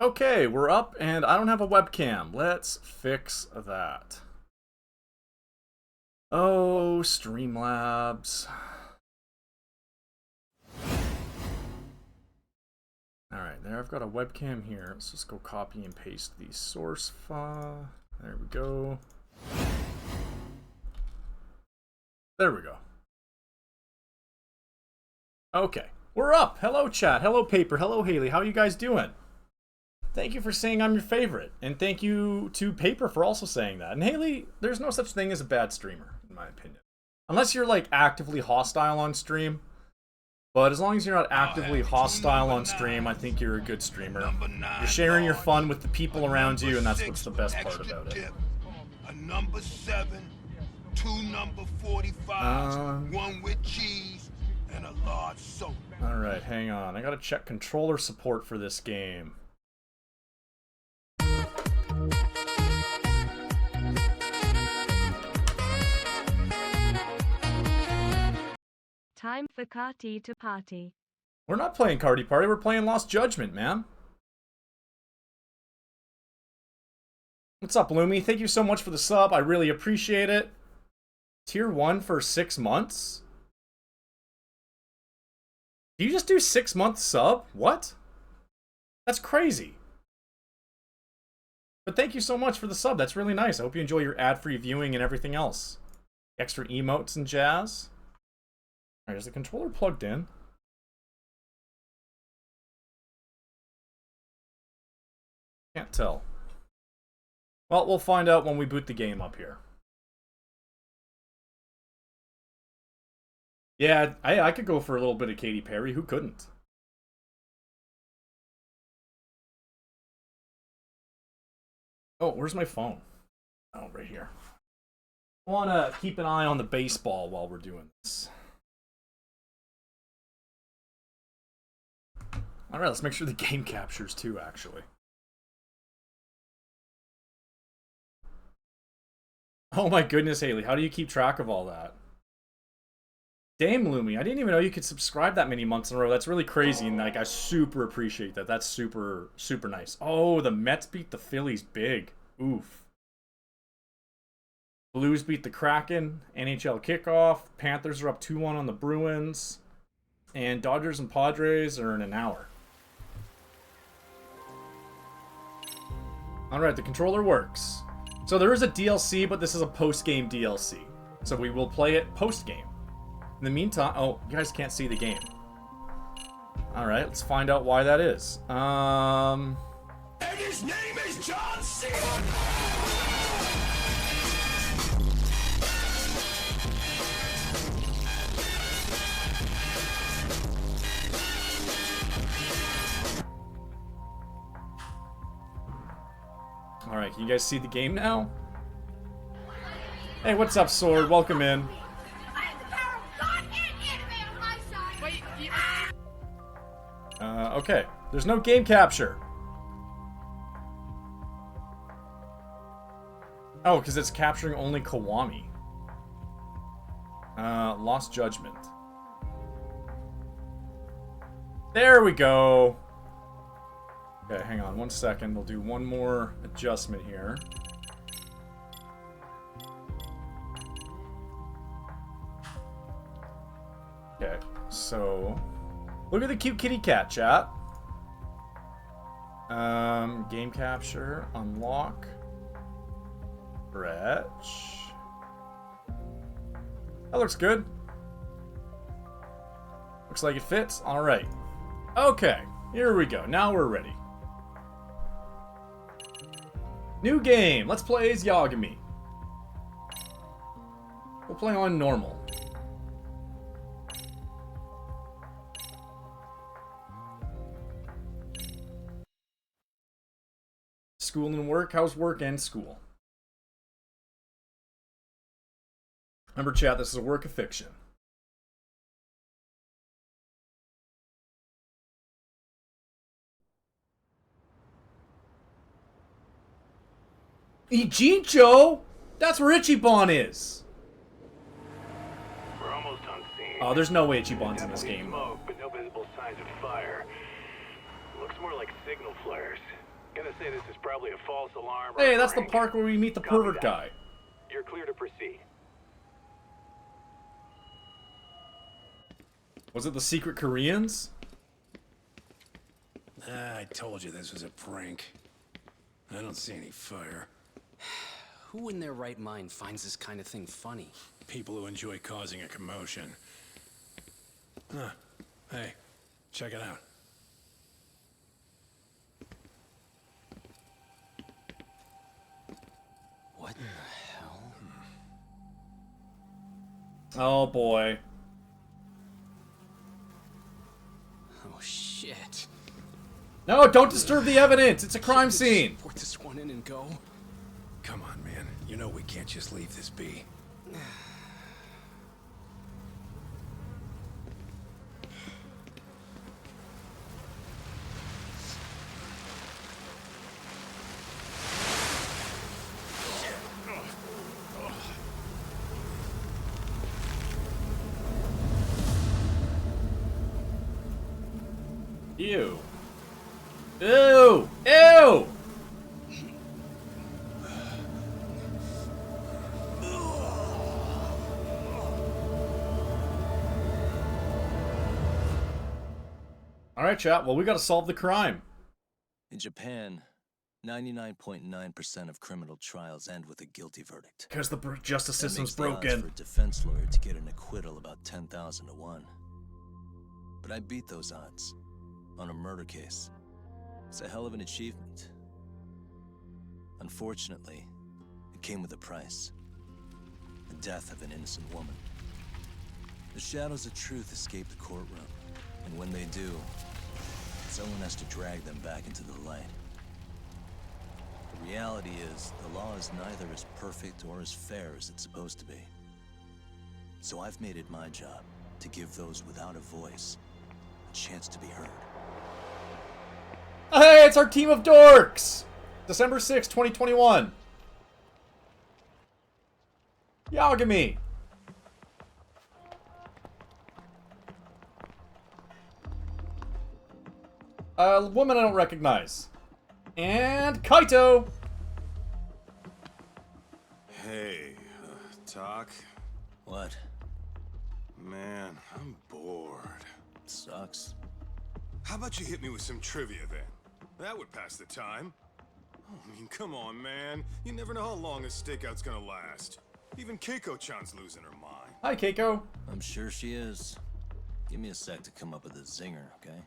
Okay, we're up and I don't have a webcam. Let's fix that. Oh, Streamlabs. Alright, there I've got a webcam here. Let's just go copy and paste the source file. There we go. There we go. Okay, we're up. Hello, chat. Hello, Paper. Hello, Haley. How are you guys doing? Thank you for saying I'm your favorite. And thank you to Paper for also saying that. And Haley, there's no such thing as a bad streamer, in my opinion. Unless you're, like, actively hostile on stream. But as long as you're not actively hostile on stream, I think you're a good streamer. You're sharing your fun with the people around you, and that's what's the best part about it. A number 7, 2 number 45s, 1 with cheese, and a large soda. Alright, hang on. I gotta check controller support for this game. Time for Carty to party. We're not playing Carty Party, we're playing Lost Judgment, man. What's up, Loomy? Thank you so much for the sub. I really appreciate it. Tier 1 for 6 months? Do you just do 6-month sub? What? That's crazy. But thank you so much for the sub. That's really nice. I hope you enjoy your ad-free viewing and everything else. Extra emotes and jazz. Alright, is the controller plugged in? Can't tell. Well, we'll find out when we boot the game up here. Yeah, I could go for a little bit of Katy Perry. Who couldn't? Oh, where's my phone? Oh, right here. I want to keep an eye on the baseball while we're doing this. Alright, let's make sure the game captures too, actually. Oh my goodness, Haley, how do you keep track of all that? Damn, Loomy, I didn't even know you could subscribe that many months in a row. That's really crazy, and like I super appreciate that. That's super, super nice. Oh, the Mets beat the Phillies big. Oof. Blues beat the Kraken. NHL kickoff. Panthers are up 2-1 on the Bruins. And Dodgers and Padres are in an hour. Alright, the controller works. So there is a DLC, but this is a post-game DLC. So we will play it post-game. In the meantime, oh, you guys can't see the game. Alright, let's find out why that is. And his name is John Cena! Alright, can you guys see the game now? Hey, what's up, Sword? Welcome in. Okay. There's no game capture. Oh, because it's capturing only Kiwami. Lost Judgment. There we go. Okay, hang on 1 second. We'll do one more adjustment here. Okay, so look at the cute kitty cat, chat. Game capture, unlock, stretch. That looks good. Looks like it fits. All right. Okay, here we go. Now we're ready. New game. Let's play as Yagami. We'll play on normal. School and work. How's work and school? Remember, chat, this is a work of fiction. Ijincho? That's where Ichiban is. We're almost on scene. Oh, there's no way Ichiban's in this game. Smoke, but no visible signs of fire. Looks more like signal flares. Gonna say this is probably a false alarm. Or Hey, a that's the prank. park where we meet the Copy pervert that. guy. You're clear to proceed. Was it the secret Koreans? I told you this was a prank. I don't see any fire. Who in their right mind finds this kind of thing funny? People who enjoy causing a commotion. Huh. Hey, check it out. What in the hell? Oh boy. Oh shit. No, don't disturb the evidence. It's a crime scene. Put this one in and go. Come on, man. You know we can't just leave this be. Ew. Ew! Ew! Alright, chat. Well, we gotta solve the crime. In Japan, 99.9% of criminal trials end with a guilty verdict. Because the justice That system's makes the odds broken. for a defense lawyer to get an acquittal about 10,000 to 1. But I beat those odds on a murder case. It's a hell of an achievement. Unfortunately, it came with a price. The death of an innocent woman. The shadows of truth escape the courtroom, and when they do, someone has to drag them back into the light. The reality is, the law is neither as perfect or as fair as it's supposed to be. So I've made it my job to give those without a voice a chance to be heard. Hey, it's our team of dorks! December 6th, 2021. Yagami. A woman I don't recognize. And Kaito. Hey, Talk? What? Man, I'm bored. Sucks. How about you hit me with some trivia then? That would pass the time. Oh, I mean, come on, man. You never know how long a stakeout's gonna last. Even Keiko-chan's losing her mind. Hi, Keiko. I'm sure she is. Give me a sec to come up with a zinger, okay?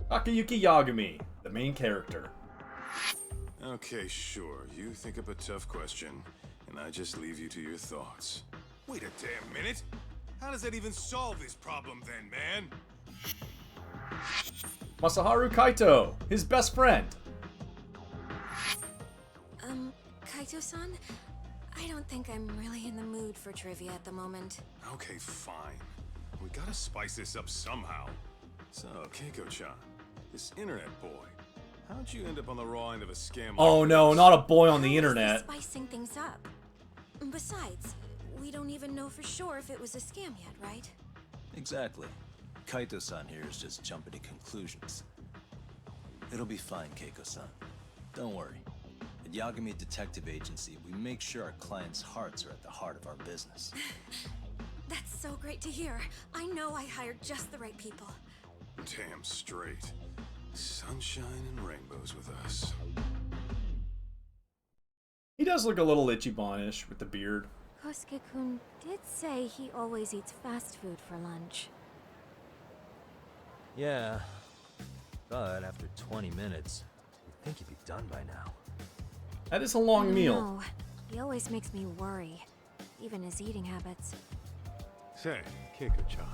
Takayuki Yagami, the main character. Okay, sure. You think up a tough question, and I just leave you to your thoughts. Wait a damn minute! How does that even solve this problem then, man? Masaharu Kaito, his best friend. Kaito-san? I don't think I'm really in the mood for trivia at the moment. Okay, fine. We gotta spice this up somehow. So, Keiko-chan, this internet boy, how'd you end up on the raw end of a scam Oh like no, this? not a boy on How the is internet. this spicing things up? Besides, we don't even know for sure if it was a scam yet, right? Exactly. Kaito-san here is just jumping to conclusions. It'll be fine, Keiko-san. Don't worry. At Yagami Detective Agency, we make sure our clients' hearts are at the heart of our business. That's so great to hear. I know I hired just the right people. Damn straight. Sunshine and rainbows with us. He does look a little Ichiban-ish with the beard. Kosuke-kun did say he always eats fast food for lunch. Yeah, but after 20 minutes, you'd think he'd be done by now. That is a long meal. No, he always makes me worry, even his eating habits. Say, Keiko-chan,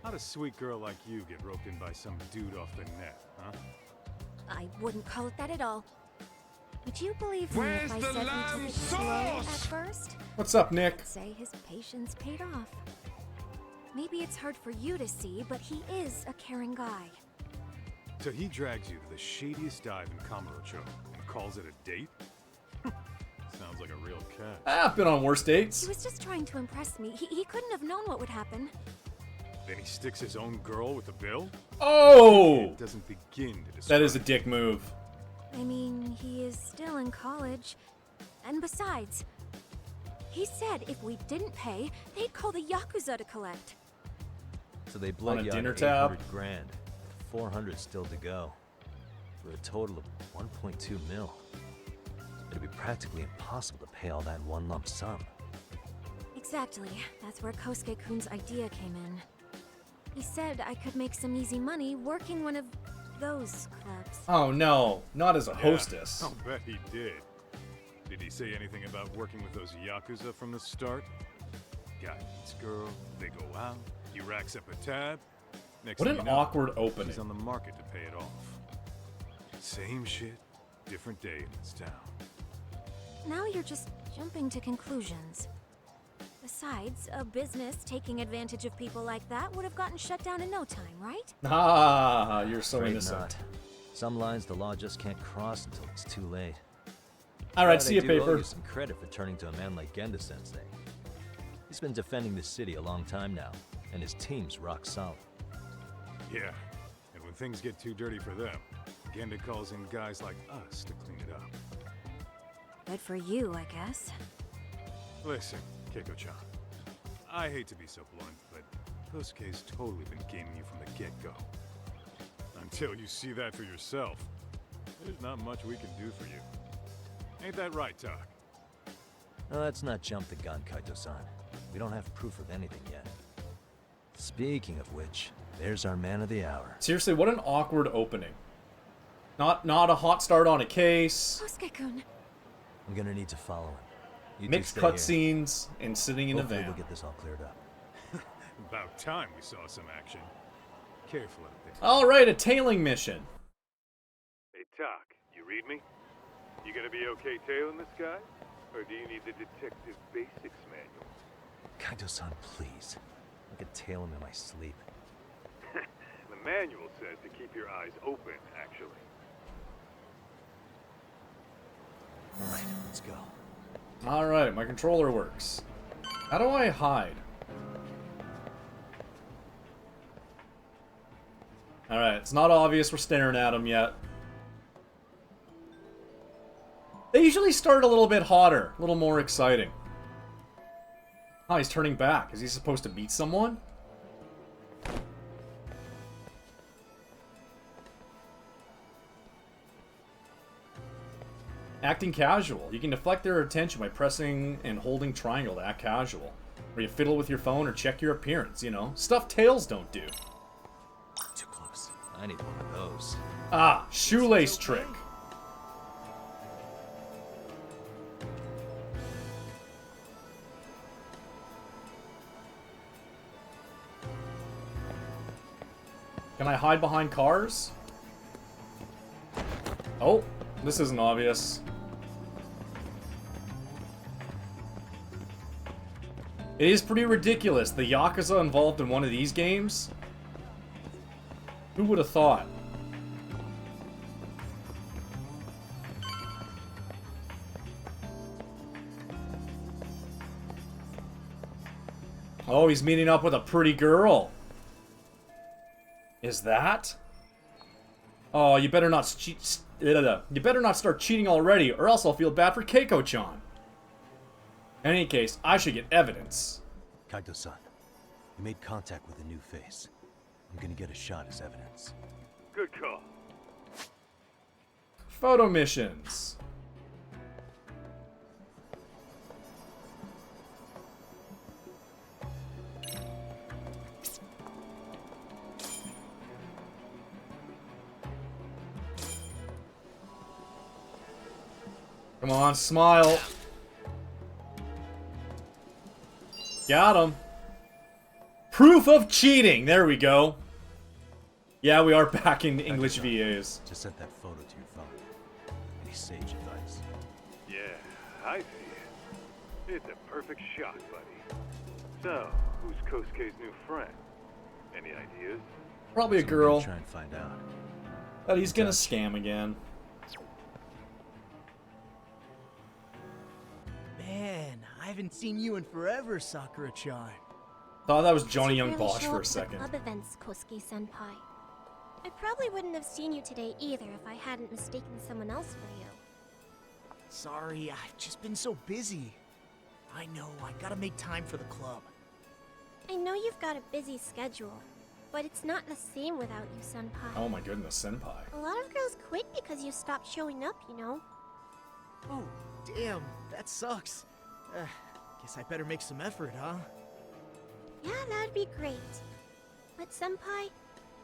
how'd a sweet girl like you get roped in by some dude off the net, huh? I wouldn't call it that at all. Would you believe me Where's if I the said he lamb took it slow at sauce? first? What's up, Nick? I'd say his patience paid off. Maybe it's hard for you to see, but he is a caring guy. So he drags you to the shadiest dive in Kamurocho and calls it a date? Sounds like a real cat. I've been on worse dates. He was just trying to impress me. He couldn't have known what would happen. Then he sticks his own girl with the bill? Oh! It doesn't begin to describe. That is a dick move. I mean, he is still in college. And besides, he said if we didn't pay, they'd call the Yakuza to collect. So they bled On a you dinner out tab? 800 grand, with 400 still to go, for a total of 1.2 mil. It'd be practically impossible to pay all that in one lump sum. Exactly. That's where Kosuke-kun's idea came in. He said I could make some easy money working one of those clubs. Oh no, not as a hostess. I'll bet he did. Did he say anything about working with those Yakuza from the start? Guy meets girl, they go out, he racks up a tab. Next What thing an you know, awkward opening. he's on the market to pay it off. Same shit, different day in this town. Now you're just jumping to conclusions. Besides, a business taking advantage of people like that would have gotten shut down in no time, right? Ah, you're so Afraid innocent. not. Some lines the law just can't cross until it's too late. Alright, But see I you, do owe Paper. you some credit for turning to a man like Genda-sensei. He's been defending the city a long time now, and his team's rock solid. Yeah, and when things get too dirty for them, Genda calls in guys like us to clean it up. Good for you, I guess. Listen, Keiko-chan, I hate to be so blunt, but Kosuke's totally been gaming you from the get-go. Until you see that for yourself, there's not much we can do for you. Ain't that right, Tak? Now, let's not jump the gun, Kaito-san. We don't have proof of anything yet. Speaking of which, there's our man of the hour. Seriously, what an awkward opening. Not a hot start on a case. Kosuke-kun. I'm gonna need to follow him. You two Mixed stay here. cutscenes and sitting in a Hopefully van. we'll get this all cleared up. About time we saw some action. Careful out there. Alright, a tailing mission. Hey, Tak, you read me? You gonna be okay tailing this guy? Or do you need the detective basics manual? Kaito-san, please. I could tail him in my sleep. The manual says to keep your eyes open, actually. Alright, let's go. Alright, my controller works. How do I hide? Alright, it's not obvious we're staring at him yet. They usually start a little bit hotter, a little more exciting. Oh, he's turning back. Is he supposed to meet someone? Acting casual. You can deflect their attention by pressing and holding triangle to act casual. Or you fiddle with your phone or check your appearance, you know. Stuff tails don't do. Too close. I need one of those. Ah, shoelace trick. Can I hide behind cars? Oh, this isn't obvious. It is pretty ridiculous. The Yakuza involved in one of these games? Who would have thought? Oh, he's meeting up with a pretty girl. Is that? Oh, you better not cheat. You better not start cheating already, or else I'll feel bad for Keiko-chan. In any case, I should get evidence. Kaito-san, you made contact with a new face. I'm gonna get a shot as evidence. Good call. Photo missions. Come on, smile. Got him. Proof of cheating. There we go. Yeah, we are back in English VAs. Just set that photo to your phone. Any sage advice? Yeah, I see it. It's a perfect shot, buddy. So, who's Kosuke's new friend? Any ideas? Probably a So we're girl. gonna try and find out. But he's gonna scam again. Man, I haven't seen you in forever, Sakura-chan. Thought that was Johnny You Young rarely Bosch show for up a to the second. club events, Kosuke-senpai. I probably wouldn't have seen you today either if I hadn't mistaken someone else for you. Sorry, I've just been so busy. I know, I gotta make time for the club. I know you've got a busy schedule, but it's not the same without you, senpai. Oh my goodness, senpai. A lot of girls quit because you stopped showing up, you know? Oh, damn, that sucks. Guess I better make some effort, huh? Yeah, that'd be great. But senpai,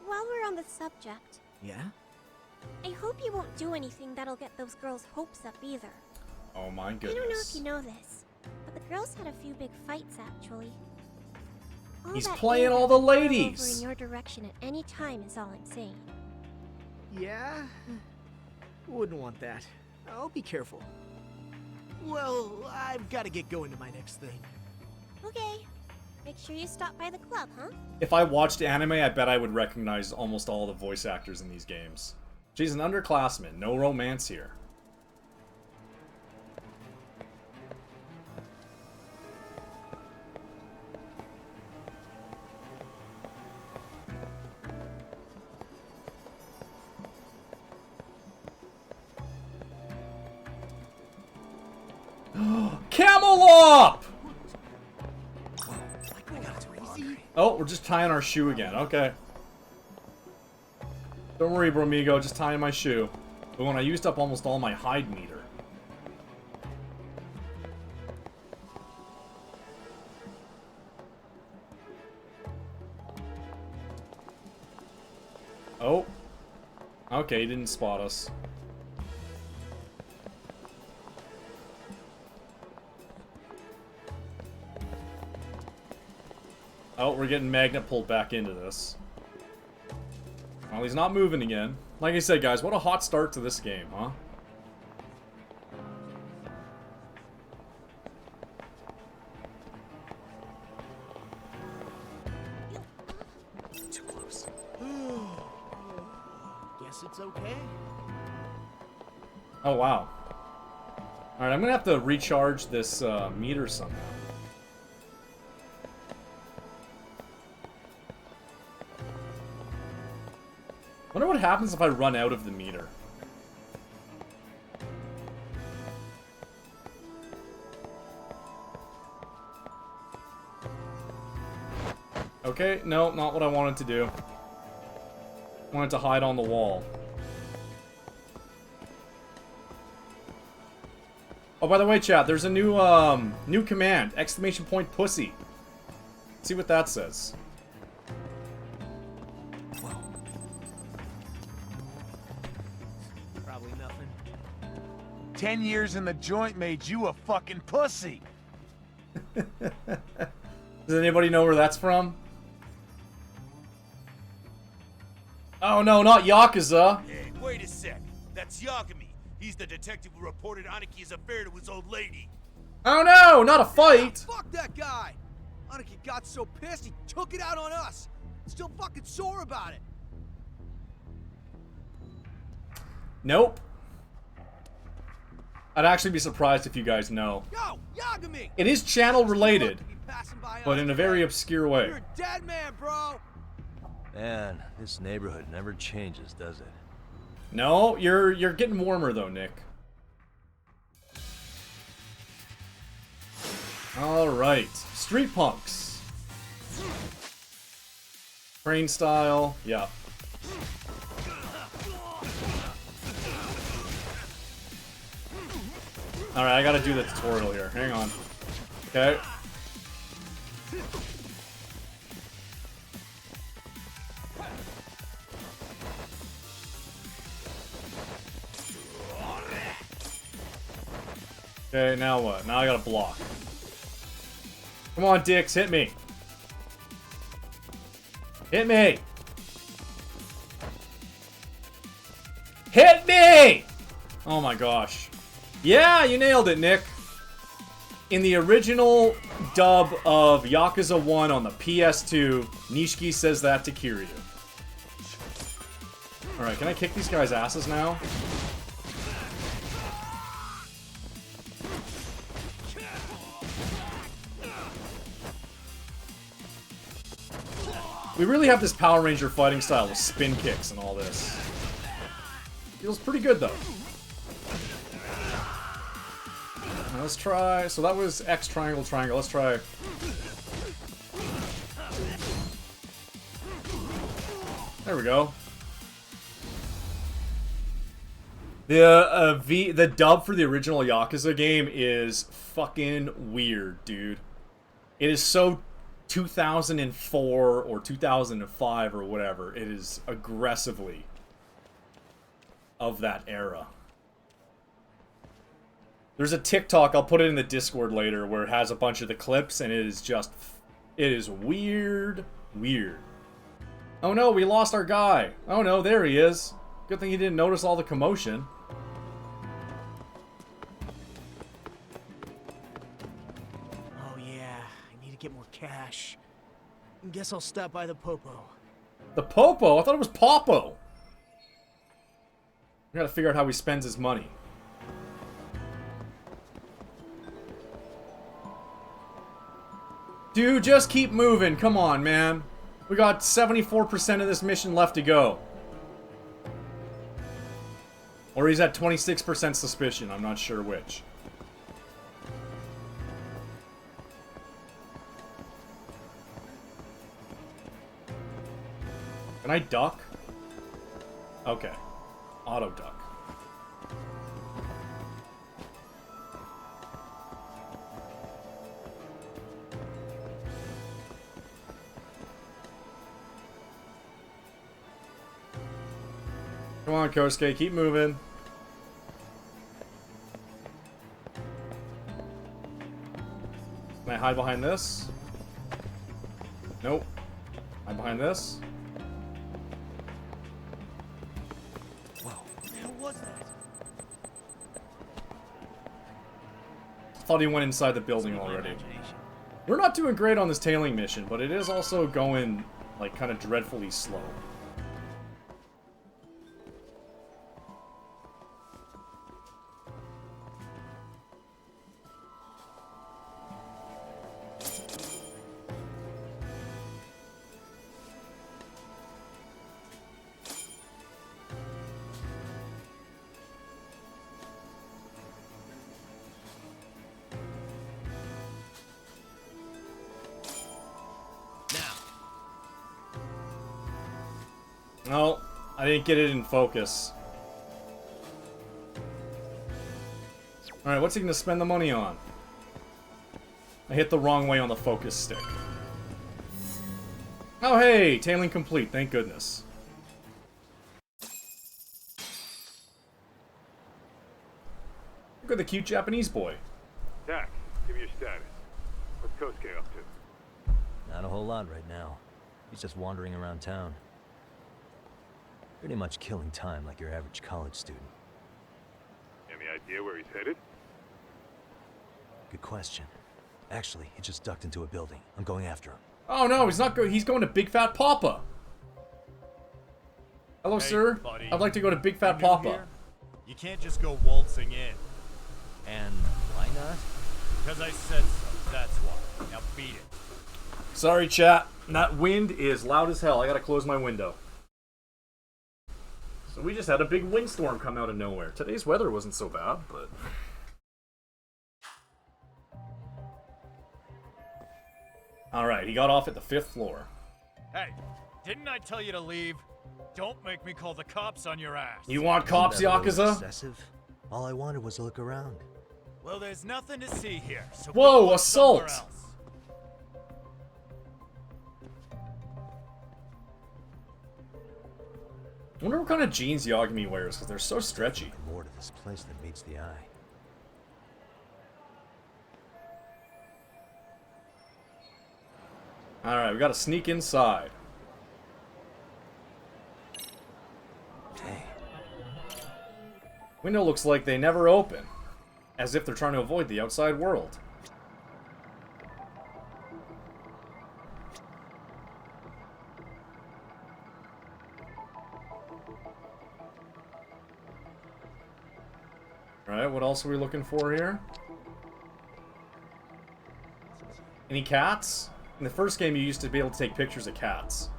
while we're on the subject, Yeah? I hope you won't do anything that'll get those girls' hopes up either. Oh my I don't know if goodness. you know this, but the girls had a few big fights actually. All He's that playing anger all the can spill ladies. Over in your direction at any time is all I'm saying. Yeah? Wouldn't want that. I'll be careful. Well, I've gotta get going to my next thing. Okay. Make sure you stop by the club, huh? If I watched anime, I bet I would recognize almost all the voice actors in these games. She's an underclassman, no romance here. Camelot! Oh, we're just tying our shoe again. Okay. Don't worry, bromigo. Just tying my shoe. But when I used up almost all my hide meter. Oh. Okay, he didn't spot us. Oh, we're getting Magnet pulled back into this. Well, he's not moving again. Like I said, guys, what a hot start to this game, huh? Too close. Guess it's okay. Oh, wow. Alright, I'm gonna have to recharge this meter somehow. Wonder what happens if I run out of the meter. Okay, no, not what I wanted to do. I wanted to hide on the wall. Oh, by the way, chat, there's a new command, exclamation point pussy. Let's see what that says. Probably nothing. 10 years in the joint made you a fucking pussy. Does anybody know where that's from? Oh no, not Yakuza. Hey, wait a sec. That's Yagami. He's the detective who reported Aniki's affair to his old lady. Oh no, not a fight. Fuck that guy! Aniki got so pissed he took it out on us. Still fucking sore about it. Nope. I'd actually be surprised if you guys know. Yo, Yagami! It is channel related, but in a very obscure way. You're a dead man, bro. Man, this neighborhood never changes, does it? No, you're getting warmer though, Nick. All right, street punks. Train style, yeah. All right, I gotta do the tutorial here. Hang on. Okay. Okay, now what? Now I gotta block. Come on, dicks, hit me. Hit me! Hit me! Oh my gosh. Yeah, you nailed it, Nick. In the original dub of Yakuza 1 on the PS2, Nishiki says that to Kiryu. Alright, can I kick these guys' asses now? We really have this Power Ranger fighting style with spin kicks and all this. Feels pretty good, though. Let's try... So that was X, triangle, triangle. Let's try... There we go. The dub for the original Yakuza game is fucking weird, dude. It is so 2004 or 2005 or whatever. It is aggressively of that era. There's a TikTok, I'll put it in the Discord later, where it has a bunch of the clips, and it is just... It is weird, weird. Oh no, we lost our guy. Oh no, there he is. Good thing he didn't notice all the commotion. Oh yeah, I need to get more cash. Guess I'll stop by the Popo. The Popo? I thought it was Popo. We gotta figure out how he spends his money. Dude, just keep moving. Come on, man. We got 74% of this mission left to go. Or he's at 26% suspicion. I'm not sure which. Can I duck? Okay. Auto duck. Come on, Kosuke, keep moving. Can I hide behind this? Nope. Hide behind this? What the hell was that? Thought he went inside the building already. We're not doing great on this tailing mission, but it is also going, like, kind of dreadfully slow. No, I didn't get it in focus. Alright, what's he gonna spend the money on? I hit the wrong way on the focus stick. Oh hey, tailing complete, thank goodness. Look at the cute Japanese boy. Dak, give me your status. What's Kosuke up to? Not a whole lot right now. He's just wandering around town. Pretty much killing time like your average college student. Any idea where he's headed? Good question. Actually, he just ducked into a building. I'm going after him. Oh no, he's not going. He's going to Big Fat Papa. Hello, sir. Buddy. I'd like to go to Big Fat Papa. Here? You can't just go waltzing in. And why not? Because I said so. That's why. Now beat it. Sorry, chat. That wind is loud as hell. I gotta close my window. So we just had a big windstorm come out of nowhere. Today's weather wasn't so bad, but... Alright, he got off at the 5th floor. Hey, didn't I tell you to leave? Don't make me call the cops on your ass. You want cops, Yakuza? Excessive? All I wanted was to look around. Well, there's nothing to see here, so whoa, go look assault! somewhere else. I wonder what kind of jeans Yagami wears, because they're so stretchy. More to this place than meets the eye. Alright, we gotta sneak inside. Hey. Window looks like they never open. As if they're trying to avoid the outside world. Alright, what else are we looking for here? Any cats? In the first game, you used to be able to take pictures of cats.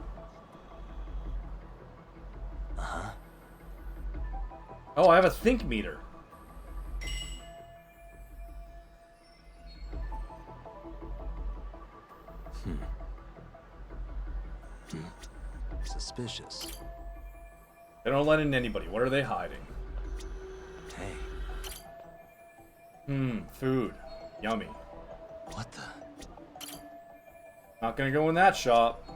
Oh, I have a think meter. Suspicious. They don't let in anybody. What are they hiding? Hey. Food. Yummy. What the? Not gonna go in that shop.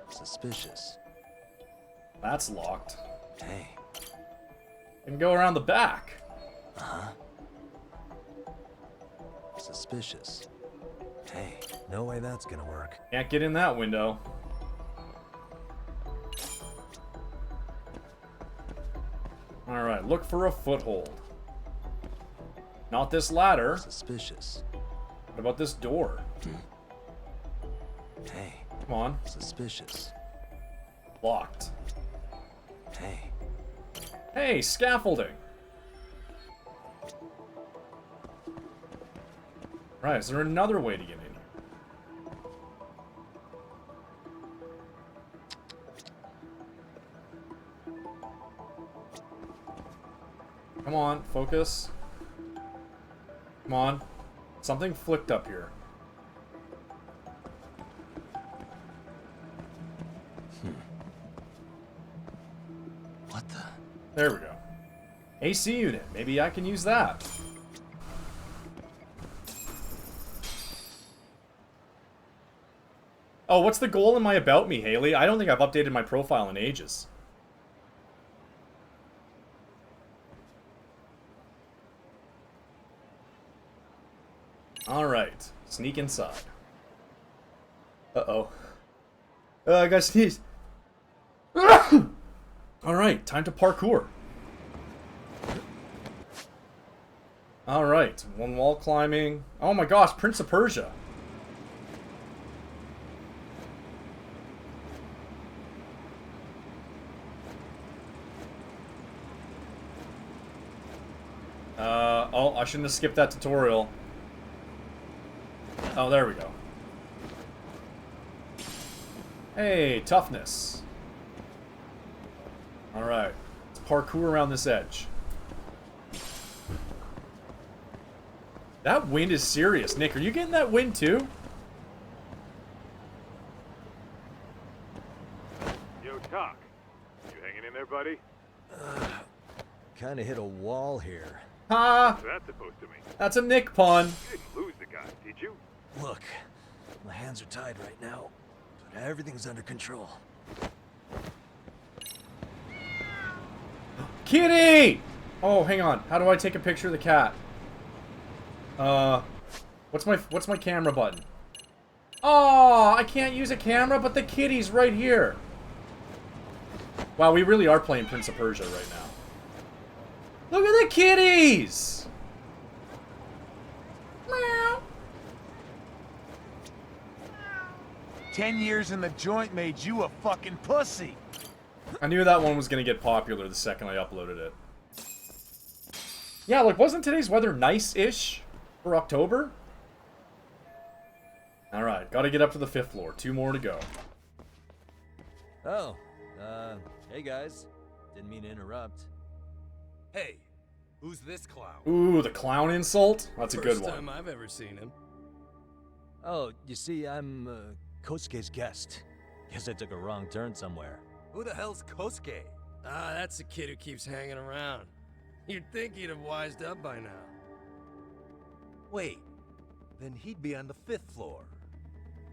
Suspicious. That's locked. Hey. Can go around the back. Uh-huh. Suspicious. Hey, no way that's gonna work. Can't get in that window. Alright, look for a foothold. Not this ladder. Suspicious. What about this door? Hey. Come on. Suspicious. Locked. Hey. Hey, scaffolding. Right, is there another way to get in here? Come on, focus. Come on. Something flicked up here. What the? There we go. AC unit. Maybe I can use that. Oh, what's the goal in my About Me, Haley? I don't think I've updated my profile in ages. Alright. Sneak inside. Uh-oh. I gotta sneeze. Alright, time to parkour. Alright, one wall climbing. Oh my gosh, Prince of Persia. Oh, I shouldn't have skipped that tutorial. Oh, there we go. Hey, toughness. Alright. Let's parkour around this edge. That wind is serious. Nick, are you getting that wind too? Yo, Doc. You hanging in there, buddy? Kinda hit a wall here. Ha! What's that supposed to mean? That's a Nick pun. You didn't lose the guy, did you? Look, my hands are tied right now, but everything's under control. Kitty! Oh, hang on. How do I take a picture of the cat? What's my camera button? Oh, I can't use a camera, but the kitty's right here. Wow, we really are playing Prince of Persia right now. Look at the kitties! Meow. 10 years in the joint made you a fucking pussy. I knew that one was gonna get popular the second I uploaded it. Yeah, like, wasn't today's weather nice-ish for October? Alright, gotta get up to the 5th floor. 2 more to go. Oh, hey guys. Didn't mean to interrupt. Hey, who's this clown? Ooh, the clown insult? That's a good one. First time I've ever seen him. Oh, you see, I'm Kosuke's guest. Guess I took a wrong turn somewhere. Who the hell's Kosuke? Ah, that's the kid who keeps hanging around. You'd think he'd have wised up by now. Wait, then he'd be on the 5th floor.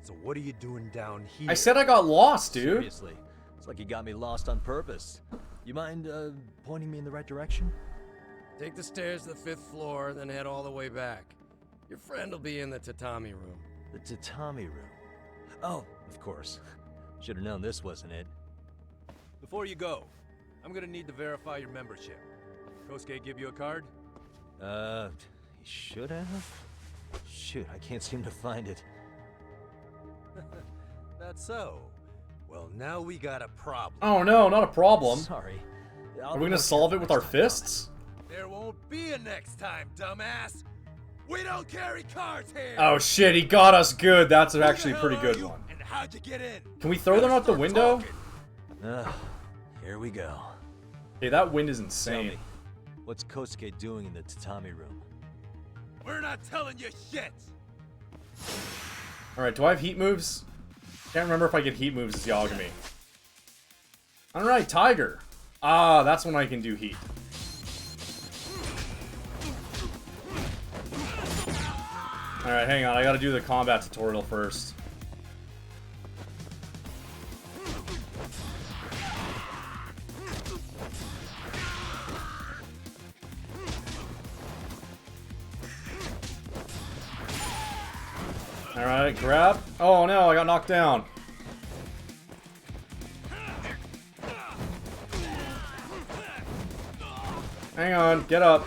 So what are you doing down here? I said I got lost, dude. Seriously, it's like you got me lost on purpose. You mind, pointing me in the right direction? Take the stairs to the 5th floor, then head all the way back. Your friend will be in the tatami room. The tatami room. Oh, of course. Should have known this wasn't it. Before you go, I'm gonna need to verify your membership. Kosuke give you a card? He should have? Shoot, I can't seem to find it. That's so. Well, now we got a problem. Oh no, not a problem. Sorry. Are we gonna solve it with our fists? There won't be a next time, dumbass! We don't carry cards here! Oh shit, he got us good. That's actually a pretty good one. And how'd you get in? Can we throw them out the window? Here we go. Hey, that wind is Tell insane. me, what's Kosuke doing in the tatami room? We're not telling you shit! Alright, do I have heat moves? Can't remember if I get heat moves as Yagami. Alright, Tiger. Ah, that's when I can do heat. Alright, hang on. I gotta do the combat tutorial first. Alright, grab. Oh no, I got knocked down. Hang on, get up.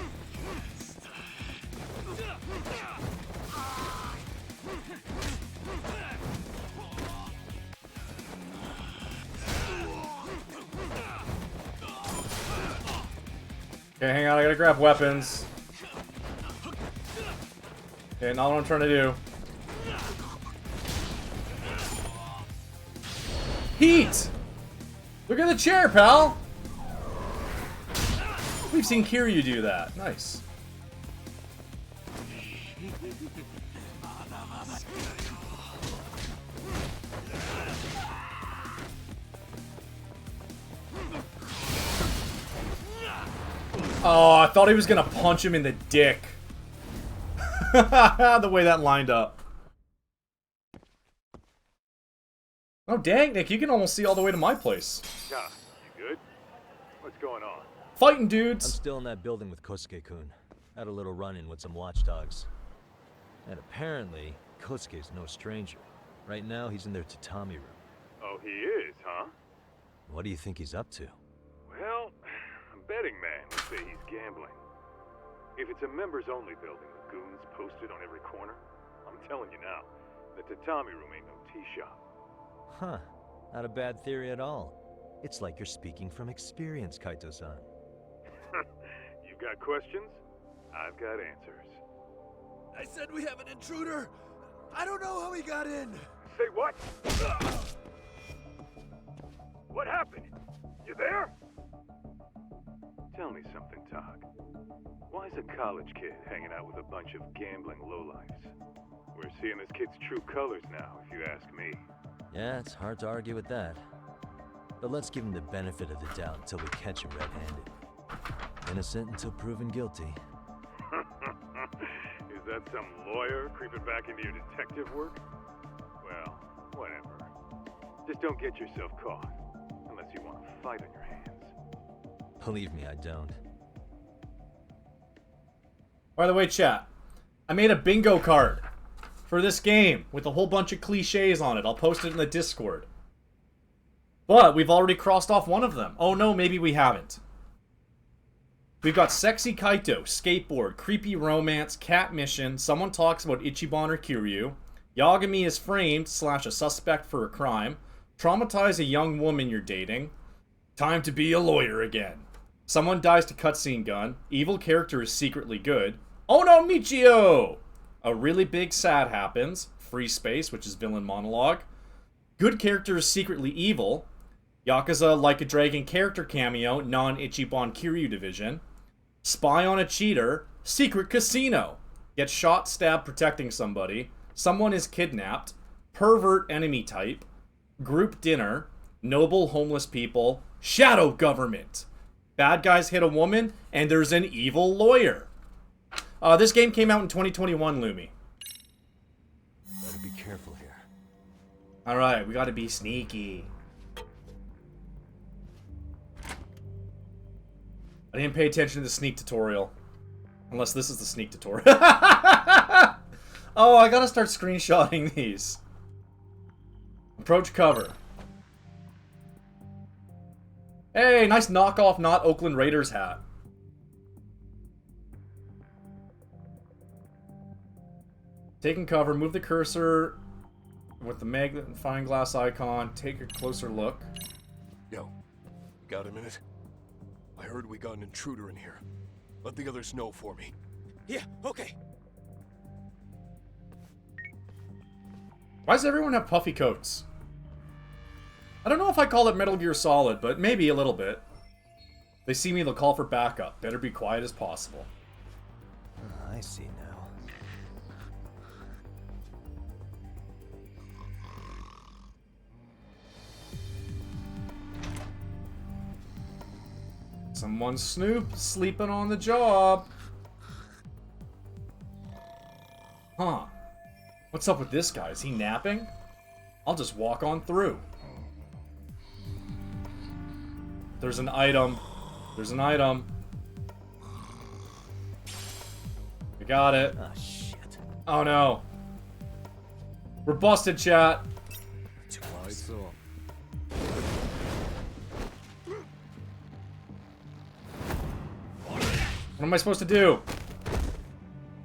Okay, hang on, I gotta grab weapons. Okay, not what I'm trying to do. Heat! Look at the chair, pal! We've seen Kiryu do that. Nice. Oh, I thought he was gonna punch him in the dick. The way that lined up. Oh, dang, Nick, you can almost see all the way to my place. Yeah, you good? What's going on? Fighting I'm dudes. still in that building with Kosuke-kun. Had a little run-in with some watchdogs. And apparently, Kosuke's no stranger. Right now, he's in their tatami room. Oh, he is, huh? What do you think he's up to? Well, a betting man would say he's gambling. If it's a members-only building with goons posted on every corner, I'm telling you now, the tatami room ain't no tea shop. Huh. Not a bad theory at all. It's like you're speaking from experience, Kaito-san. You got questions? I've got answers. I said we have an intruder. I don't know how he got in. Say what? What happened? You there? Tell me something, Tog. Why is a college kid hanging out with a bunch of gambling lowlifes? We're seeing this kid's true colors now, if you ask me. Yeah, it's hard to argue with that. But let's give him the benefit of the doubt until we catch him red-handed. Innocent until proven guilty. Is that some lawyer creeping back into your detective work? Well, whatever. Just don't get yourself caught. Unless you want a fight on your hands. Believe me, I don't. By the way, chat, I made a bingo card for this game with a whole bunch of cliches on it. I'll post it in the Discord. But we've already crossed off one of them. Oh no, maybe we haven't. We've got Sexy Kaito, Skateboard, Creepy Romance, Cat Mission, Someone Talks About Ichiban or Kiryu, Yagami is Framed / a suspect for a crime, Traumatize a young woman you're dating, Time to be a lawyer again, Someone dies to cutscene gun, Evil character is secretly good, Oh no, Michio! A really big sad happens, Free Space, which is villain monologue, Good character is secretly evil, Yakuza Like a Dragon character cameo, non-Ichiban Kiryu division, Spy on a cheater, Secret casino, Get shot, stabbed, protecting somebody, Someone is kidnapped, Pervert enemy type, Group dinner, Noble homeless people, Shadow government, Bad guys hit a woman, and there's an evil lawyer. This game came out in 2021, Lumi. Better be careful here. Alright, we gotta be sneaky. I didn't pay attention to the sneak tutorial. Unless this is the sneak tutorial. Oh, I gotta start screenshotting these. Approach cover. Hey, nice knockoff not Oakland Raiders hat. Taking cover, move the cursor with the magnifying glass icon, take a closer look. Yo, got a minute? I heard we got an intruder in here. Let the others know for me. Yeah, okay. Why does everyone have puffy coats? I don't know if I call it Metal Gear Solid, but maybe a little bit. They see me, they'll call for backup. Better be quiet as possible. I see now. Someone sleeping on the job. Huh. What's up with this guy? Is he napping? I'll just walk on through. There's an item. There's an item. We got it. Oh, shit. Oh, no. We're busted, chat. Lights off. What am I supposed to do?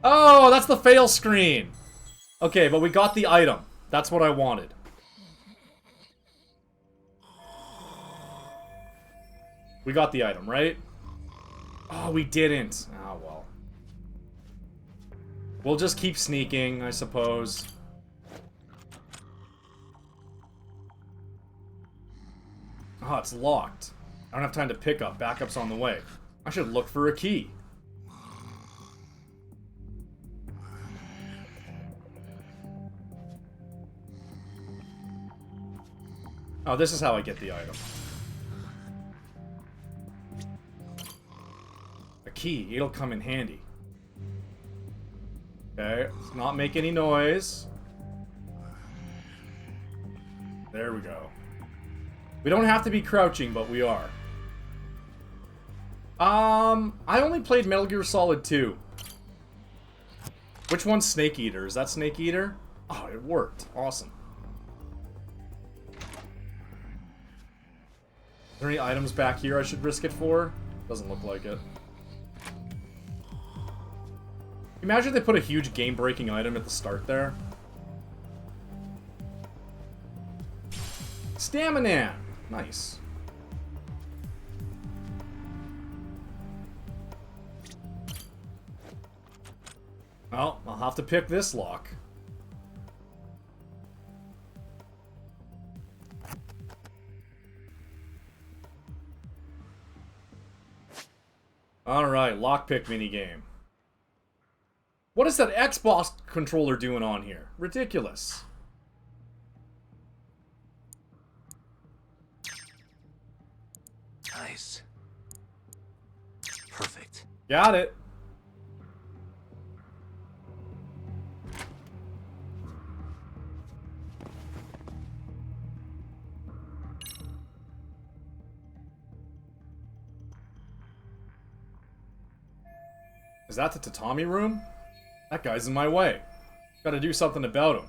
Oh, that's the fail screen. Okay, but we got the item. That's what I wanted. We got the item, right? Oh, we didn't. Oh, well. We'll just keep sneaking, I suppose. Oh, it's locked. I don't have time to pick up. Backup's on the way. I should look for a key. Oh, this is how I get the item. A key. It'll come in handy. Okay, let's not make any noise. There we go. We don't have to be crouching, but we are. I only played Metal Gear Solid 2. Which one's Snake Eater? Is that Snake Eater? Oh, it worked. Awesome. Are there any items back here I should risk it for? Doesn't look like it. Imagine they put a huge game-breaking item at the start there. Stamina! Nice. Well, I'll have to pick this lock. Alright, lockpick minigame. What is that Xbox controller doing on here? Ridiculous. Nice. Perfect. Got it. Is that the tatami room? That guy's in my way. Gotta do something about him.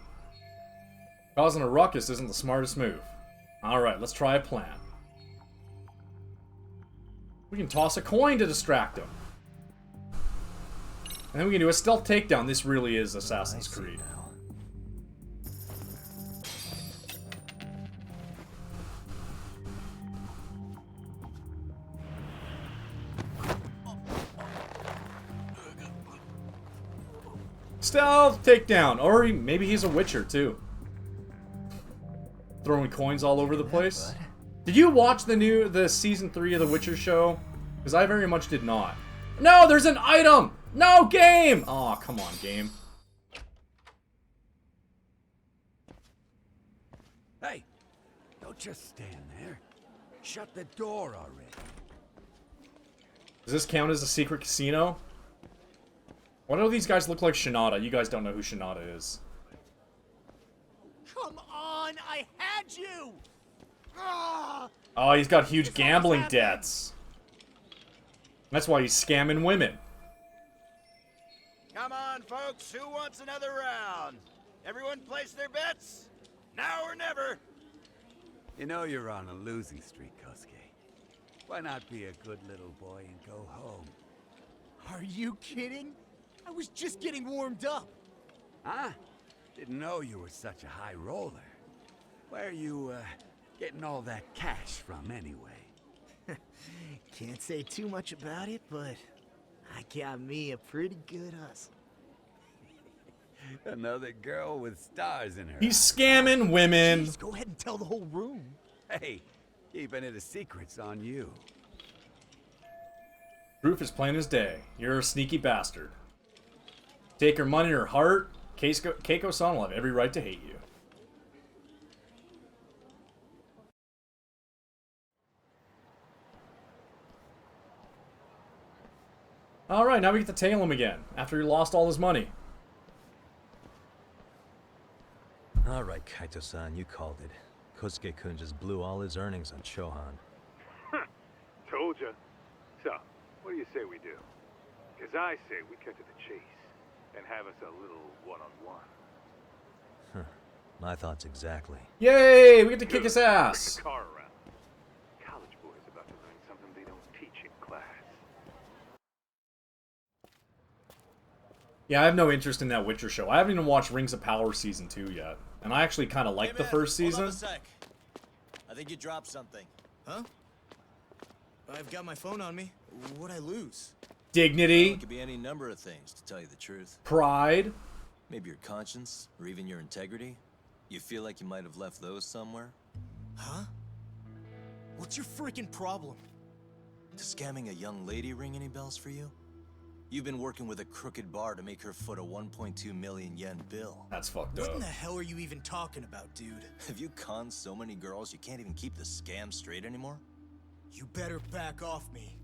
Causing a ruckus isn't the smartest move. Alright, let's try a plan. We can toss a coin to distract him. And then we can do a stealth takedown. This really is Assassin's Creed. Stealth takedown. Or maybe he's a Witcher too. Throwing coins all over the place. Did you watch the season 3 of the Witcher show? Because I very much did not. No, there's an item! No, game! Aw, oh, come on, game. Hey, don't just stand there. Shut the door already. Does this count as a secret casino? Why do these guys look like Shinada? You guys don't know who Shinada is. Come on, I had you! Ah! Oh, he's got huge gambling debts. That's why he's scamming women. Come on, folks. Who wants another round? Everyone place their bets? Now or never. You know you're on a losing streak, Kosuke. Why not be a good little boy and go home? Are you kidding? I was just getting warmed up. Huh? Didn't know you were such a high roller. Where are you, getting all that cash from anyway? Can't say too much about it, but I got me a pretty good hustle. Another girl with stars in her. He's scamming women. Jeez, go ahead and tell the whole room. Hey, keeping it a secret's on you. Proof is plain as day. You're a sneaky bastard. Take her money or heart. Keiko-san will have every right to hate you. Alright, now we get to tail him again, after he lost all his money. Alright, Kaito-san, you called it. Kosuke-kun just blew all his earnings on Chohan. Told ya. So, what do you say we do? Because I say we cut to the chase and have us a little one-on-one. Huh. My thoughts exactly. Yay! We get to kick his ass! Bring the car around. College boys about to learn something they don't teach in class. Yeah, I have no interest in that Witcher show. I haven't even watched Rings of Power Season 2 yet. And I actually kind of liked the first season. Hold on a sec. I think you dropped something. Huh? I've got my phone on me. What'd I lose? Dignity. Well, it could be any number of things, to tell you the truth. Pride. Maybe your conscience, or even your integrity. You feel like you might have left those somewhere? Huh? What's your freaking problem? Does scamming a young lady ring any bells for you? You've been working with a crooked bar to make her foot a 1.2 million yen bill. That's fucked What up. in the hell are you even talking about, dude? Have you conned so many girls you can't even keep the scam straight anymore? You better back off me.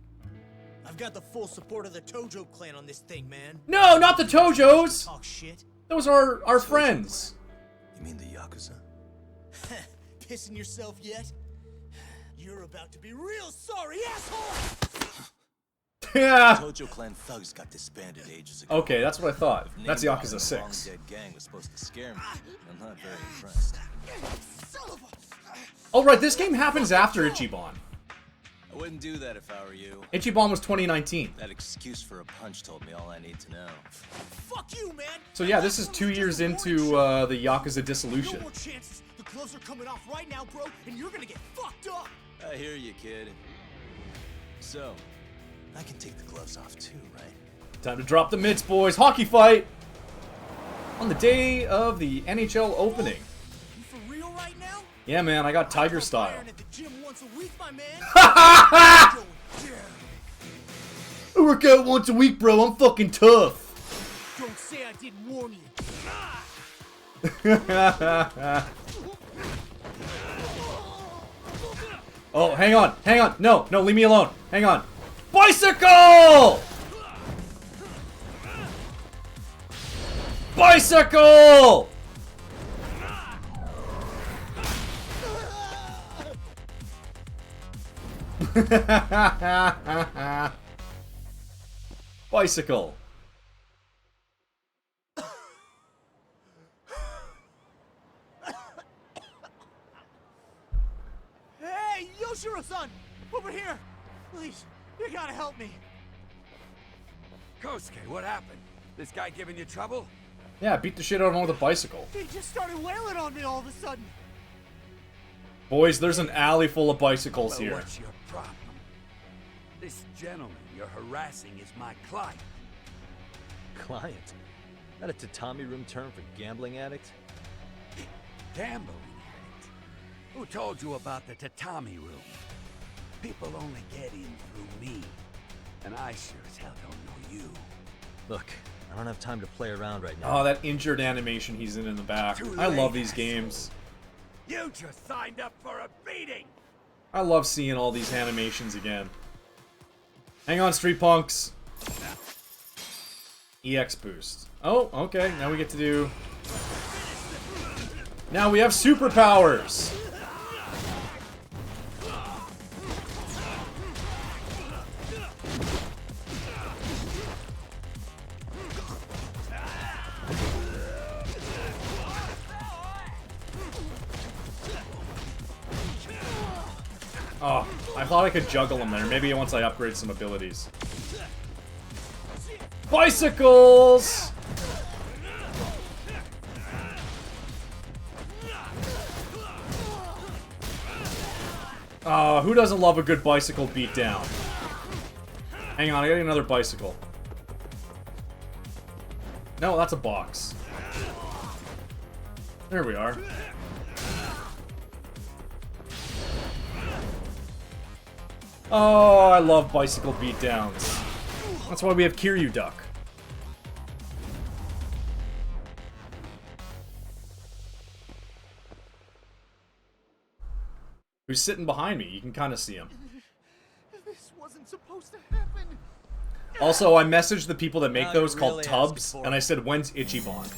I've got the full support of the Tojo clan on this thing, man. No, not the Tojos! Talk shit. Those are our friends. You mean the Yakuza? Pissing yourself yet? You're about to be real sorry, asshole! Yeah. Tojo clan thugs got disbanded ages ago. Okay, that's what I thought. That's Name Yakuza the 6. long dead gang was supposed to scare me. I'm not very impressed. Oh, right, this game happens after Ichiban. I wouldn't do that if I were you. Ichiban was 2019. That excuse for a punch told me all I need to know. Fuck you, man! So yeah, this is 2 years into the Yakuza dissolution. No more chances. The gloves are coming off right now, bro, and you're gonna get fucked up! I hear you, kid. So, I can take the gloves off too, right? Time to drop the mitts, boys. Hockey fight! On the day of the NHL opening. You for real right now? Yeah, man, I got Tiger style. At the gym once a week, my man. I work out once a week, bro. I'm fucking tough. Don't say I didn't warn you. Oh, hang on. Hang on. No, no, leave me alone. Hang on. Bicycle! Bicycle! Bicycle. Hey, Yoshiro-san! Over here! Please, you gotta help me. Kosuke, what happened? This guy giving you trouble? Yeah, beat the shit out of him with a bicycle. He just started wailing on me all of a sudden. Boys, there's an alley full of bicycles Well, here. what's your problem? This gentleman you're harassing is my client. Client? That a tatami room term for gambling addict? Gambling addict? Who told you about the tatami room? People only get in through me. And I sure as hell don't know you. Look, I don't have time to play around right now. Oh, that injured animation he's in the back. Too I love late, these games. You just signed up for a beating! I love seeing all these animations again. Hang on, Street Punks. EX boost. Oh, okay. Now we get to do... Now we have superpowers! Oh, I thought I could juggle him there. Maybe once I upgrade some abilities. Bicycles! Oh, who doesn't love a good bicycle beatdown? Hang on, I got another bicycle. No, that's a box. There we are. Oh, I love bicycle beatdowns. That's why we have Kiryu Duck. Who's sitting behind me? You can kind of see him. This wasn't supposed to happen. Also, I messaged the people that make those called Tubs, and I said, when's Ichiban?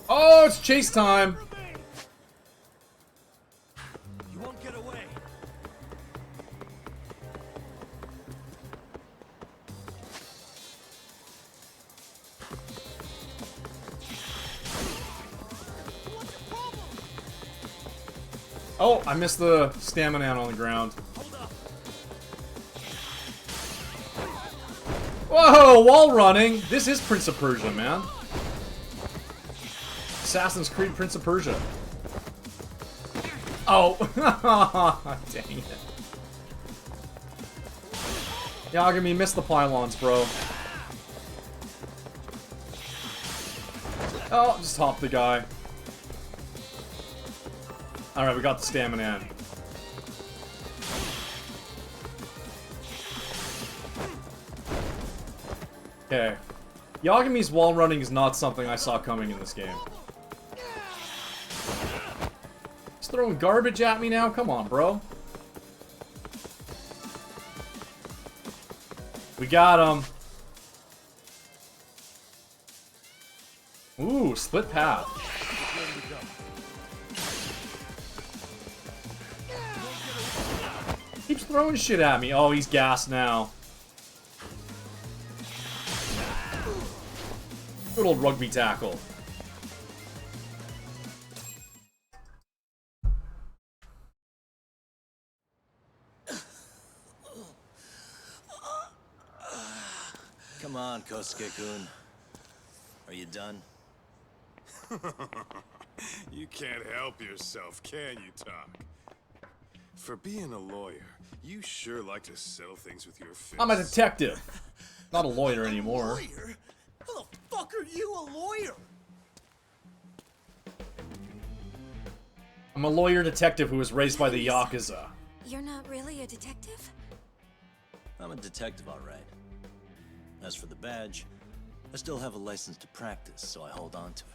Oh, it's chase time! You won't get away. Oh, I missed the stamina on the ground. Whoa, wall running! This is Prince of Persia, man. Assassin's Creed Prince of Persia. Oh, dang it. Yagami missed the pylons, bro. Oh, just hop the guy. Alright, we got the stamina in. Okay. Yagami's wall running is not something I saw coming in this game. He's throwing garbage at me now? Come on, bro. We got him. Ooh, split path. Keeps throwing shit at me. Oh, he's gassed now. Good old rugby tackle. Come on, Kosuke-kun. Are you done? You can't help yourself, can you, Talk? For being a lawyer, you sure like to settle things with your fists. I'm a detective. Not a lawyer anymore. Lawyer? How the fuck are you a lawyer? I'm a lawyer detective who was raised by the Yakuza. You're not really a detective? I'm a detective, all right. As for the badge, I still have a license to practice, so I hold on to it.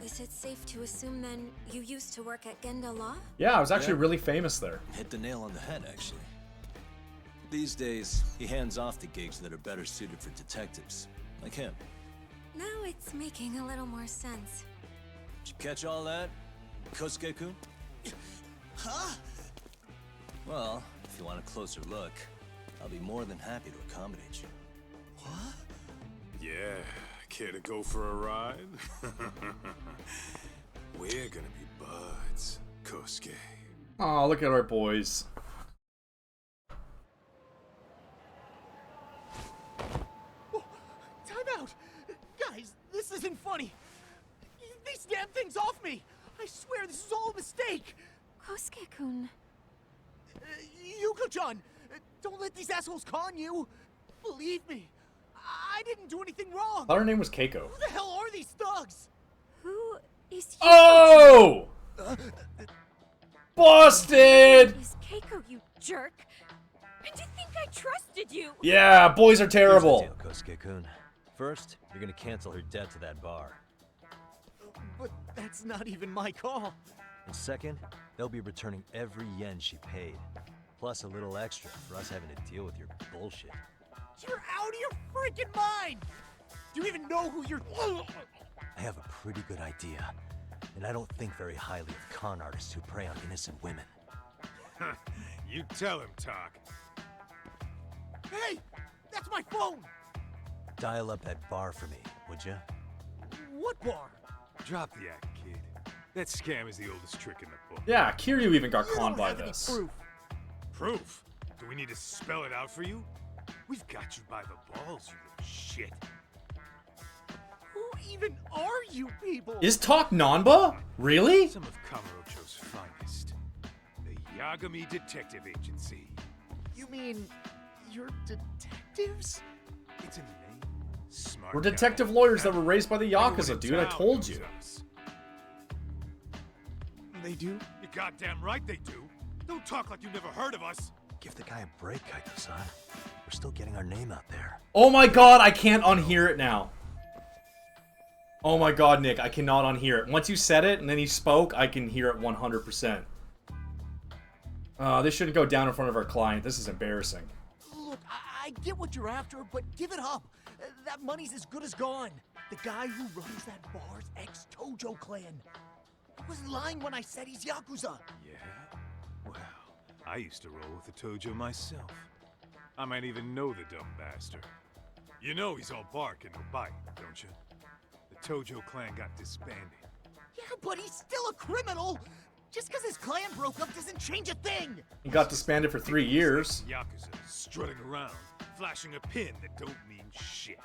Is it safe to assume then you used to work at Genda Law? Yeah, I was actually really famous there. Hit the nail on the head, actually. These days, he hands off to gigs that are better suited for detectives, like him. Now it's making a little more sense. Did you catch all that, Kosuke-kun? Huh? Well, if you want a closer look, I'll be more than happy to accommodate you. What? Yeah, care to go for a ride? We're gonna be buds, Kosuke. Aw, look at our boys. Oh, time out! Guys, this isn't funny. These damn things off me! I swear this is all a mistake! Kosuke-kun. Yuko-chan! Don't let these assholes con you! Believe me, I didn't do anything wrong! I thought her name was Keiko. Who the hell are these thugs? Who is Yuko-chan? Oh! Busted! Is Keiko, you jerk? And to think I trusted you! Yeah, boys are terrible. Here's the deal, Kosuke-kun. First, you're gonna cancel her debt to that bar. But that's not even my call. And second, they'll be returning every yen she paid. Plus a little extra for us having to deal with your bullshit. You're out of your freaking mind! Do you even know who you're... I have a pretty good idea. And I don't think very highly of con artists who prey on innocent women. You tell him, Talk. Hey! That's my phone! Dial up that bar for me, would ya? What bar? Drop the act, kid. That scam is the oldest trick in the book. Yeah, Kiryu even got You conned don't by have any this. proof. Proof? Do we need to spell it out for you? We've got you by the balls, you little shit. Who even are you people? Is Talk Nanba? Really? Some of Kamurocho's finest. The Yagami Detective Agency. You mean you're detectives? It's in the name. Smart We're guy. detective lawyers that were raised by the Everyone Yakuza, in dude. I town told knows you. us. They do? You're goddamn right they do. Don't talk like you never heard of us. Give the guy a break, Kaito-san. We're we're still getting our name out there. Oh my god, I can't unhear it now. Oh my god, Nick, I cannot unhear it. Once you said it and then he spoke, I can hear it 100%. This shouldn't go down in front of our client. This is embarrassing. Look, I get what you're after, but give it up. That money's as good as gone. The guy who runs that bar's ex-Tojo clan. I was lying when I said he's Yakuza. Yeah? Well, I used to roll with the Tojo myself. I might even know the dumb bastard. You know he's all bark and no bite, don't you? The Tojo clan got disbanded. Yeah, but he's still a criminal! Just because his clan broke up doesn't change a thing! He got disbanded for 3 years. Yakuza strutting around, flashing a pin that don't mean shit.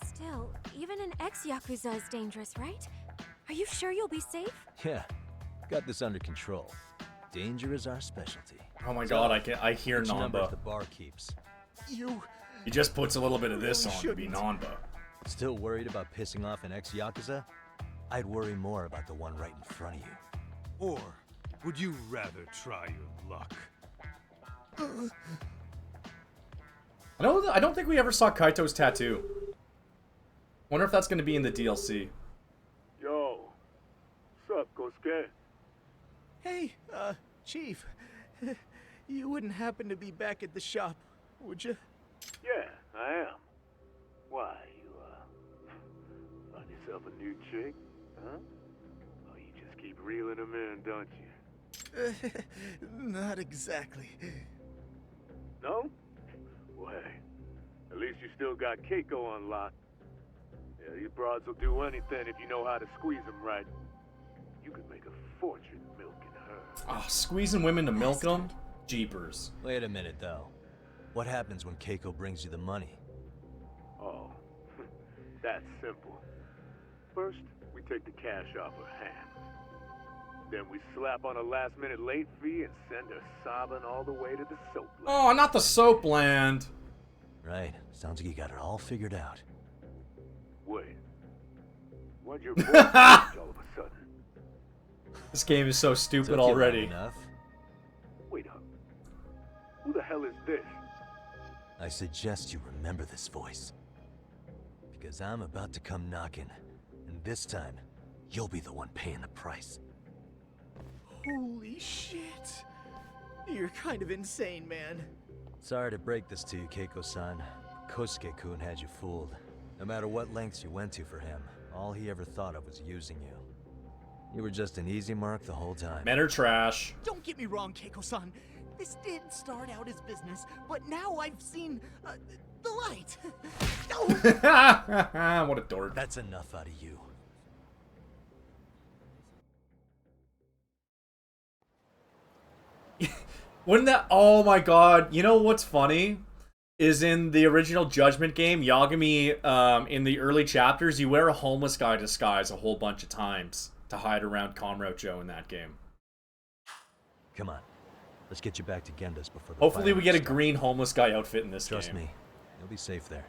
Still, even an ex-Yakuza is dangerous, right? Are you sure you'll be safe? Yeah, got this under control. Danger is our specialty. Oh my god, I hear which number Namba. the bar keeps? He just puts a little bit of this on to be Namba. Still worried about pissing off an ex-Yakuza? I'd worry more about the one right in front of you. Or would you rather try your luck? I don't think we ever saw Kaito's tattoo. Wonder if that's going to be in the DLC. Yo, what's up, Kosuke? Hey, Chief. You wouldn't happen to be back at the shop, would you? Yeah, I am. Why, you, find yourself a new chick, huh? Oh, you just keep reeling them in, don't you? Not exactly. No? Well, hey, at least you still got Keiko on lock. Yeah, these broads will do anything if you know how to squeeze them right. You could make a fortune milking her. Oh, squeezing women to milk them? Jeepers. Wait a minute, though. What happens when Keiko brings you the money? Oh, that's simple. First, we take the cash off her hand. Then we slap on a last-minute late fee and send her sobbing all the way to the soap land. Oh, not the soap land. Right. Sounds like you got it all figured out. Wait. What'd your voice change all of a sudden? This game is so stupid Took you long already. enough. Wait up. Who the hell is this? I suggest you remember this voice. Because I'm about to come knocking. And this time, you'll be the one paying the price. Holy shit. You're kind of insane, man. Sorry to break this to you, Keiko-san. Kosuke-kun had you fooled. No matter what lengths you went to for him, all he ever thought of was using you. You were just an easy mark the whole time. Men are trash. Don't get me wrong, Keiko-san. This did start out as business, but now I've seen the light. What a dork. That's enough out of you. Wouldn't that... Oh my god. You know what's funny? Is in the original Judgment game, Yagami, in the early chapters, you wear a homeless guy disguise a whole bunch of times to hide around Kamurocho in that game. Come on. Let's get you back to Genda's before the Hopefully we get a fireworks green homeless guy outfit in this start. game. Trust me. You'll be safe there.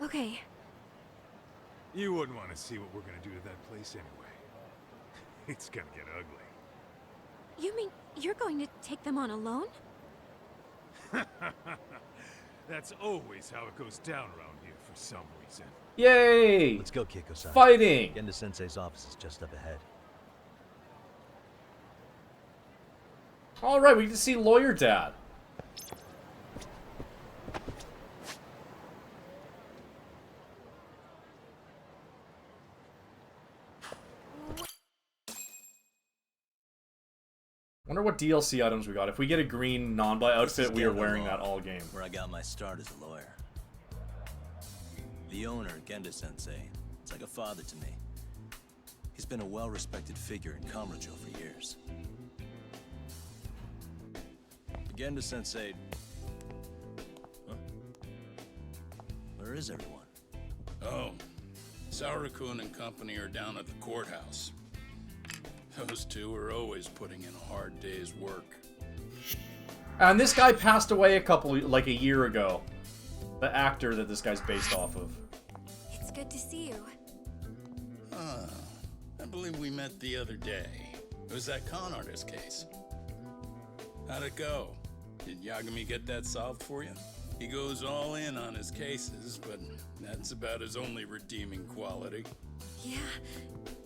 Okay. You wouldn't want to see what we're gonna do to that place anyway. It's gonna get ugly. You mean you're going to take them on alone? That's always how it goes down around here for some reason. Yay! Let's go, Keiko-san. Fighting! Genda-sensei's office is just up ahead. Alright, we get to see Lawyer Dad. Wonder what DLC items we got. If we get a green Nanba outfit, we are wearing that all game. Where I got my start as a lawyer. The owner, Genda-sensei, is like a father to me. He's been a well-respected figure in Kamurocho for years. Genda-sensei... Huh? Where is everyone? Oh, Saura-kun and company are down at the courthouse. Those two are always putting in a hard day's work. And this guy passed away like a year ago. The actor that this guy's based off of. It's good to see you. I believe we met the other day. It was that con artist case. How'd it go? Did Yagami get that solved for you? He goes all in on his cases, but that's about his only redeeming quality. Yeah,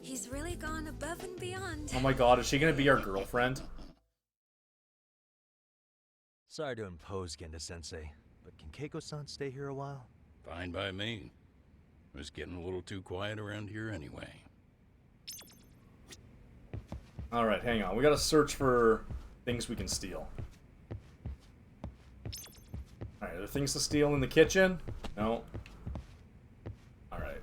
he's really gone above and beyond. Oh my god, is she gonna be our girlfriend? Sorry to impose, Genda-sensei, but can Keiko-san stay here a while? Fine by me. It was getting a little too quiet around here anyway. Alright, hang on. We gotta search for things we can steal. Alright, are there things to steal in the kitchen? No. Alright.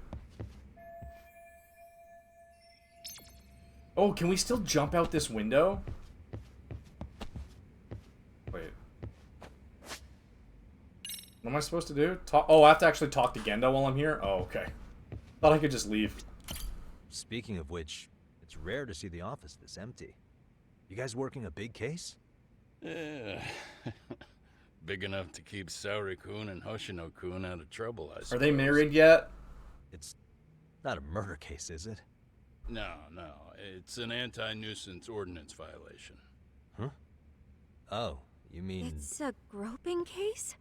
Oh, can we still jump out this window? Wait. What am I supposed to do? Talk. Oh, I have to actually talk to Genda while I'm here? Oh, okay. Thought I could just leave. Speaking of which, it's rare to see the office this empty. You guys working a big case? Yeah. Big enough to keep Saori-kun and Hoshino-kun out of trouble, I suppose. Are they married yet? It's not a murder case, is it? No, no. It's an anti-nuisance ordinance violation. Huh? Oh, you mean... It's a groping case?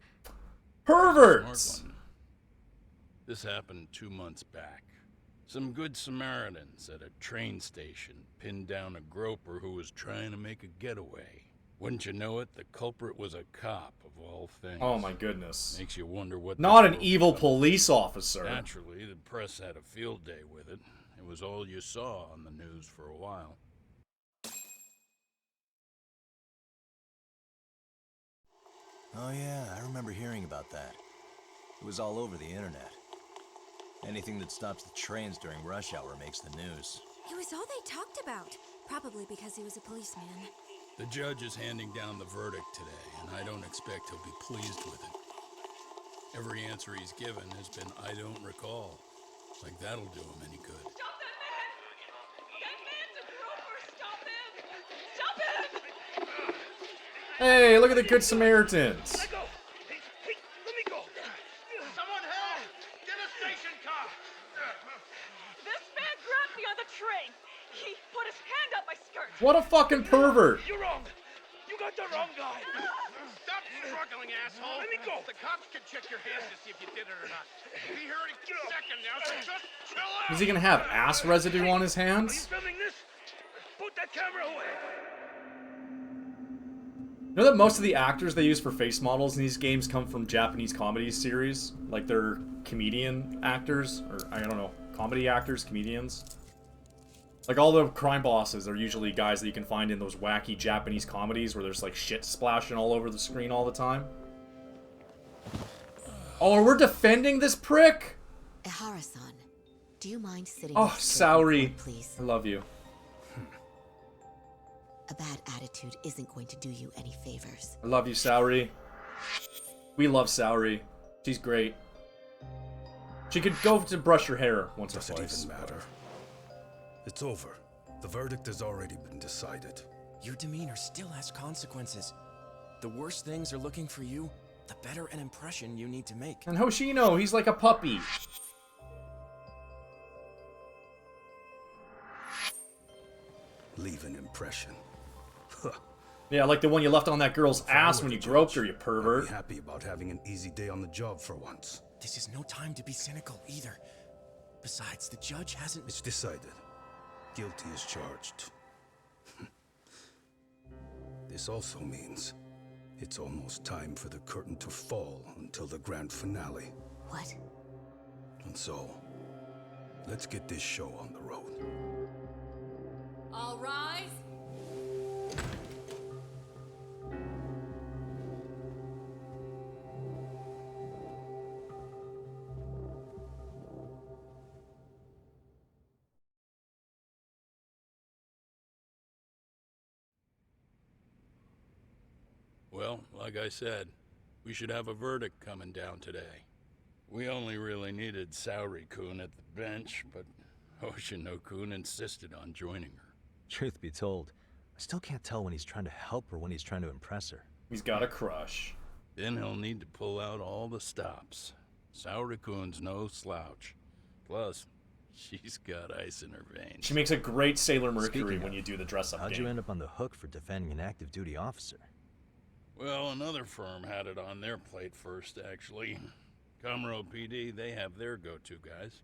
Perverts! Smart one. This happened 2 months back. Some good Samaritans at a train station pinned down a groper who was trying to make a getaway. Wouldn't you know it, the culprit was a cop, of all things. Oh my goodness. Makes you wonder what... Not an evil police officer. Naturally, the press had a field day with it. It was all you saw on the news for a while. Oh yeah, I remember hearing about that. It was all over the internet. Anything that stops the trains during rush hour makes the news. It was all they talked about. Probably because he was a policeman. The judge is handing down the verdict today, and I don't expect he'll be pleased with it. Every answer he's given has been, I don't recall. Like that'll do him any good. Stop that man! That man's a groper! Stop him! Stop him! Hey, look at the Good Samaritans. Let go! Hey, let me go! Someone help! Get a station car! This man grabbed me on the train! He put his hand up my skirt! What a fucking pervert! You're wrong! You got the wrong guy! Stop struggling, asshole! Let me go! The cops can check your hands to see if you did it or not. We'll be here in a second now, so just chill out! Is he gonna have ass residue on his Are you hands? filming this? Put that camera away! You know that most of the actors they use for face models in these games come from Japanese comedy series? Like they're comedian actors, or I don't know, comedy actors, comedians? Like all the crime bosses are usually guys that you can find in those wacky Japanese comedies where there's like shit splashing all over the screen all the time. Oh, we're defending this prick? Ehara-san, do you mind sitting Oh, next to me, Saori. please? I love you. A bad attitude isn't going to do you any favors. I love you, Saori. We love Saori. She's great. She could go to brush her hair once or Does it twice. even matter? It's over. The verdict has already been decided. Your demeanor still has consequences. The worse things are looking for you, the better an impression you need to make. And Hoshino, he's like a puppy. Leave an impression. Yeah, like the one you left on that girl's ass when you groped her, you pervert. I'd be happy about having an easy day on the job for once. This is no time to be cynical either. Besides, the judge hasn't... It's decided. Guilty is charged. This also means it's almost time for the curtain to fall until the grand finale. What? And so, let's get this show on the road. All rise. Well, like I said, we should have a verdict coming down today. We only really needed Saori-kun at the bench, but Hoshino-kun insisted on joining her. Truth be told, I still can't tell when he's trying to help or when he's trying to impress her. He's got a crush. Then he'll need to pull out all the stops. Saori-kun's no slouch. Plus, she's got ice in her veins. She makes a great Sailor Mercury Speaking when of, you do the dress-up how'd game. you end up on the hook for defending an active duty officer? Well, another firm had it on their plate first, actually. Comro PD, they have their go-to guys.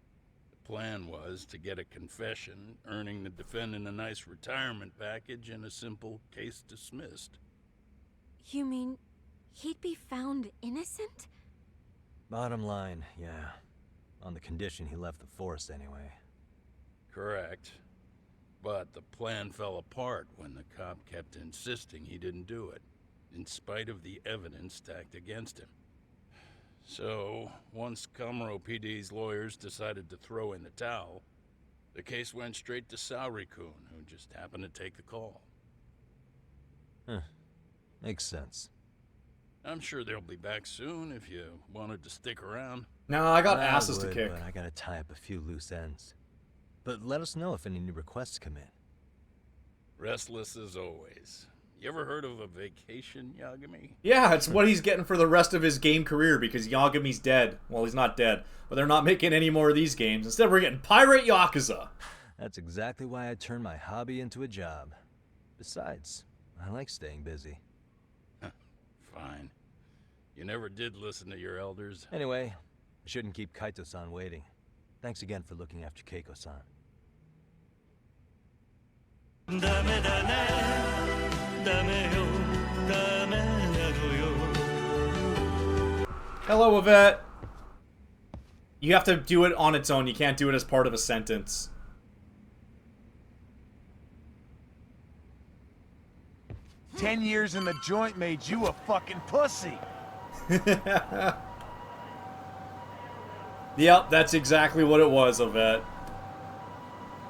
The plan was to get a confession, earning the defendant a nice retirement package and a simple case dismissed. You mean he'd be found innocent? Bottom line, yeah. On the condition he left the force anyway. Correct. But the plan fell apart when the cop kept insisting he didn't do it, in spite of the evidence stacked against him. So, once Comro PD's lawyers decided to throw in the towel, the case went straight to Saori-kun, who just happened to take the call. Huh. Makes sense. I'm sure they'll be back soon if you wanted to stick around. No, I got asses to kick. But I gotta tie up a few loose ends. But let us know if any new requests come in. Restless as always. You ever heard of a vacation, Yagami? Yeah, it's what he's getting for the rest of his game career because Yagami's dead. Well, he's not dead, but they're not making any more of these games. Instead, we're getting Pirate Yakuza. That's exactly why I turned my hobby into a job. Besides, I like staying busy. Fine. You never did listen to your elders. Anyway, I shouldn't keep Kaito-san waiting. Thanks again for looking after Keiko-san. Hello, Yvette. You have to do it on its own. You can't do it as part of a sentence. 10 years in the joint made you a fucking pussy. Yep, that's exactly what it was, Yvette.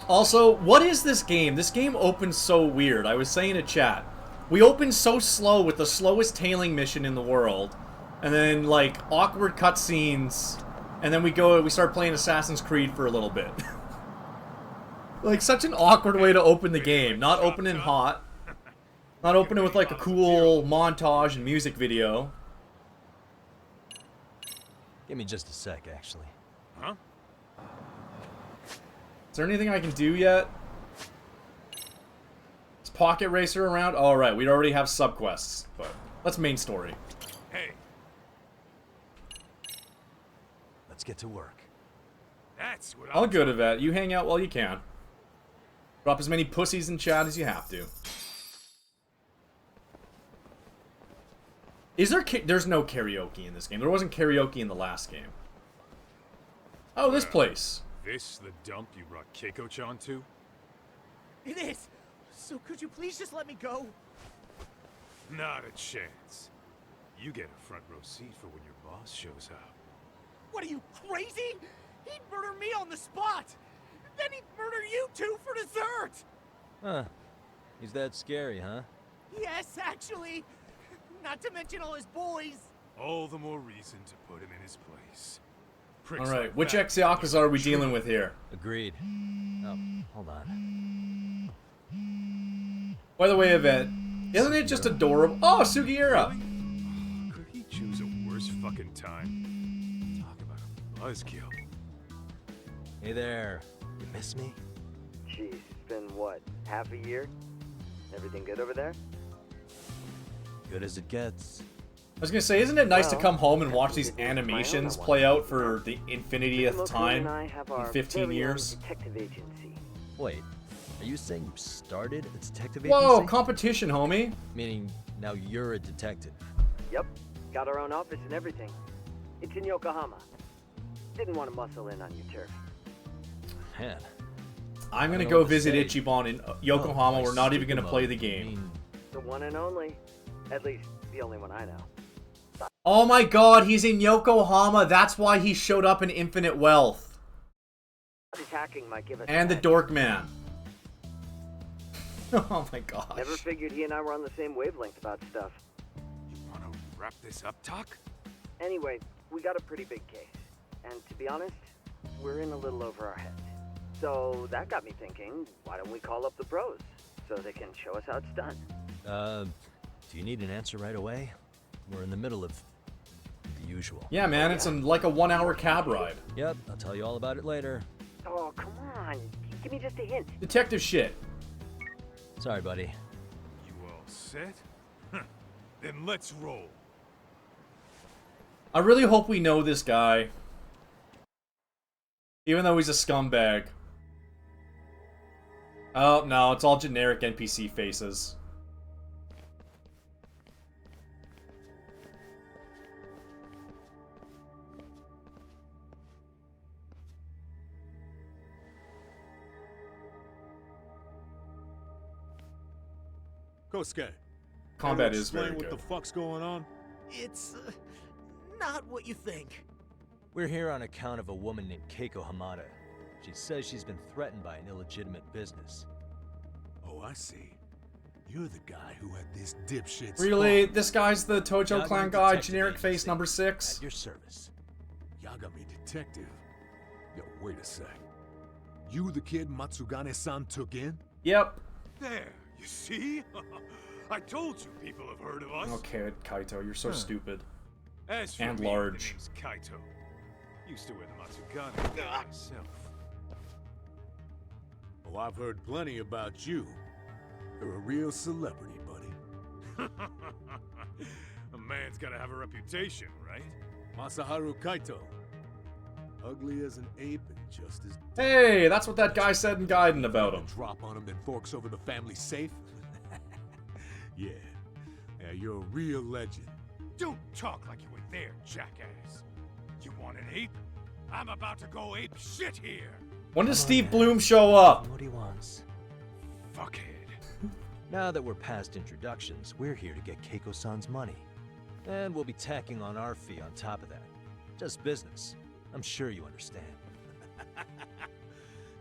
Also, what is this game? This game opens so weird. I was saying to chat. We open so slow with the slowest tailing mission in the world. And then, like, awkward cutscenes. And then we start playing Assassin's Creed for a little bit. Like, such an awkward way to open the game. Not opening hot. Not opening with, like, a cool montage and music video. Give me just a sec, actually. Huh? Is there anything I can do yet? Is Pocket Racer around? Oh, right, we already have subquests. But that's main story. Hey. Let's get to work. That's what All good, Yvette. You hang out while you can. Drop as many pussies in chat as you have to. Is there there's no karaoke in this game. There wasn't karaoke in the last game. Oh, this place. This the dump you brought Keiko-chan to? It is! So could you please just let me go? Not a chance. You get a front row seat for when your boss shows up. What are you, crazy? He'd murder me on the spot! Then he'd murder you two for dessert! Huh. He's that scary, huh? Yes, actually. Not to mention all his boys. All the more reason to put him in his place. Alright, which ex-Yakuza are we dealing with here? Agreed. Oh, hold on. By the way, Yvette, isn't it just adorable? Oh, Sugiura! Could he choose a worse fucking time? Talk about a buzzkill. Hey there. You miss me? Jeez, it's been what, half a year? Everything good over there? Good as it gets. I was gonna say, isn't it nice to come home and watch these animations play out for the infinitieth time in 15 years? Wait, are you saying you started a detective agency? Whoa, competition, homie! Meaning, now you're a detective. Yep, got our own office and everything. It's in Yokohama. Didn't want to muscle in on your turf. Man. I'm gonna go visit Ichiban in Yokohama. We're not even gonna play the game. The one and only. At least, the only one I know. Oh my god, he's in Yokohama. That's why he showed up in Infinite Wealth. His hacking might give us And the Dork Man. Oh my gosh. Never figured he and I were on the same wavelength about stuff. You want to wrap this up, Talk? Anyway, we got a pretty big case. And to be honest, we're in a little over our heads. So that got me thinking, why don't we call up the pros so they can show us how it's done? Do you need an answer right away? We're in the middle of the usual. Yeah, man, it's like a 1-hour cab ride. Yep, I'll tell you all about it later. Oh, come on. Give me just a hint. Detective shit. Sorry, buddy. You all set? Huh. Then let's roll. I really hope we know this guy. Even though he's a scumbag. Oh, no, it's all generic NPC faces. Kosuke. Combat is explain very what good. the fuck's going on? It's not what you think. We're here on account of a woman named Keiko Hamada. She says she's been threatened by an illegitimate business. Oh, I see. You're the guy who had this dipshit. Really? spawn. This guy's the Tojo Yagami Clan guy, Detective generic face Agency. number 6? At your service. Yagami Detective. Yo, wait a sec. You the kid Matsugane-san took in? Yep. There, you see? I told you people have heard of us. Okay, Kaito, you're so stupid. As for And me, large. The name's Kaito. Used to wear the Matsugane myself. Oh, I've heard plenty about you. You're a real celebrity, buddy. A man's gotta have a reputation, right? Masaharu Kaito. Ugly as an ape and just as... Hey, that's what that guy said in Gaiden about him. Drop on him then forks over the family safe? Yeah. Yeah, you're a real legend. Don't talk like you were there, jackass. You want an ape? I'm about to go ape shit here. When does Steve Bloom show up? What he wants. Fuckhead. Now that we're past introductions, we're here to get Keiko-san's money. And we'll be tacking on our fee on top of that. Just business. I'm sure you understand.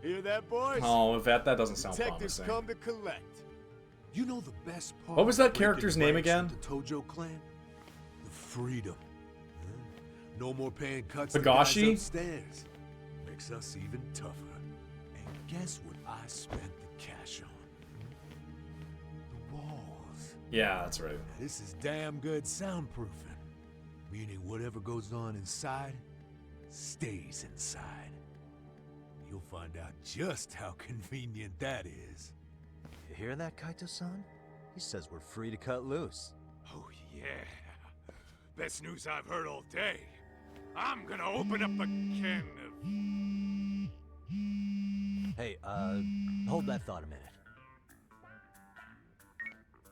Hear that, boys? Oh, Yvette, that doesn't sound Detectives promising. come to collect. You know the best part. What was that of breaking character's name ranks again? with The Tojo clan? The freedom. No more paying cuts Higashi? to guys upstairs. Makes us even tougher. And guess what I spent the cash on? The walls. Yeah, that's right. This is damn good soundproofing. Meaning whatever goes on inside, stays inside. You'll find out just how convenient that is. You hear that, Kaito-san? He says we're free to cut loose. Oh, yeah. Best news I've heard all day. I'm gonna open up a can of... Hey, hold that thought a minute.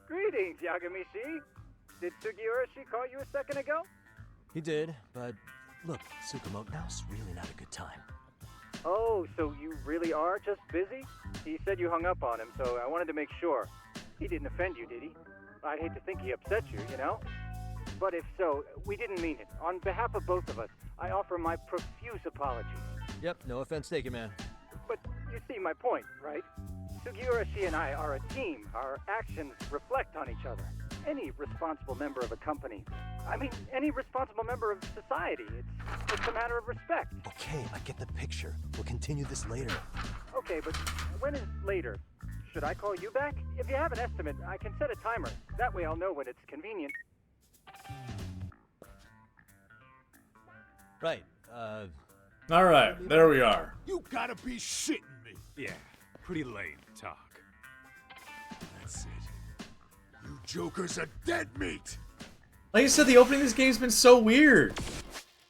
Greetings, Yagami-shi. Did Sugiura-shi call you a second ago? He did, but look, Tsukumo, now's really not a good time. Oh, so you really are just busy? He said you hung up on him, so I wanted to make sure. He didn't offend you, did he? I'd hate to think he upset you, you know? But if so, we didn't mean it. On behalf of both of us, I offer my profuse apologies. Yep, no offense taken, man. But you see my point, right? Sugiura-shi and I are a team. Our actions reflect on each other. Any responsible member of a company, I mean, any responsible member of society, it's a matter of respect. Okay, I get the picture. We'll continue this later. Okay, but when is later? Should I call you back? If you have an estimate, I can set a timer. That way I'll know when it's convenient. Right, Alright, there we are. You gotta be shitting me. Yeah, pretty lame talk. That's it. You jokers are dead meat. Like I said, the opening of this game's been so weird.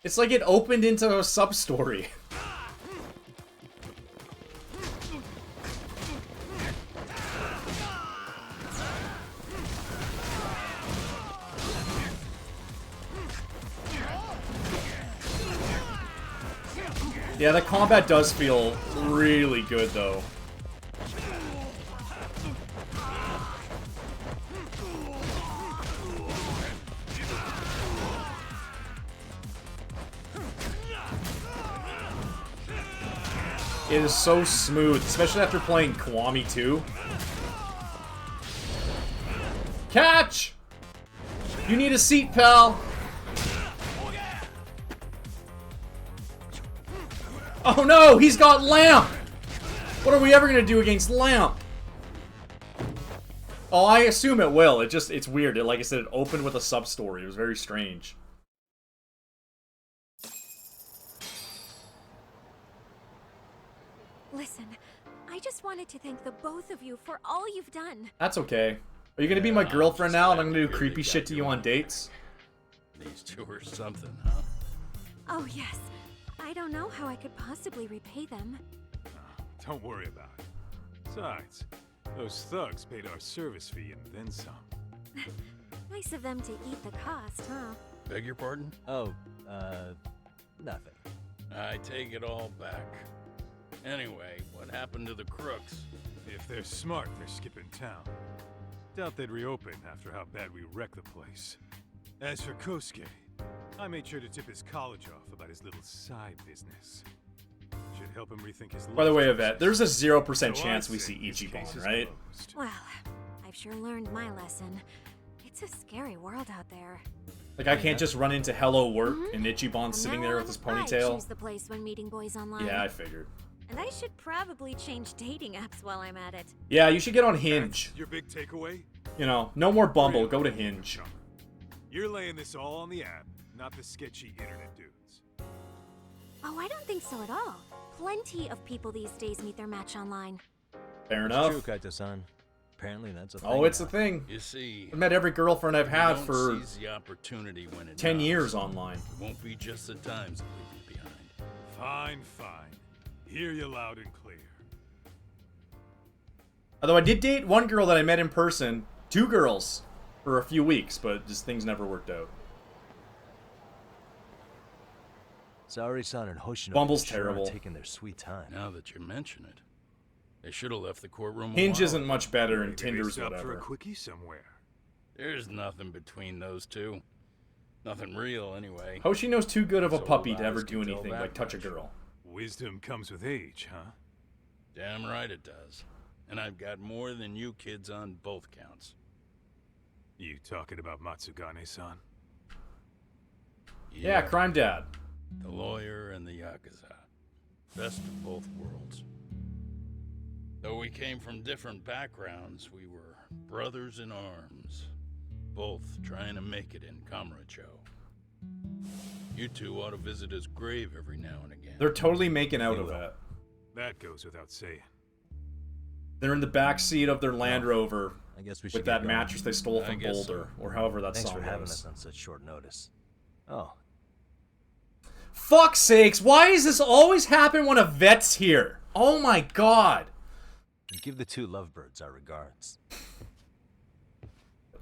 It's like it opened into a sub-story. Yeah, the combat does feel really good, though. It is so smooth, especially after playing Kiwami 2. Catch! You need a seat, pal! Oh no, he's got Lamp! What are we ever gonna do against Lamp? Oh, I assume it will. It's weird. Like I said, it opened with a sub-story. It was very strange. Listen, I just wanted to thank the both of you for all you've done. That's okay. Are you gonna be my Yeah, girlfriend just now and glad I'm to gonna do hear creepy they shit got to you you on on dates? These two are something, huh? Oh, yes. I don't know how I could possibly repay them. Don't worry about it. Besides, those thugs paid our service fee and then some. Nice of them to eat the cost, huh? Beg your pardon? Oh, nothing. I take it all back. Anyway, what happened to the crooks? If they're smart, they're skipping town. Doubt they'd reopen after how bad we wrecked the place. As for Kosuke, I made sure to tip his college off about his little side business. Should help him rethink his life. By the way, Yvette, there's a 0% So chance I'd we say see this case Ichiban, is right? closed. Well, I've sure learned my lesson. It's a scary world out there. Like, I can't just run into Hello Work and Ichiban From sitting now there on, with his I ponytail. choose the place when meeting boys online. Yeah, I figured. And I should probably change dating apps while I'm at it. Yeah, you should get on Hinge. Your big takeaway? You know, no more Bumble, go to Hinge. You're laying this all on the app, not the sketchy internet dudes. Oh, I don't think so at all. Plenty of people these days meet their match online. Fair It's enough. true, Kaito-san. Apparently that's a thing. Oh, it's a now. thing. You see, I've met every girlfriend I've had you don't for seize the opportunity when it 10 knocks. years online. It won't be just the times that leave you behind. Fine, fine. Hear you loud and clear. Although I did date one girl that I met in person, 2 girls, for a few weeks, but just things never worked out. Saori-san and Hoshino Bumble's sure are terrible. taking their sweet time. Now that you mention it, they should have left the courtroom. a Hinge while isn't ago. much better, and Maybe they Tinder's stopped whatever. for a quickie somewhere. There's nothing between those two. Nothing real, anyway. Hoshino's too good of a So puppy to eyes ever can do tell anything that like touch a much. girl. Wisdom comes with age, huh? Damn right it does. And I've got more than you kids on both counts. You talking about Matsugane-san? Yeah, crime dad. The lawyer and the Yakuza. Best of both worlds. Though we came from different backgrounds, we were brothers in arms. Both trying to make it in Kamurocho. You two ought to visit his grave every now and again. They're totally making out of it. That goes without saying. They're in the back seat of their Land Rover I guess we should with get that going. mattress they stole I from guess so. Boulder, or however that Thanks song for having goes. us on such short notice. Oh, Fuck's sakes, why does this always happen when a vet's here? Oh my god. and give the 2 lovebirds our regards.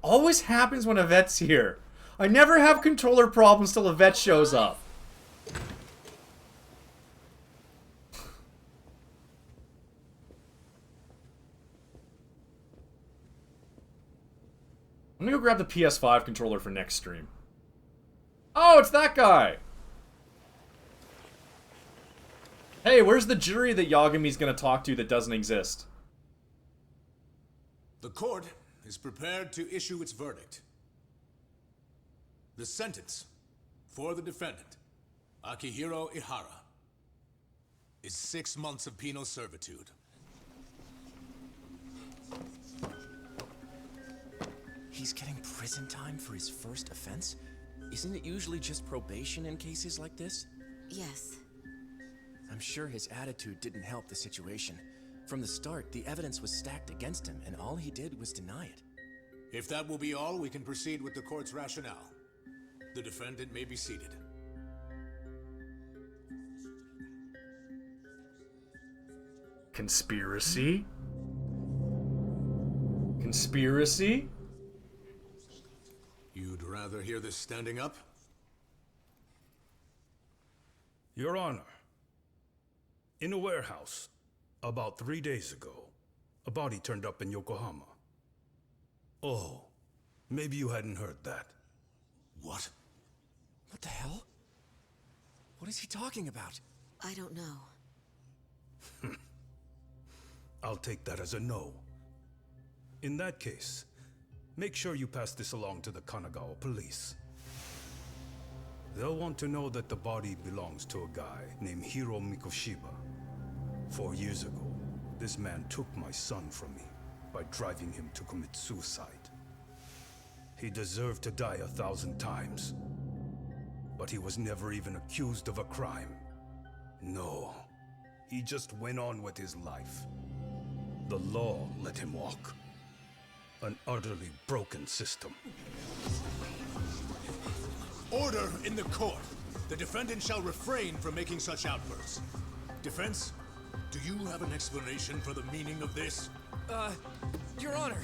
Always happens when a vet's here. I never have controller problems till a vet shows up. I'm gonna go grab the PS5 controller for next stream. Oh, it's that guy! Hey, where's the jury that Yagami's gonna talk to that doesn't exist? The court is prepared to issue its verdict. The sentence for the defendant, Akihiro Ihara, is 6 months of penal servitude. He's getting prison time for his first offense? Isn't it usually just probation in cases like this? Yes. I'm sure his attitude didn't help the situation. From the start, the evidence was stacked against him, and all he did was deny it. If that will be all, we can proceed with the court's rationale. The defendant may be seated. Conspiracy? Conspiracy? You'd rather hear this standing up? Your Honor, in a warehouse, about 3 days ago, a body turned up in Yokohama. Oh, maybe you hadn't heard that. What? What the hell? What is he talking about? I don't know. I'll take that as a no. In that case, make sure you pass this along to the Kanagawa police. They'll want to know that the body belongs to a guy named Hiro Mikoshiba. 4 years ago, this man took my son from me by driving him to commit suicide. He deserved to die 1,000 times, but he was never even accused of a crime. No, he just went on with his life. The law let him walk. an utterly broken system. Order in the court. The defendant shall refrain from making such outbursts. Defense, do you have an explanation for the meaning of this? Your Honor,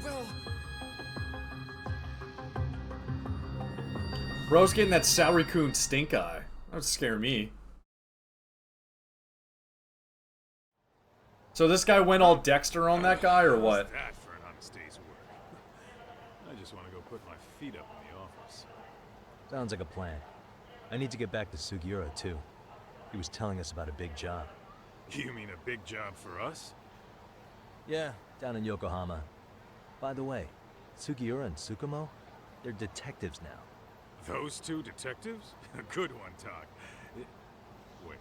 well... Bro's getting that Salary Coon stink eye. That would scare me. So this guy went all Dexter on that guy, or what? How's that for an honest day's work? I just want to go put my feet up in the office. Sounds like a plan. I need to get back to Sugiura, too. He was telling us about a big job. You mean a big job for us? Yeah, down in Yokohama. By the way, Sugiura and Tsukumo, they're detectives now. Those two detectives? A good one, Talk. Wait,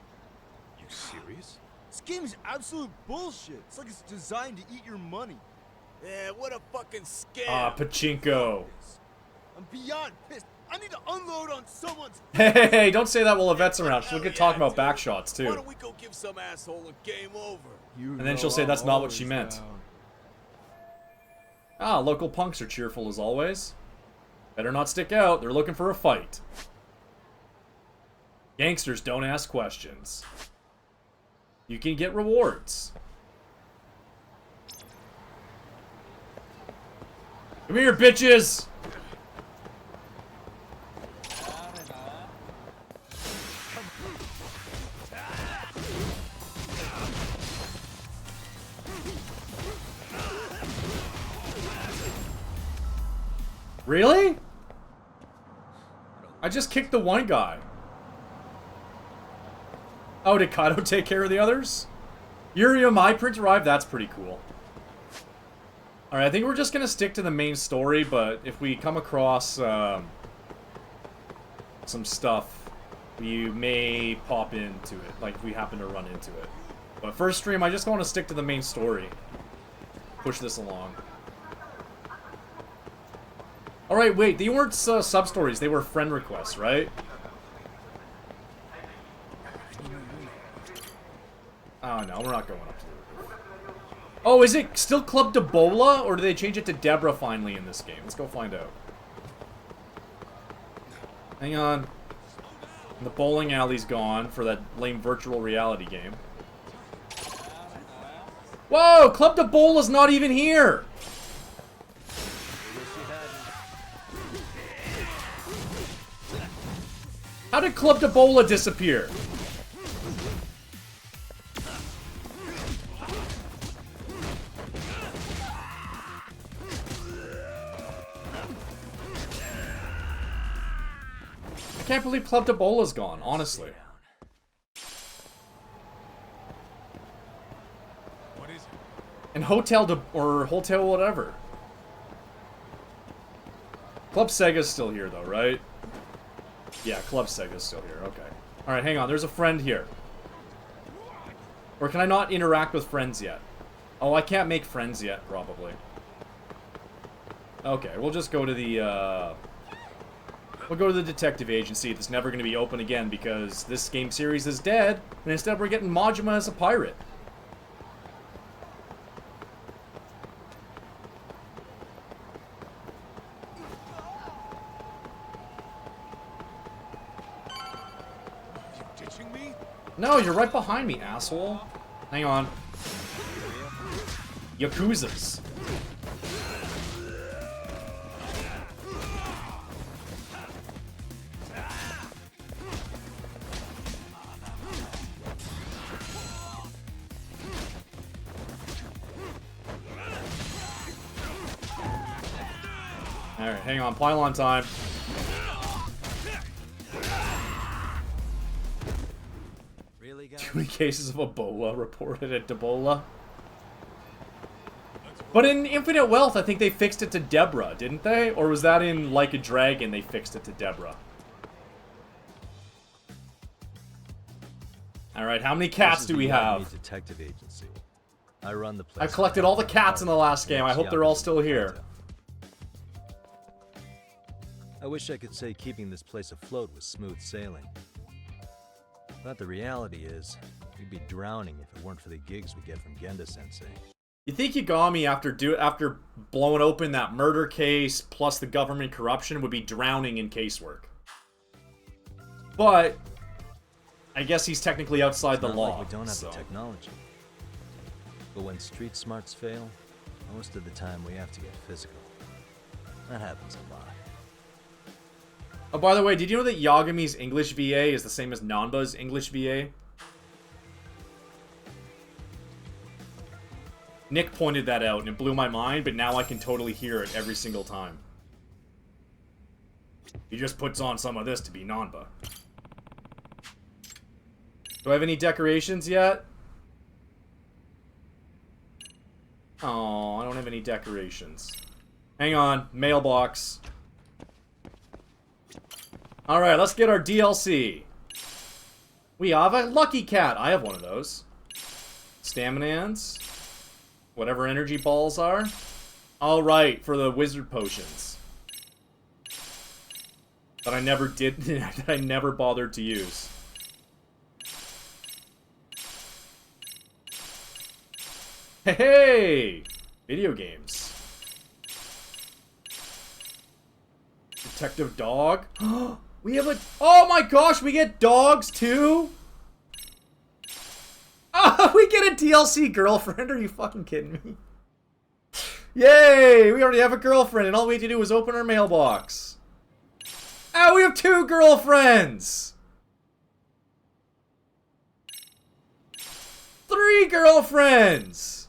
you serious? This game is absolute bullshit. It's like it's designed to eat your money. Yeah, what a fucking scam. Ah, pachinko. I'm beyond pissed. I need to unload on someone's... Hey, don't say that while Yvette's around. She'll get talking about back shots, Why too. don't we go give some asshole a game over? And then she'll say that's not what she meant. Ah, local punks are cheerful as always. Better not stick out. They're looking for a fight. Gangsters don't ask questions. You can get rewards. Come here, bitches! Really? I just kicked the one guy. Oh, did Kaido take care of the others? Yuria, my print arrived? That's pretty cool. Alright, I think we're just gonna stick to the main story, but if we come across some stuff, we may pop into it, like if we happen to run into it. But first stream, I just want to stick to the main story. Push this along. Alright, wait, they weren't sub-stories, they were friend requests, right? Oh no, we're not going up to the roof. Oh, is it still Club Debola, or do they change it to Deborah finally in this game? Let's go find out. Hang on. The bowling alley's gone for that lame virtual reality game. Whoa! Club Debola's not even here! How did Club Debola disappear? I can't believe Club Debola's gone, honestly. What is it? And Hotel whatever. Club Sega's still here though, right? Yeah, Club Sega's still here, okay. Alright, hang on, there's a friend here. Or can I not interact with friends yet? Oh, I can't make friends yet, probably. Okay, we'll just go to the, we'll go to the detective agency that's never going to be open again because this game series is dead, and instead we're getting Majima as a pirate. No, you're right behind me, asshole. Hang on. Yakuzas. Alright, hang on. Pylon time. 20 cases of Ebola reported at Debola. But in Infinite Wealth, I think they fixed it to Deborah, didn't they? Or was that in Like a Dragon they fixed it to Deborah? Alright, how many cats do we have? Yagami Detective Agency. I run the place. I collected all the cats in the last game. I hope they're all still here. I wish I could say keeping this place afloat was smooth sailing. But the reality is, we'd be drowning if it weren't for the gigs we get from Genda-sensei. You think Yagami, after blowing open that murder case plus the government corruption, would be drowning in casework. But I guess he's technically outside It's the not law. like we don't have so. the technology. But when street smarts fail, most of the time we have to get physical. That happens a lot. Oh, by the way, did you know that Yagami's English VA is the same as Nanba's English VA? Nick pointed that out, and it blew my mind, but now I can totally hear it every single time. He just puts on some of this to be Nanba. Do I have any decorations yet? Oh, I don't have any decorations. Hang on, mailbox. Alright, let's get our DLC. We have a Lucky Cat. I have one of those. Staminans. Whatever energy balls are. Alright, for the wizard potions. That I never did, that I never bothered to use. Hey, hey! Video games. Detective Dog. We have a... Oh my gosh, we get dogs too? Oh, we get a DLC girlfriend? Are you fucking kidding me? Yay! We already have a girlfriend, and all we had to do was open our mailbox. Oh, we have 2 girlfriends! 3 girlfriends!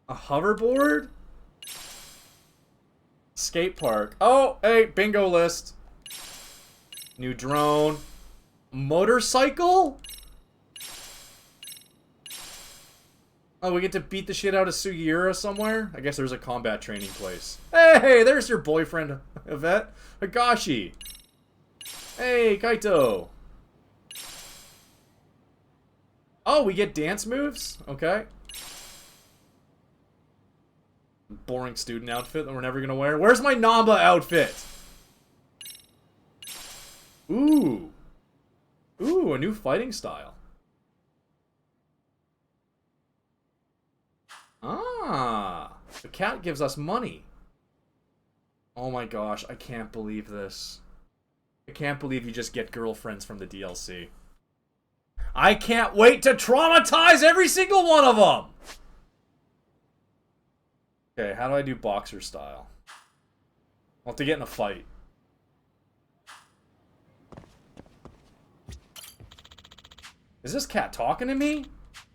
A hoverboard? Skate park. Oh, hey, bingo list. New drone. Motorcycle? Oh, we get to beat the shit out of Sugiura somewhere? I guess there's a combat training place. Hey, there's your boyfriend, Yvette. Higashi. Hey, Kaito. Oh, we get dance moves? Okay. Boring student outfit that we're never gonna wear. Where's my Namba outfit? Ooh. Ooh, a new fighting style. Ah. The cat gives us money. Oh my gosh, I can't believe this. I can't believe you just get girlfriends from the DLC. I can't wait to traumatize every single one of them! Okay, how do I do boxer style? I'll have to get in a fight. Is this cat talking to me?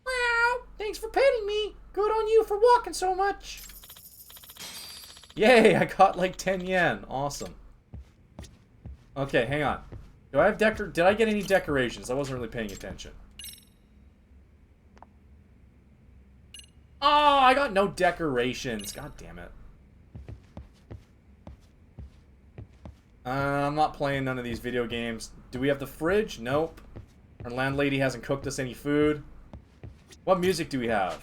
Meow! Thanks for petting me! Good on you for walking so much! Yay! I got like 10 yen. Awesome. Okay, hang on. Do I have did I get any decorations? I wasn't really paying attention. Oh, I got no decorations. God damn it. I'm not playing none of these video games. Do we have the fridge? Nope. Our landlady hasn't cooked us any food. What music do we have?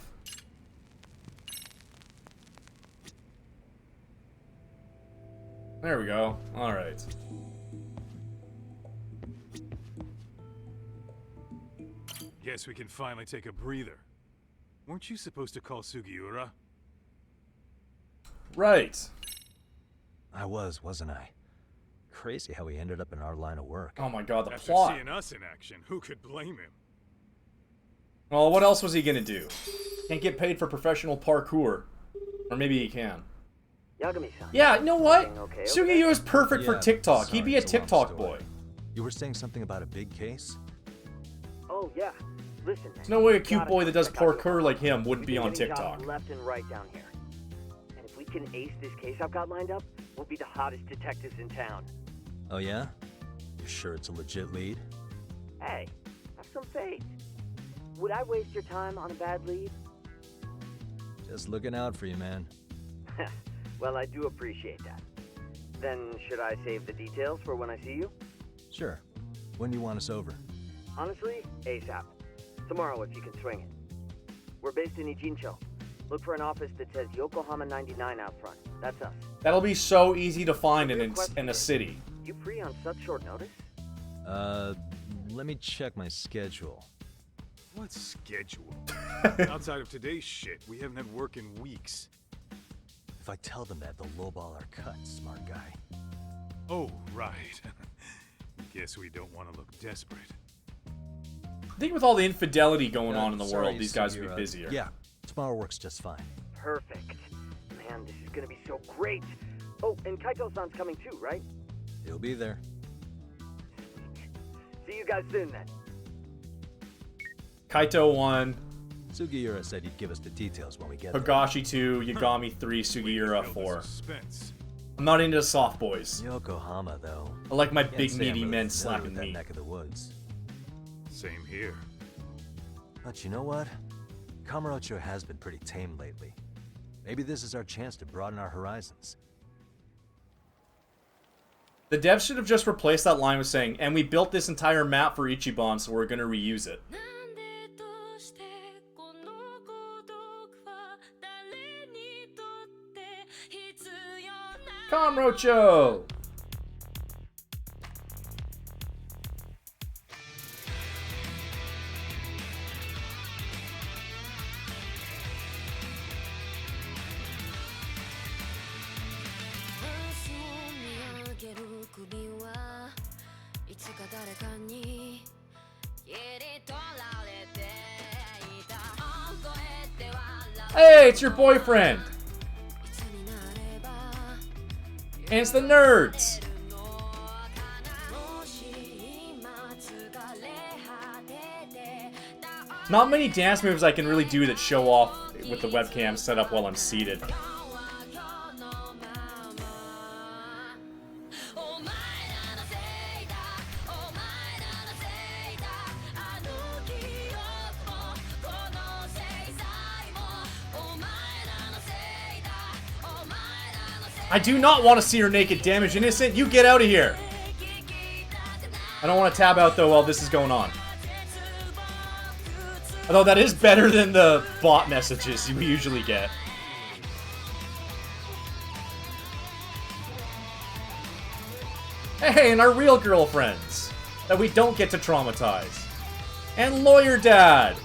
There we go. Alright. Guess we can finally take a breather. Weren't you supposed to call Sugiura? Right. I wasn't I? Crazy how he ended up in our line of work. Oh my god, the After plot. seeing us in action, who could blame him? Well, what else was he gonna do? Can't get paid for professional parkour. Or maybe he can. Yagami-san. Yeah, you know what? Okay, Sugiura is perfect for Yeah, TikTok. sorry, He'd be a it's a long TikTok story. boy. You were saying something about a big case? Oh, yeah. Listen, There's no way a cute gotta boy that does check out your parkour like him wouldn't We've be been on getting TikTok. jobs left and right down here. And if we can ace this case I've got lined up, we'll be the hottest detectives in town. Oh yeah? You sure it's a legit lead? Hey, have some faith. Would I waste your time on a bad lead? Just looking out for you, man. Well, I do appreciate that. Then should I save the details for when I see you? Sure. When do you want us over? Honestly, ASAP. Tomorrow if you can swing it. We're based in Ijincho. Look for an office that says Yokohama 99 out front. That's us. That'll be so easy to find in a city. You free on such short notice? Let me check my schedule. What schedule? Outside of today's shit, we haven't had work in weeks. If I tell them that, they'll lowball our cut, smart guy. Oh, right. Guess we don't want to look desperate. I think with all the infidelity going on in the Sorry, world, these guys would be Sugira. busier. Yeah, tomorrow works just fine. Perfect. Man, this is gonna be so great. Oh, and Kaito-san's coming too, right? He'll be there. See you guys soon then. Kaito 1, Sugiura said he'd give us the details when we get there. Higashi 2, Yagami 3, Sugiura 4. Suspense. I'm not into soft boys. Yokohama, though. I like my Can't big say I'm meaty really men familiar slapping with that meat. neck of the woods. Same here. But you know what? Kamurocho has been pretty tame lately. Maybe this is our chance to broaden our horizons. The devs should have just replaced that line with saying, and we built this entire map for Ichiban, so we're gonna reuse it. Kamurocho! Hey, it's your boyfriend! And it's the nerds! Not many dance moves I can really do that show off with the webcam set up while I'm seated. I do not want to see her naked. Damage innocent. You get out of here. I don't want to tab out though while this is going on. Although that is better than the bot messages we usually get. Hey, and our real girlfriends that we don't get to traumatize. And lawyer dad.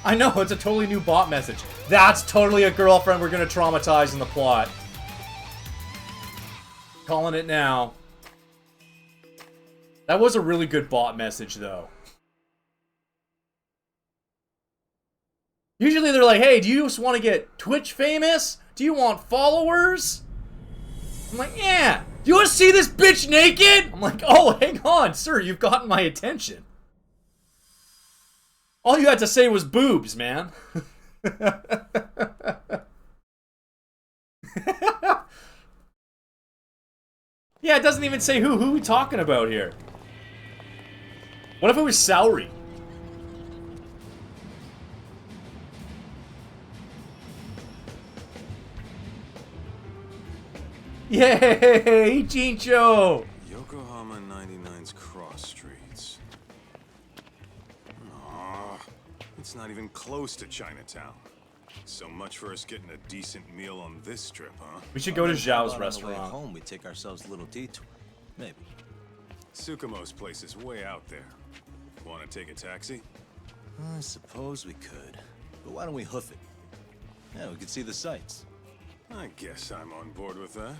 I know, it's a totally new bot message. That's totally a girlfriend we're going to traumatize in the plot. Calling it now. That was a really good bot message, though. Usually they're like, hey, do you just want to get Twitch famous? Do you want followers? I'm like, yeah. Do you want to see this bitch naked? I'm like, oh, hang on, sir. You've gotten my attention. All you had to say was boobs, man. Yeah, it doesn't even say who we talking about here. What if it was Saori? Yay, Jincho! Yokohama 99's cross streets. Aw, it's not even close to Chinatown. So much for us getting a decent meal on this strip, huh? We should go to Zhao's On the way restaurant. home, we take ourselves a little detour. Maybe. Tsukumo's place is way out there. Want to take a taxi? I suppose we could. But why don't we hoof it? Yeah, we could see the sights. I guess I'm on board with that.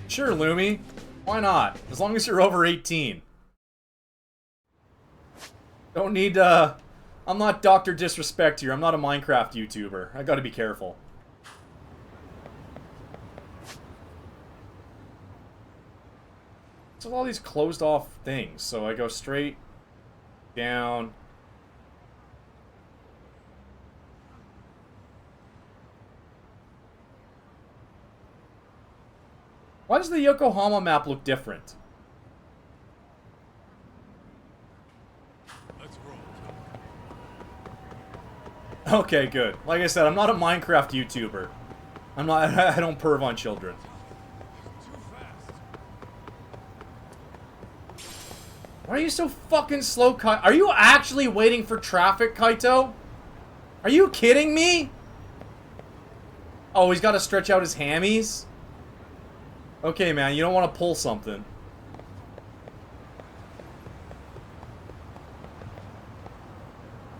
Sure, Lumi. Why not? As long as you're over 18. Don't need, I'm not Dr. Disrespect here. I'm not a Minecraft YouTuber. I gotta be careful. So all these closed off things. So I go straight down. Why does the Yokohama map look different? Okay, good. Like I said, I'm not a Minecraft YouTuber. I'm not. I don't perv on children. Why are you so fucking slow, Kaito? Are you actually waiting for traffic, Kaito? Are you kidding me? Oh, he's got to stretch out his hammies? Okay, man, you don't want to pull something.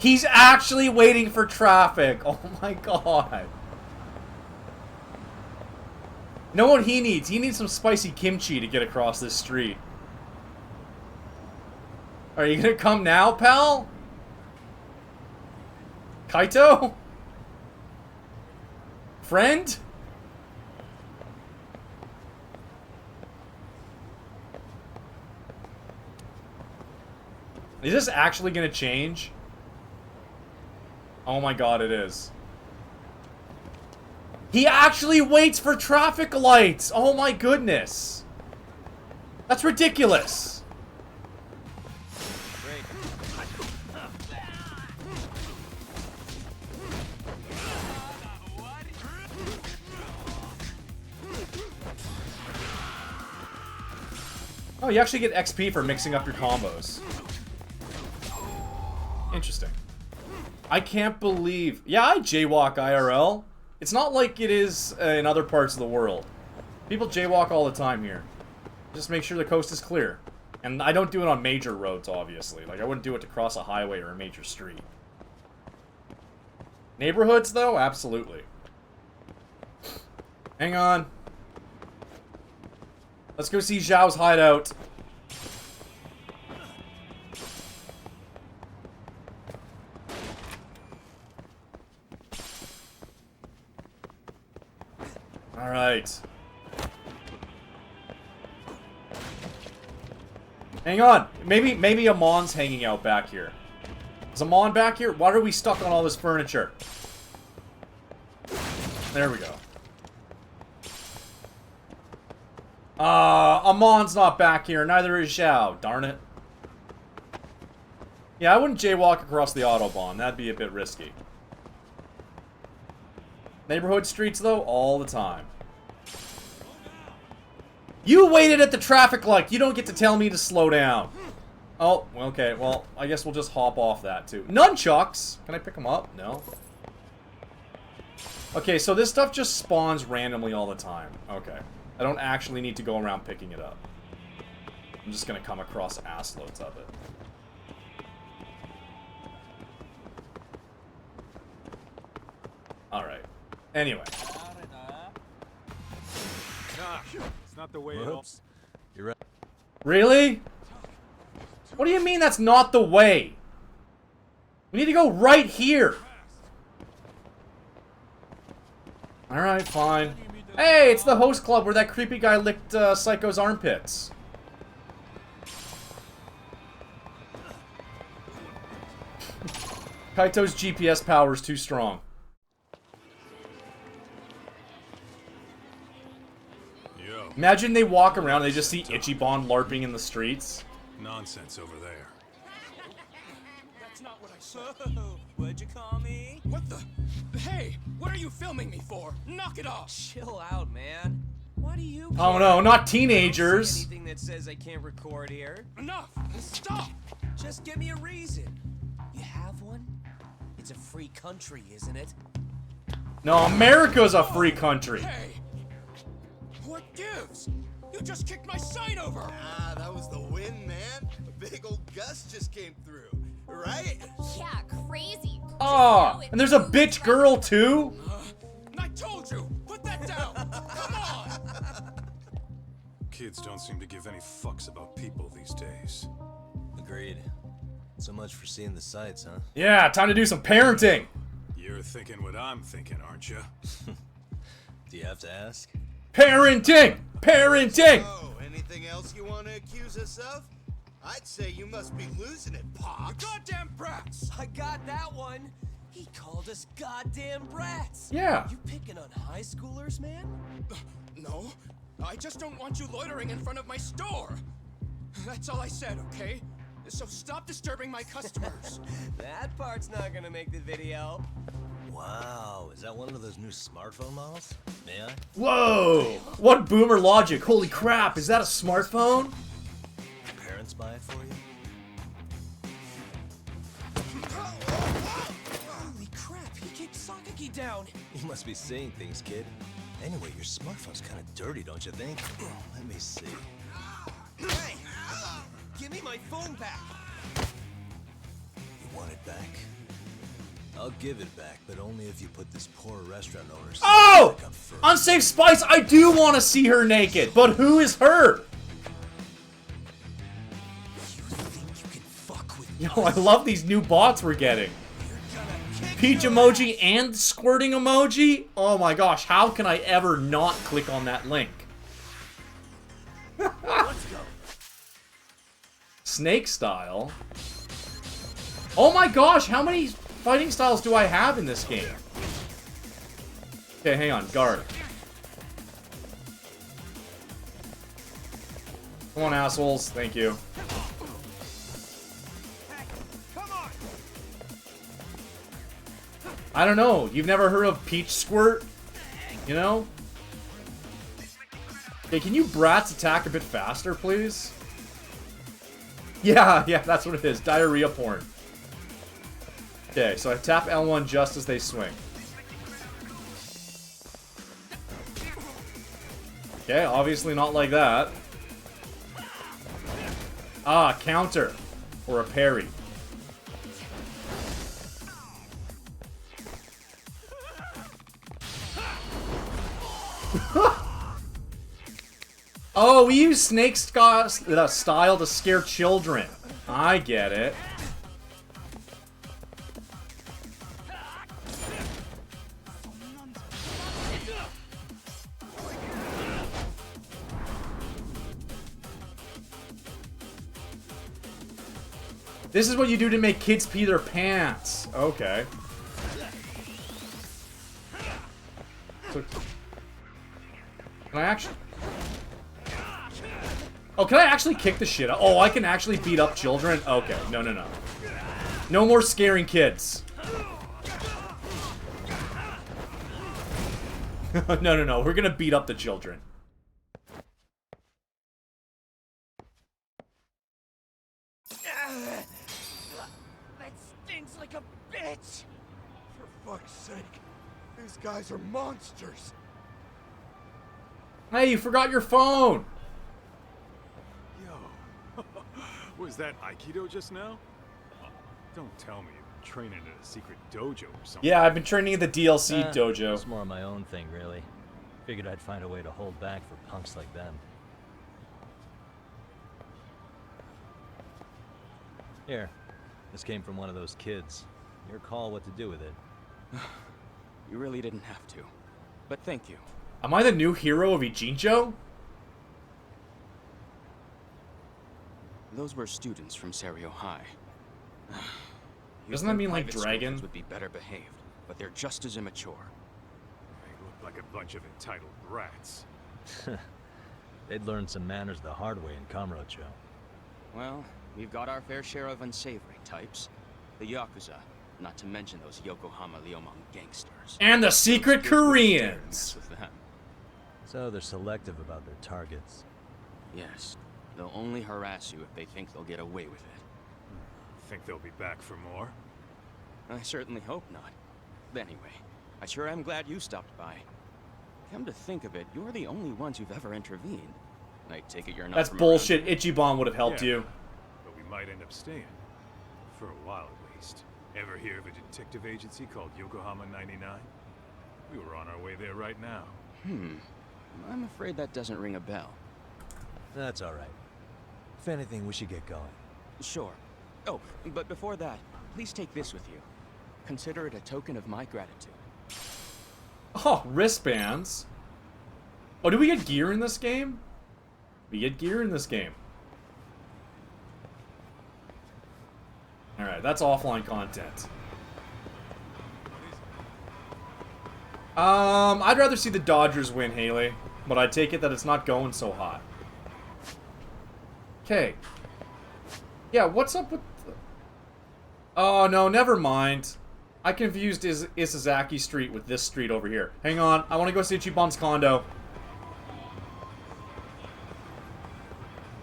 He's actually waiting for traffic. Oh my god. You know what he needs? He needs some spicy kimchi to get across this street. Are you gonna come now, pal? Kaito? Friend? Is this actually gonna change? Oh my god, it is. He actually waits for traffic lights! Oh my goodness! That's ridiculous! Oh, you actually get XP for mixing up your combos. Interesting. I can't believe... Yeah, I jaywalk IRL. It's not like it is in other parts of the world. People jaywalk all the time here. Just make sure the coast is clear. And I don't do it on major roads, obviously. Like, I wouldn't do it to cross a highway or a major street. Neighborhoods, though? Absolutely. Hang on. Let's go see Zhao's hideout. Alright. Hang on. Maybe Amon's hanging out back here. Is Amon back here? Why are we stuck on all this furniture? There we go. Amon's not back here. Neither is Zhao. Darn it. Yeah, I wouldn't jaywalk across the Autobahn. That'd be a bit risky. Neighborhood streets, though, all the time. You waited at the traffic light. You don't get to tell me to slow down. Oh, okay. Well, I guess we'll just hop off that, too. Nunchucks! Can I pick them up? No. Okay, so this stuff just spawns randomly all the time. Okay. I don't actually need to go around picking it up. I'm just gonna come across assloads of it. Alright. Anyway. It's not the way it all... You're right. Really? What do you mean that's not the way? We need to go right here. Alright, fine. Hey, it's the host club where that creepy guy licked Psycho's armpits. Kaito's GPS power is too strong. Yo. Imagine they walk around and they just see Ichiban LARPing in the streets. Nonsense over there. That's not what I said. What'd you call me? What the? Hey, what are you filming me for? Knock it off. Chill out, man. Why do you? Oh no, not teenagers. Anything that says I can't record here? Enough. Stop. Just give me a reason. You have one? It's a free country, isn't it? No, America's a free country. Hey, what gives? You just kicked my sign over. Ah, that was the wind, man. A big old gust just came through, right? Yeah, crazy. Oh, and there's a bitch girl too? I told you, put that down. Come on. Kids don't seem to give any fucks about people these days. Agreed. So much for seeing the sights, huh? Yeah, time to do some parenting. You're thinking what I'm thinking, aren't you? Do you have to ask? Parenting! Parenting! Oh, anything else you want to accuse us of? I'd say you must be losing it, Pops. You goddamn brats! I got that one. He called us goddamn brats. Yeah. You picking on high schoolers, man? No. I just don't want you loitering in front of my store. That's all I said, okay? So stop disturbing my customers. That part's not gonna make the video. Wow, is that one of those new smartphone models? May I? Whoa! What boomer logic? Holy crap, is that a smartphone? Parents buy it for you? Holy crap, he kicked Sakaki down. You must be seeing things, kid. Anyway, your smartphone's kind of dirty, don't you think? Let me see. Hey! Give me my phone back! You want it back? I'll give it back, but only if you put this poor restaurant owner... Oh! Unsafe Spice, I do want to see her naked, but who is her? Yo, I love these new bots we're getting. Peach emoji and squirting emoji? Oh my gosh, how can I ever not click on that link? Let's go. Snake style? Oh my gosh, how many fighting styles do I have in this game? Okay, hang on, guard. Come on, assholes. Thank you. I don't know. You've never heard of Peach Squirt? You know? Okay, can you brats attack a bit faster, please? Yeah, that's what it is. Diarrhea porn. Okay, so I tap L1 just as they swing. Okay, obviously not like that. Ah, counter. Or a parry. Oh, we use snake style to scare children. I get it. This is what you do to make kids pee their pants. Okay. So, can I actually... Oh, can I actually kick the shit out? Oh, I can actually beat up children? Okay, no. No more scaring kids. No. We're gonna beat up the children. That stinks like a bitch! For fuck's sake, these guys are monsters! Hey, you forgot your phone! Yo, was that Aikido just now? Don't tell me you're training at a secret dojo or something. Yeah, I've been training at the DLC dojo. It's more my own thing, really. Figured I'd find a way to hold back for punks like them. Here, this came from one of those kids. Your call what to do with it. You really didn't have to. But thank you. Am I the new hero of Ijincho? Those were students from Serio High. Doesn't that mean like Private dragon? schools would be better behaved, but they're just as immature. They look like a bunch of entitled brats. They'd learn some manners the hard way in Kamurocho. Well, we've got our fair share of unsavory types. The Yakuza, not to mention those Yokohama Liomang gangsters. And the secret Koreans! With them. So they're selective about their targets. Yes. They'll only harass you if they think they'll get away with it. Think they'll be back for more? I certainly hope not. But anyway, I sure am glad you stopped by. Come to think of it, you're the only ones who've ever intervened. I take it you're not. That's from bullshit. Ichiban would have helped you. But we might end up staying. For a while at least. Ever hear of a detective agency called Yokohama 99? We were on our way there right now. I'm afraid that doesn't ring a bell. That's alright. If anything, we should get going. Sure. Oh, but before that, please take this with you. Consider it a token of my gratitude. Oh, wristbands. Oh, do we get gear in this game? We get gear in this game. Alright, that's offline content. I'd rather see the Dodgers win, Haley. But I take it that it's not going so hot. Okay. Yeah, what's up with... Oh, no, never mind. I confused Isazaki Street with this street over here. Hang on, I want to go see Ichiban's condo.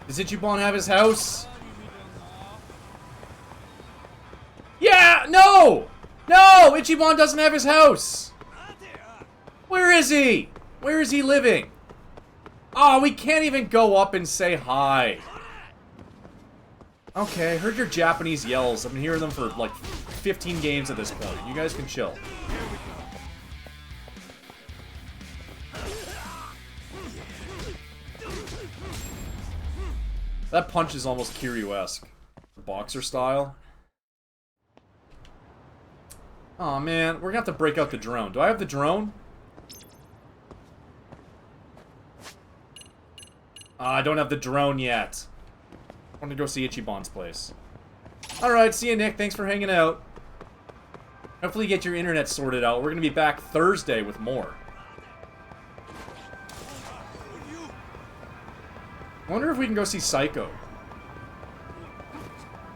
Does Ichiban have his house? Yeah, no! No, Ichiban doesn't have his house. Where is he? Where is he living? Oh, we can't even go up and say hi. Okay, I heard your Japanese yells. I've been hearing them for like 15 games at this point. You guys can chill. That punch is almost Kiryu-esque. Boxer style. Aw, man. We're gonna have to break out the drone. Do I have the drone? I don't have the drone yet. I want to go see Ichiban's place. Alright, see you, Nick. Thanks for hanging out. Hopefully you get your internet sorted out. We're gonna be back Thursday with more. I wonder if we can go see Psycho.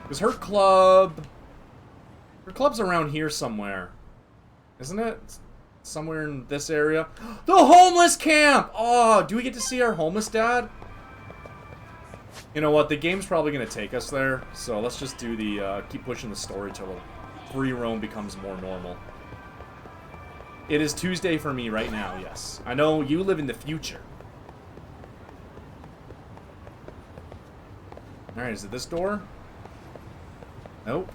Because her club's around here somewhere. Isn't it? Somewhere in this area. The homeless camp! Oh, do we get to see our homeless dad? You know what? The game's probably going to take us there. So let's just do the, keep pushing the story till free roam becomes more normal. It is Tuesday for me right now, yes. I know you live in the future. Alright, is it this door? Nope.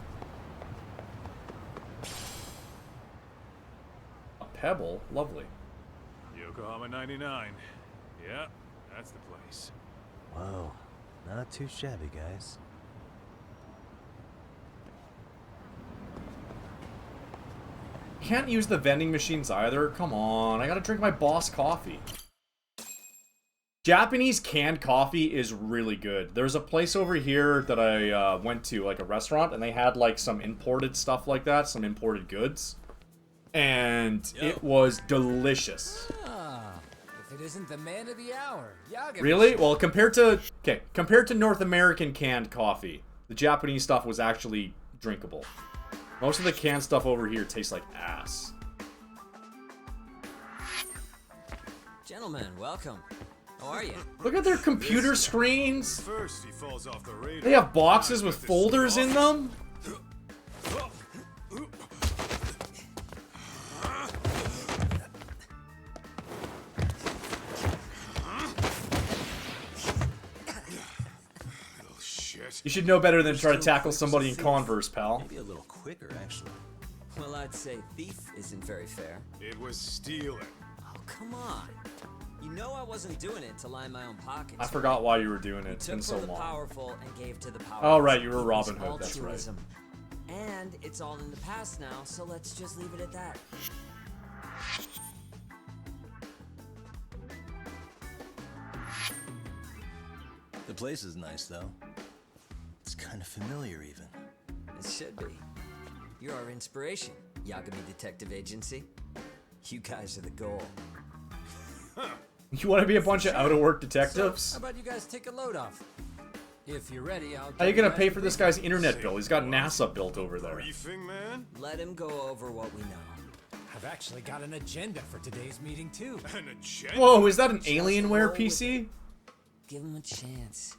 A pebble? Lovely. Yokohama 99. Yeah, that's the place. Whoa, not too shabby, guys. Can't use the vending machines either? Come on, I gotta drink my boss coffee. Japanese canned coffee is really good. There's a place over here that I went to, like a restaurant, and they had like some imported stuff like that, some imported goods. And it was delicious. Ah, if it isn't the man of the hour, Yagami. Really? Well, compared to North American canned coffee, the Japanese stuff was actually drinkable. Most of the canned stuff over here tastes like ass. Gentlemen, welcome. How are you? Look at their computer screens. First, he falls off the radar. They have boxes with folders in them. You should know better than try to tackle somebody in Converse, pal. Maybe a little quicker, actually. Well, I'd say thief isn't very fair. It was stealing. Oh, come on. You know I wasn't doing it to line my own pockets. I forgot why you were doing it. It's been so the long. Powerful and gave to the powerless. Oh, right, you were It was Robin Hood, that's right. altruism. And it's all in the past now, so let's just leave it at that. The place is nice, though. It's kind of familiar, even. It should be. You're our inspiration, Yagami Detective Agency. You guys are the goal. You want to be a bunch of out-of-work detectives? So, how about you guys take a load off? If you're ready, I'll... How are you gonna pay for this guy's internet bill? He's got NASA built over there. Man? Let him go over what we know. I've actually got an agenda for today's meeting, too. An agenda? Whoa, is that an Alienware PC? Give him a chance.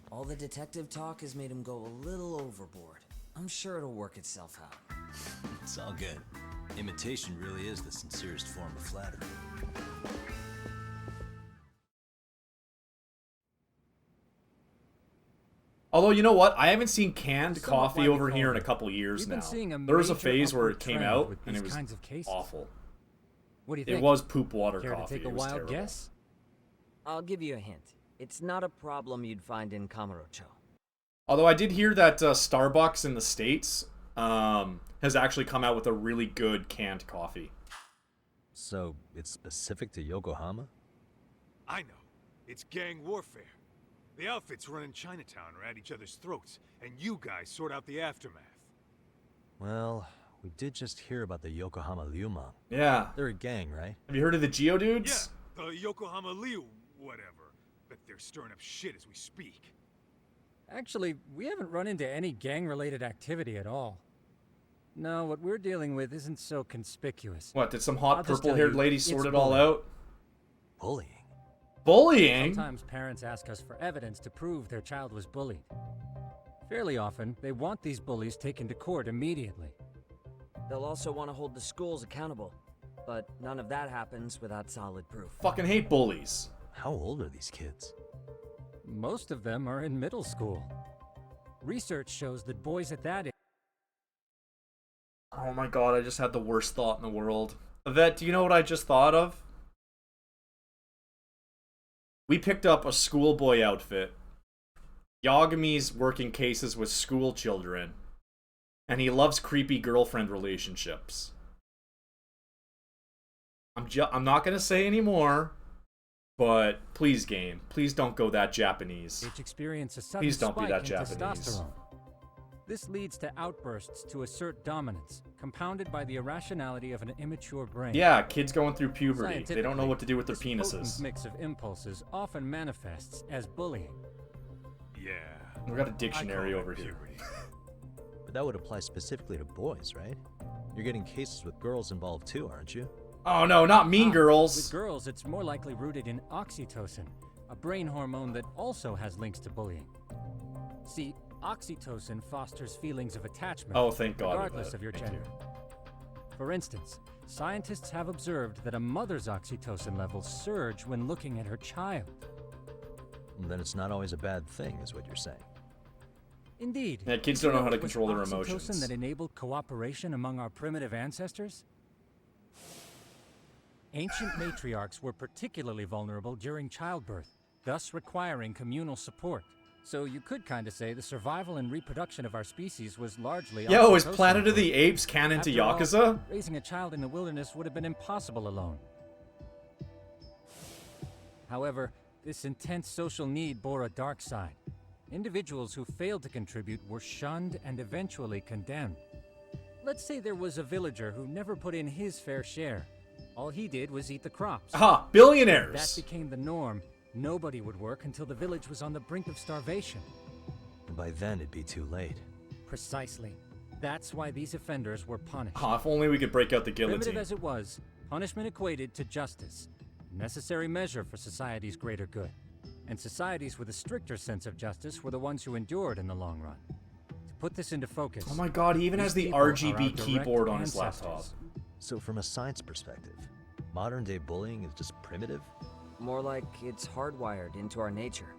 All the detective talk has made him go a little overboard. I'm sure it'll work itself out. It's all good. Imitation really is the sincerest form of flattery. Although, you know what? I haven't seen canned coffee over here in a couple years now. There was a phase where it came out, and it was awful. What do you think? It was poop water Care coffee. to take a It was wild terrible. guess? I'll give you a hint. It's not a problem you'd find in Kamurocho. Although I did hear that Starbucks in the States has actually come out with a really good canned coffee. So, it's specific to Yokohama? I know. It's gang warfare. The outfits running Chinatown are at each other's throats, and you guys sort out the aftermath. Well, we did just hear about the Yokohama Liumang. Yeah. They're a gang, right? Have you heard of the Geodudes? Yeah, the Yokohama Liu, whatever. But they're stirring up shit as we speak. Actually, we haven't run into any gang-related activity at all. No, what we're dealing with isn't so conspicuous. What, did some hot I'll just purple-haired tell you, lady it's sort it all bullying. out? Bullying? Bullying? Sometimes parents ask us for evidence to prove their child was bullied. Fairly often, they want these bullies taken to court immediately. They'll also want to hold the schools accountable. But none of that happens without solid proof. Fucking hate bullies. How old are these kids? Most of them are in middle school. Research shows that boys at that age... Oh my god, I just had the worst thought in the world. Yvette, do you know what I just thought of? We picked up a schoolboy outfit. Yagami's working cases with school children. And he loves creepy girlfriend relationships. I'm not gonna say anymore, but please, game, please don't go that Japanese. Experience a sudden Please don't be spike that in Japanese. testosterone. This leads to outbursts to assert dominance, compounded by the irrationality of an immature brain. Yeah, kids going through puberty. They don't know what to do with their This penises. potent mix of impulses often manifests as bullying. Yeah. We got a dictionary over here. But that would apply specifically to boys, right? You're getting cases with girls involved too, aren't you? Oh no, not Mean Girls. With girls, it's more likely rooted in oxytocin, a brain hormone that also has links to bullying. See, oxytocin fosters feelings of attachment, Oh, thank God. regardless of your gender. For instance, scientists have observed that a mother's oxytocin levels surge when looking at her child. Then it's not always a bad thing, is what you're saying. Indeed. Yeah, kids Did you don't know how to it was control their oxytocin emotions. that enabled cooperation among our primitive ancestors? Ancient matriarchs were particularly vulnerable during childbirth, thus requiring communal support. So you could kind of say the survival and reproduction of our species was largely... Yo, is oxytocin Planet of the driven. Apes canon to After all, Yakuza? raising a child in the wilderness would have been impossible alone. However, this intense social need bore a dark side. Individuals who failed to contribute were shunned and eventually condemned. Let's say there was a villager who never put in his fair share. All he did was eat the crops. Aha, billionaires! If that became the norm. Nobody would work until the village was on the brink of starvation. And by then it'd be too late. Precisely. That's why these offenders were punished. Ah, if only we could break out the guillotine. Primitive as it was, punishment equated to justice, a necessary measure for society's greater good. And societies with a stricter sense of justice were the ones who endured in the long run. To put this into focus... Oh my god, he even has the RGB keyboard on his laptop. So from a science perspective, modern-day bullying is just primitive? More like it's hardwired into our nature.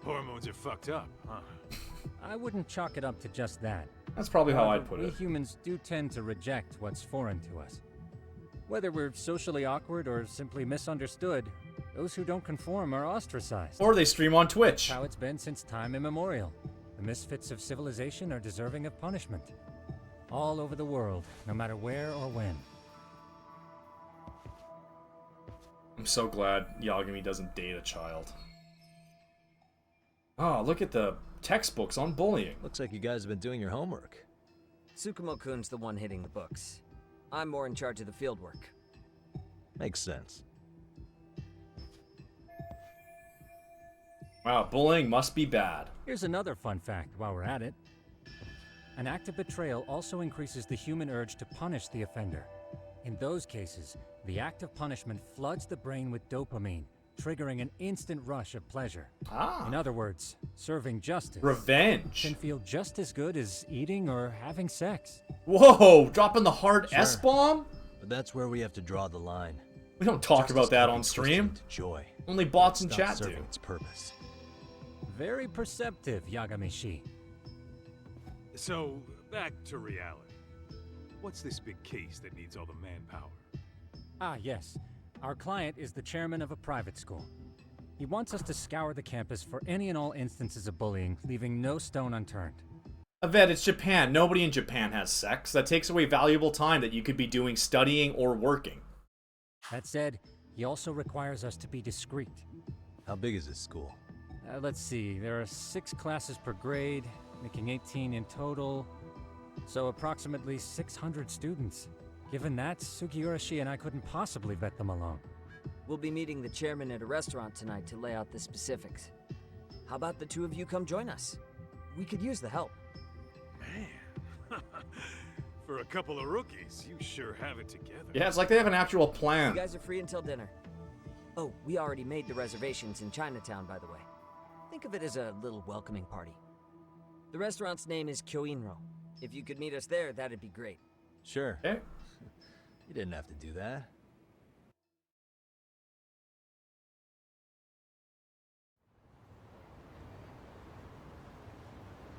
Hormones are fucked up, huh? I wouldn't chalk it up to just that. That's probably how However, I'd put we it. humans do tend to reject what's foreign to us. Whether we're socially awkward or simply misunderstood, those who don't conform are ostracized. Or they stream on Twitch. That's how it's been since time immemorial. The misfits of civilization are deserving of punishment. All over the world, no matter where or when. I'm so glad Yagami doesn't date a child. Oh, look at the textbooks on bullying. Looks like you guys have been doing your homework. Tsukumo-kun's the one hitting the books. I'm more in charge of the fieldwork. Makes sense. Wow, bullying must be bad. Here's another fun fact while we're at it. An act of betrayal also increases the human urge to punish the offender. In those cases, the act of punishment floods the brain with dopamine, triggering an instant rush of pleasure. Ah. In other words, serving justice. Revenge. Can feel just as good as eating or having sex. Whoa, dropping the hard S-bomb? But that's where we have to draw the line. We don't talk Justice about that can't on be stream. twisted into joy. Only bots It in stops chat do. serving its purpose. Very perceptive, Yagami-shi. So, back to reality. What's this big case that needs all the manpower? Ah, yes. Our client is the chairman of a private school. He wants us to scour the campus for any and all instances of bullying, leaving no stone unturned. Yvette, it's Japan. Nobody in Japan has sex. That takes away valuable time that you could be doing studying or working. That said, he also requires us to be discreet. How big is this school? Let's see, there are 6 classes per grade, making 18 in total. So approximately 600 students. Given that, Sugiurashi and I couldn't possibly vet them alone. We'll be meeting the chairman at a restaurant tonight to lay out the specifics. How about the two of you come join us? We could use the help. Man, for a couple of rookies, you sure have it together. Yeah, it's like they have an actual plan. You guys are free until dinner. Oh, we already made the reservations in Chinatown, by the way. Think of it as a little welcoming party. The restaurant's name is Kyoinro. If you could meet us there, that'd be great. Sure. Okay. You didn't have to do that.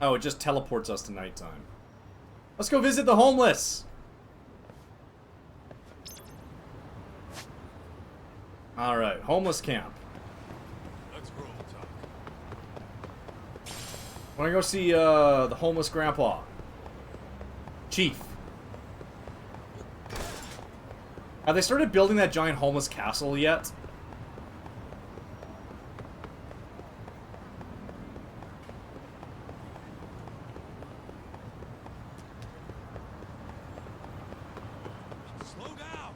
Oh, it just teleports us to nighttime. Let's go visit the homeless! Alright, homeless camp. Let's roll, Doc. Wanna go see, the homeless grandpa. Chief. Have they started building that giant homeless castle yet? Slow down.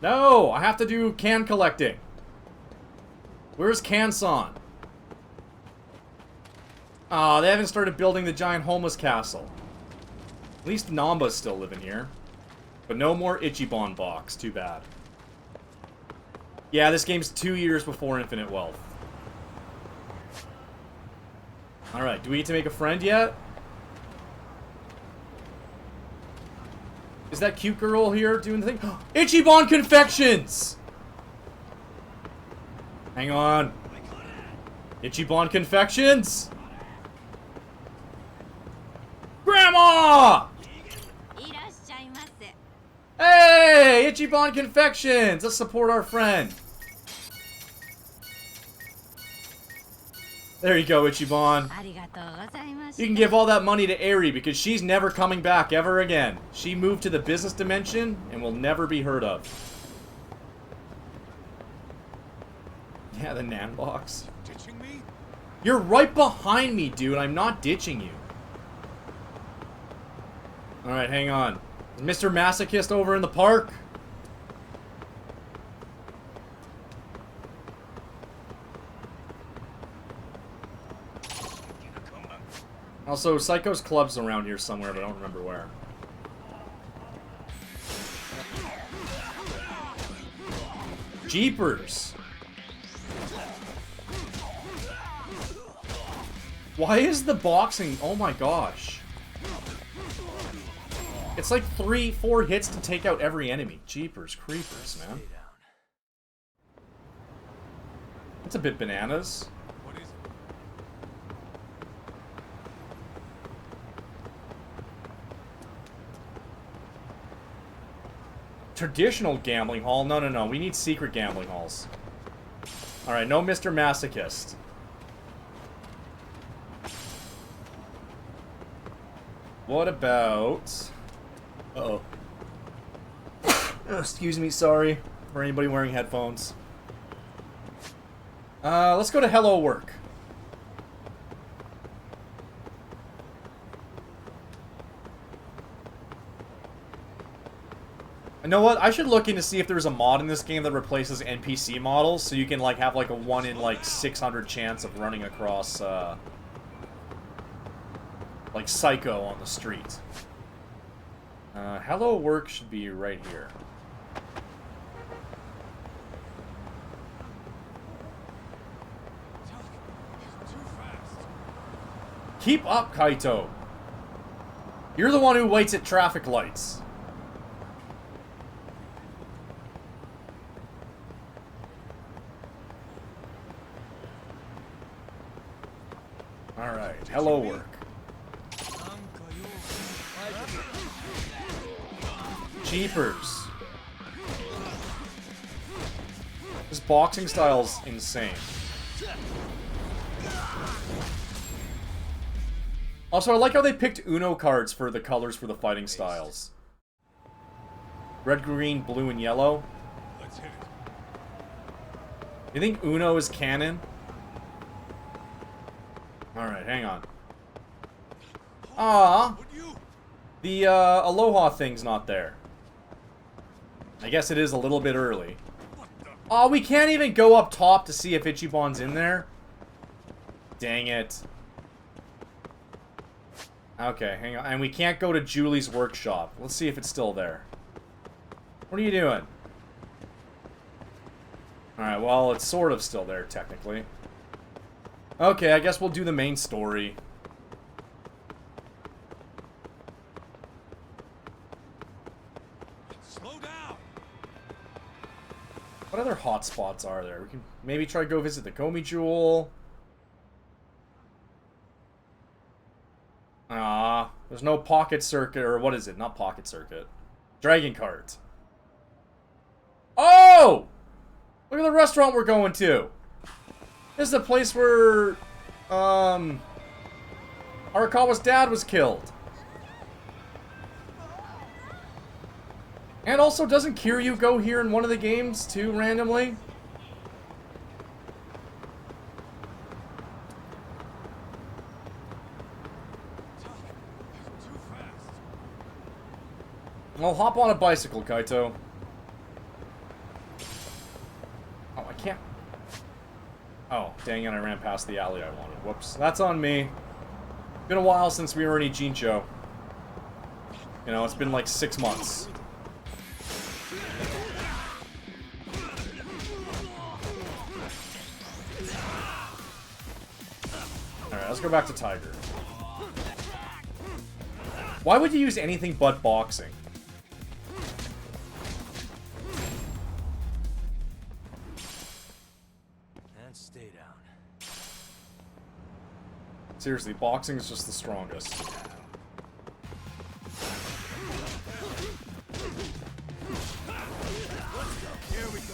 No! I have to do can collecting. Where's Kansan? Aw, they haven't started building the giant homeless castle. At least Namba's still living here. But no more Ichiban box. Too bad. Yeah, this game's 2 years before Infinite Wealth. Alright, do we get to make a friend yet? Is that cute girl here doing the thing? Ichiban Confections! Hang on. Ichiban Confections? Grandma! Hey! Ichiban Confections! Let's support our friend. There you go, Ichiban. You can give all that money to Eri because she's never coming back ever again. She moved to the business dimension and will never be heard of. Yeah, the Nan box. Ditching me? You're right behind me, dude. I'm not ditching you. Alright, hang on. Is Mr. Masochist over in the park? Also, Psycho's club's around here somewhere, but I don't remember where. Jeepers! Why is the boxing... Oh my gosh. It's like 3-4 hits to take out every enemy. Jeepers creepers, man. That's a bit bananas. What is it? Traditional gambling hall? No, no, no. We need secret gambling halls. Alright, no Mr. Masochist. What about... Uh-oh. Excuse me, sorry. For anybody wearing headphones. Let's go to Hello Work. You know what? I should look in to see if there's a mod in this game that replaces NPC models, so you can like have like a 1 in like 600 chance of running across like Psycho on the street. Hello Work should be right here. Keep up, Kaito. You're the one who waits at traffic lights. Alright, Hello Work. Jeepers. This boxing style's insane. Also, I like how they picked Uno cards for the colors for the fighting styles. Red, green, blue, and yellow. Let's hit it. You think Uno is canon? Alright, hang on. Ah, the Aloha thing's not there. I guess it is a little bit early. Oh, we can't even go up top to see if Ichiban's in there? Dang it. Okay, hang on. And we can't go to Julie's workshop. Let's see if it's still there. What are you doing? Alright, well, it's sort of still there, technically. Okay, I guess we'll do the main story. Slow down. What other hotspots are there? We can maybe try to go visit the Komi Jewel. There's no pocket circuit, or what is it? Not pocket circuit. Dragon cart. Oh! Look at the restaurant we're going to. This is the place where, Arakawa's dad was killed. And also, doesn't Kiryu go here in one of the games, too, randomly? Well, hop on a bicycle, Kaito. Oh, I can't. Oh, dang it, I ran past the alley I wanted. Whoops. That's on me. Been a while since we were in Ijincho. You know, it's been like 6 months. Alright, let's go back to Tiger. Why would you use anything but boxing? And stay down. Seriously, boxing is just the strongest.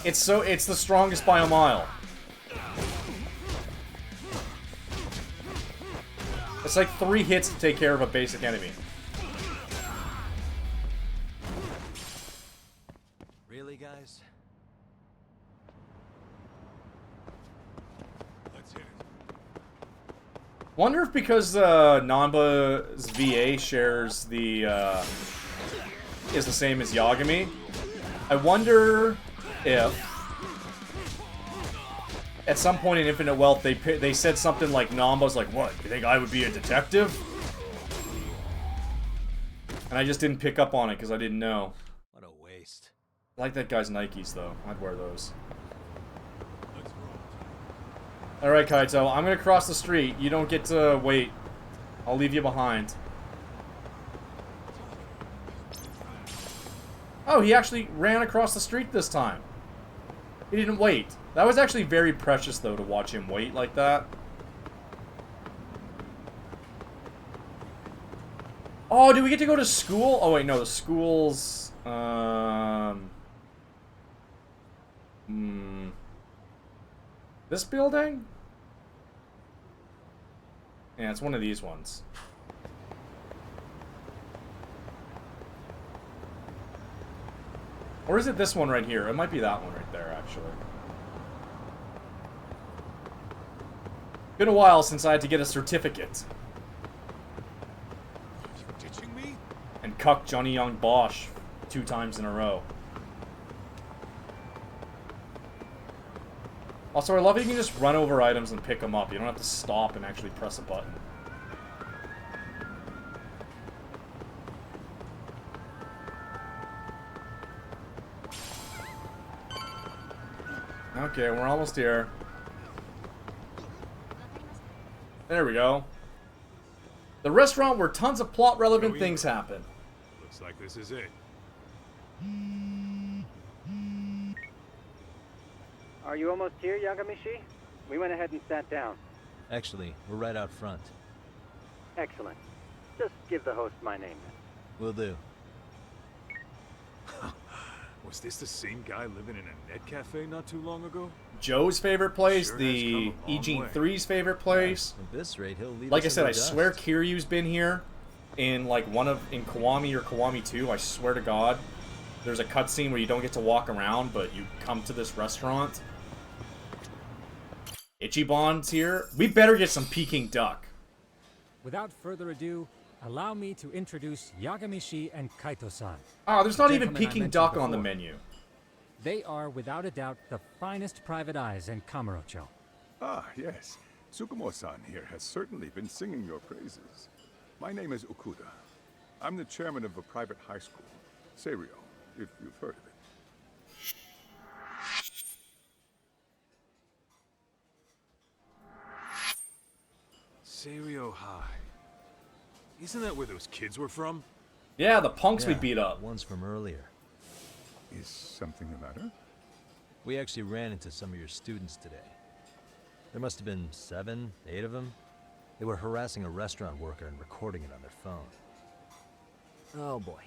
It's the strongest by a mile. It's like 3 hits to take care of a basic enemy. Really, guys? Let's hit it. Wonder if because Namba's VA shares the is the same as Yagami. I wonder if at some point in Infinite Wealth they said something like Namba's like, "What? You think I would be a detective?" And I just didn't pick up on it because I didn't know. What a waste. I like that guy's Nikes though. I'd wear those. Alright, Kaito, I'm gonna cross the street. You don't get to wait. I'll leave you behind. Oh, he actually ran across the street this time. He didn't wait. That was actually very precious, though, to watch him wait like that. Oh, do we get to go to school? Oh, wait, no, the school's... This building? Yeah, it's one of these ones. Or is it this one right here? It might be that one right there, actually. Been a while since I had to get a certificate. You ditching me? And cuck Johnny Young Bosch 2 times in a row. Also, I love that you can just run over items and pick them up. You don't have to stop and actually press a button. Okay, we're almost here. There we go. The restaurant where tons of plot-relevant things happen. Looks like this is it. Are you almost here, Yagami-shi? We went ahead and sat down. Actually, we're right out front. Excellent. Just give the host my name then. Will do. Was this the same guy living in a net cafe not too long ago? Joe's favorite place, Sure the has come a long Eugene way. 3's favorite place. At this rate, he'll leave Like I us said, in I the dust. swear Kiryu's been here in like in Kiwami or Kiwami 2. I swear to God. There's a cutscene where you don't get to walk around, but you come to this restaurant. Ichiban's here. We better get some Peking duck. Without further ado, allow me to introduce Yagami-shi and Kaito-san. Oh, there's not even Gentlemen I Peking mentioned duck on the before. menu. They are, without a doubt, the finest private eyes in Kamurocho. Ah, yes. Tsukumo-san here has certainly been singing your praises. My name is Okuda. I'm the chairman of a private high school, Seiryo, if you've heard of it. Seiryo High. Isn't that where those kids were from? Yeah, the punks we Yeah, beat up. One's from earlier. Is something the matter? We actually ran into some of your students today. There must have been 7, 8 of them. They were harassing a restaurant worker and recording it on their phone. Oh boy.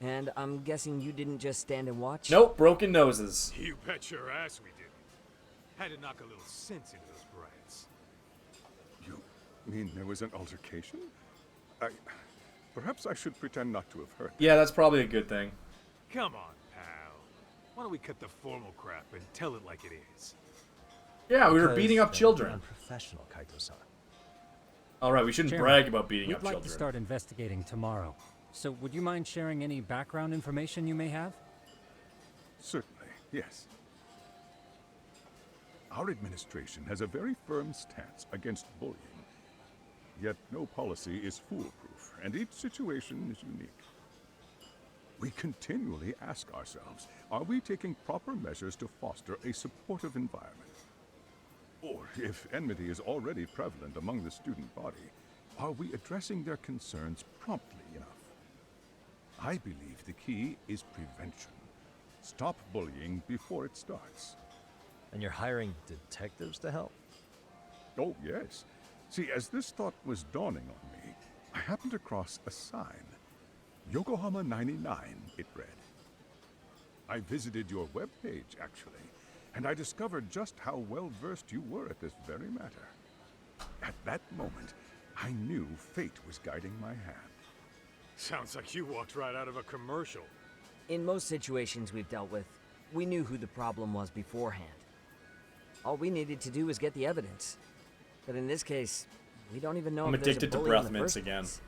And I'm guessing you didn't just stand and watch? Nope, broken noses. You bet your ass we didn't. Had to knock a little sense into those brats. You mean there was an altercation? Perhaps I should pretend not to have heard that. Yeah, that's probably a good thing. Come on, pal. Why don't we cut the formal crap and tell it like it is? Yeah, we were beating up children. Unprofessional, Kaito-san. All right, we shouldn't Chairman, brag about beating up we'd like children. to start investigating tomorrow. So would you mind sharing any background information you may have? Certainly, yes. Our administration has a very firm stance against bullying. Yet no policy is foolproof, and each situation is unique. We continually ask ourselves, are we taking proper measures to foster a supportive environment? Or, if enmity is already prevalent among the student body, are we addressing their concerns promptly enough? I believe the key is prevention. Stop bullying before it starts. And you're hiring detectives to help? Oh, yes. See, as this thought was dawning on me, I happened across a sign. Yokohama 99, it read. I visited your webpage, actually, and I discovered just how well-versed you were at this very matter. At that moment, I knew fate was guiding my hand. Sounds like you walked right out of a commercial. In most situations we've dealt with, we knew who the problem was beforehand. All we needed to do was get the evidence. But in this case, we don't even know I'm if there's a addicted to bully in breath the mints first again. place.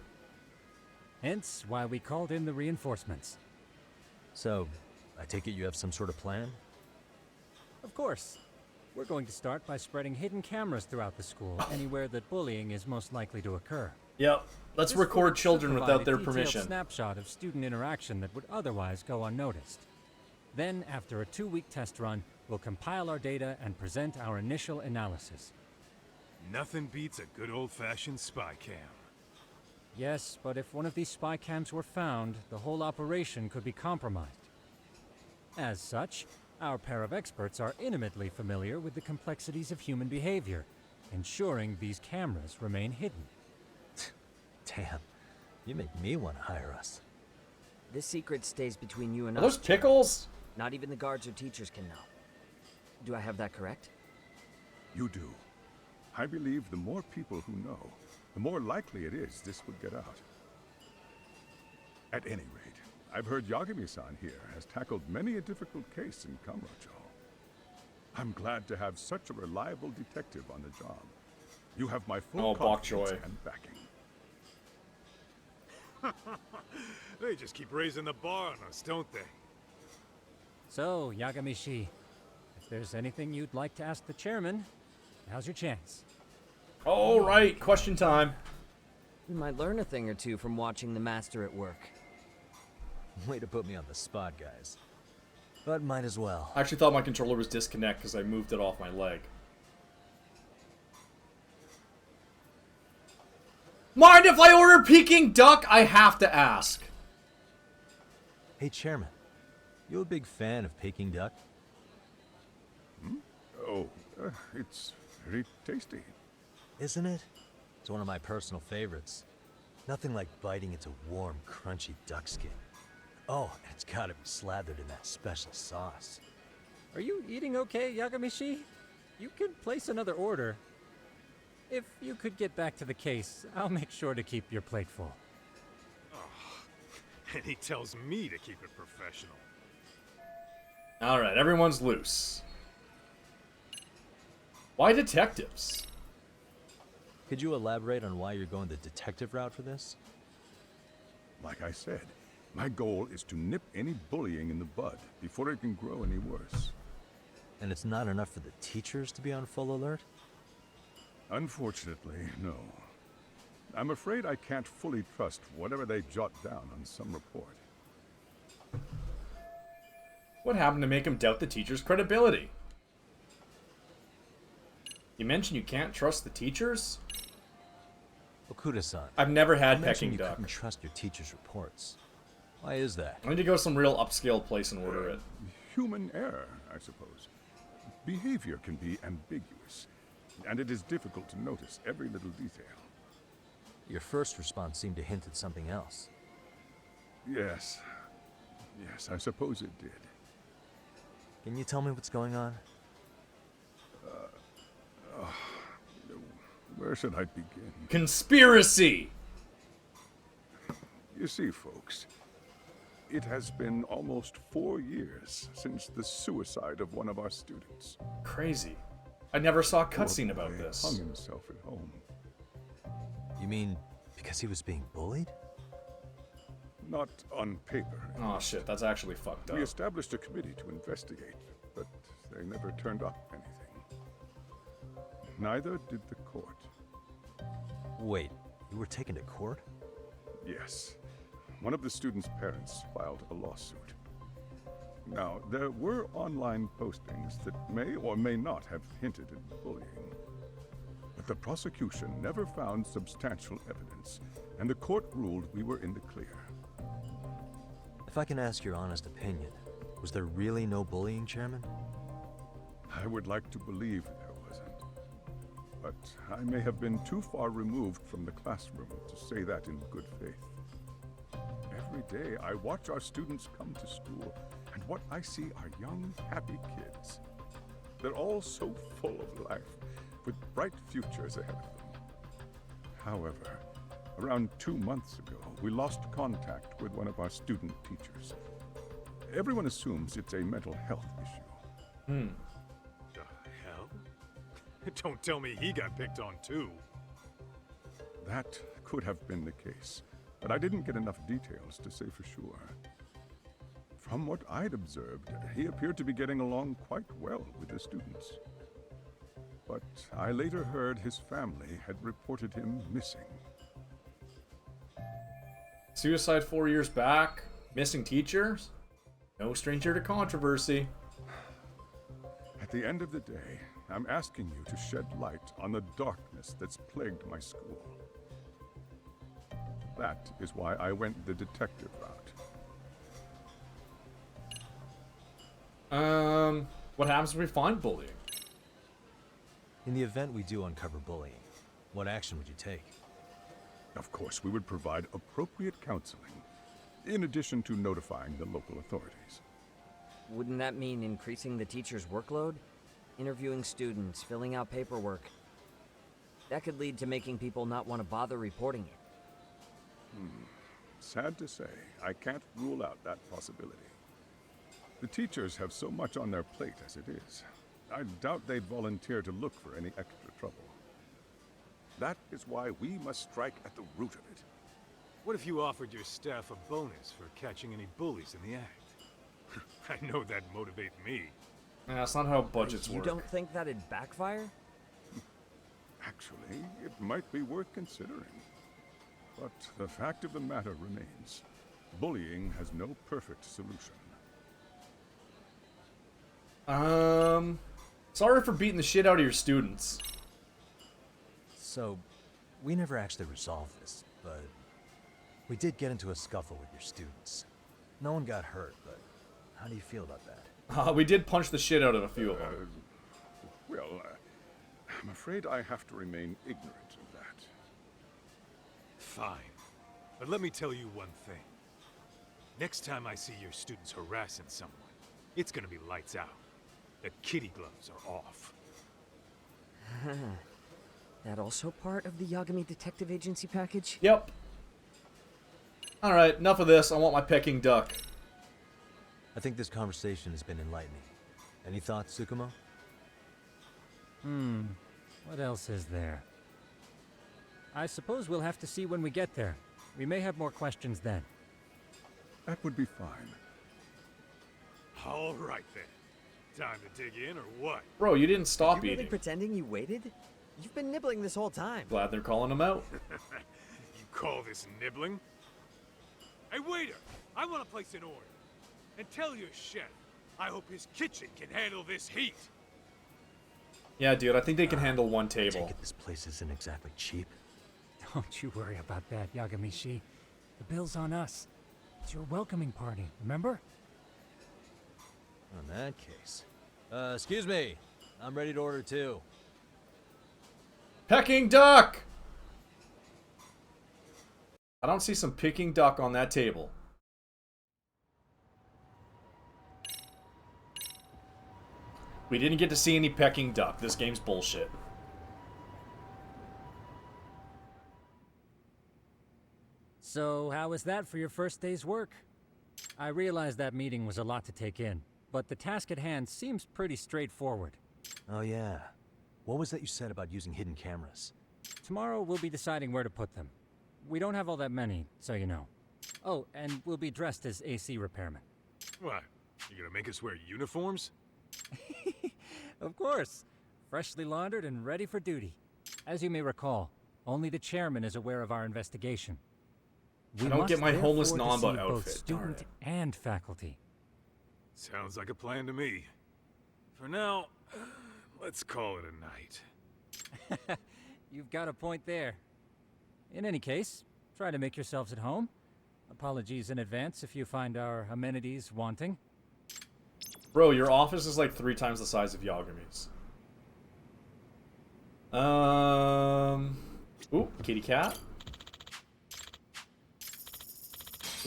Hence why we called in the reinforcements. So, I take it you have some sort of plan? Of course. We're going to start by spreading hidden cameras throughout the school, anywhere that bullying is most likely to occur. Yep. Let's This record footage should children provide without a their detailed permission. snapshot of student interaction that would otherwise go unnoticed. Then, after a 2-week test run, we'll compile our data and present our initial analysis. Nothing beats a good old-fashioned spy cam. Yes, but if one of these spy cams were found, the whole operation could be compromised. As such, our pair of experts are intimately familiar with the complexities of human behavior, ensuring these cameras remain hidden. Damn, you make me want to hire us. This secret stays between you and Are us. those pickles? Not even the guards or teachers can know. Do I have that correct? You do. I believe the more people who know, the more likely it is this would get out. At any rate, I've heard Yagami-san here has tackled many a difficult case in Kamurocho. I'm glad to have such a reliable detective on the job. You have my full confidence and backing. They just keep raising the bar on us, don't they? So, Yagami-shi, if there's anything you'd like to ask the chairman, now's your chance. All right, question time. We might learn a thing or two from watching the master at work. Way to put me on the spot, guys. But might as well. I actually thought my controller was disconnect because I moved it off my leg. Mind if I order Peking duck? I have to ask. Hey, Chairman. You a big fan of Peking duck? Oh, it's very tasty. Isn't it? It's one of my personal favorites. Nothing like biting into warm, crunchy duck skin. Oh, and it's gotta be slathered in that special sauce. Are you eating okay, Yagami-shi? You can place another order. If you could get back to the case, I'll make sure to keep your plate full. And he tells me to keep it professional. All right, everyone's loose. Why detectives? Could you elaborate on why you're going the detective route for this? Like I said, my goal is to nip any bullying in the bud before it can grow any worse. And it's not enough for the teachers to be on full alert? Unfortunately, no. I'm afraid I can't fully trust whatever they jot down on some report. What happened to make him doubt the teacher's credibility? You mentioned you can't trust the teachers? Okuda-san. I've never had you mentioned Peking you duck. couldn't trust your teacher's reports. Why is that? I need to go to some real upscale place and order it. Human error, I suppose. Behavior can be ambiguous, and it is difficult to notice every little detail. Your first response seemed to hint at something else. Yes. Yes, I suppose it did. Can you tell me what's going on? Where should I begin? Conspiracy! You see, folks, it has been almost 4 years since the suicide of one of our students. Crazy. I never saw a Poor cutscene about boy this. hung himself at home. You mean because he was being bullied? Not on paper. Oh shit, that's actually fucked up. We established a committee to investigate, but they never turned up anything. Neither did the court. Wait, you were taken to court? Yes. One of the students' parents filed a lawsuit. Now, there were online postings that may or may not have hinted at bullying. But the prosecution never found substantial evidence, and the court ruled we were in the clear. If I can ask your honest opinion, was there really no bullying, Chairman? I would like to believe there wasn't. But I may have been too far removed from the classroom to say that in good faith. Every day I watch our students come to school, and what I see are young, happy kids. They're all so full of life, with bright futures ahead of them. However, around 2 months ago, we lost contact with one of our student teachers. Everyone assumes it's a mental health issue. The hell? Don't tell me he got picked on too. That could have been the case, but I didn't get enough details to say for sure. From what I'd observed, he appeared to be getting along quite well with the students. But I later heard his family had reported him missing. Suicide 4 years back, missing teachers, no stranger to controversy. At the end of the day, I'm asking you to shed light on the darkness that's plagued my school. That is why I went the detective route. What happens if we find bullying? In the event we do uncover bullying, what action would you take? Of course, we would provide appropriate counseling, in addition to notifying the local authorities. Wouldn't that mean increasing the teacher's workload? Interviewing students, filling out paperwork. That could lead to making people not want to bother reporting it. Sad to say, I can't rule out that possibility. The teachers have so much on their plate as it is. I doubt they'd volunteer to look for any extra trouble. That is why we must strike at the root of it. What if you offered your staff a bonus for catching any bullies in the act? I know that'd motivate me. That's not how budgets work. You don't think that'd backfire? Actually, it might be worth considering. But the fact of the matter remains, bullying has no perfect solution. Sorry for beating the shit out of your students. So, we never actually resolved this, but we did get into a scuffle with your students. No one got hurt, but how do you feel about that? We did punch the shit out of a few of them. I'm afraid I have to remain ignorant of that. Fine. But let me tell you one thing. Next time I see your students harassing someone, it's gonna be lights out. The kitty gloves are off. That also part of the Yagami Detective Agency package? Yep. Alright, enough of this. I want my Peking duck. I think this conversation has been enlightening. Any thoughts, Tsukumo? What else is there? I suppose we'll have to see when we get there. We may have more questions then. That would be fine. All right then. Time to dig in or what? Bro, you didn't stop Are you eating. really pretending you waited? You've been nibbling this whole time. Glad they're calling him out. You call this nibbling? Hey waiter, I want to place an order. And tell your chef, I hope his kitchen can handle this heat. Yeah, dude, I think they can handle one I take table. it this place isn't exactly cheap. Don't you worry about that, Yagami-shi. The bill's on us. It's your welcoming party, remember? In that case. Excuse me. I'm ready to order too. Peking duck! I don't see some Peking duck on that table. We didn't get to see any pecking duck. This game's bullshit. So, how was that for your first day's work? I realized that meeting was a lot to take in, but the task at hand seems pretty straightforward. Oh yeah. What was that you said about using hidden cameras? Tomorrow we'll be deciding where to put them. We don't have all that many, so you know. Oh, and we'll be dressed as AC repairmen. What? You gonna make us wear uniforms? Of course. Freshly laundered and ready for duty. As you may recall, only the chairman is aware of our investigation. I don't get my homeless Namba both outfit. student and faculty. Sounds like a plan to me. For now, let's call it a night. You've got a point there. In any case, try to make yourselves at home. Apologies in advance if you find our amenities wanting. Bro, your office is like 3 times the size of Yagami's. Ooh, kitty cat.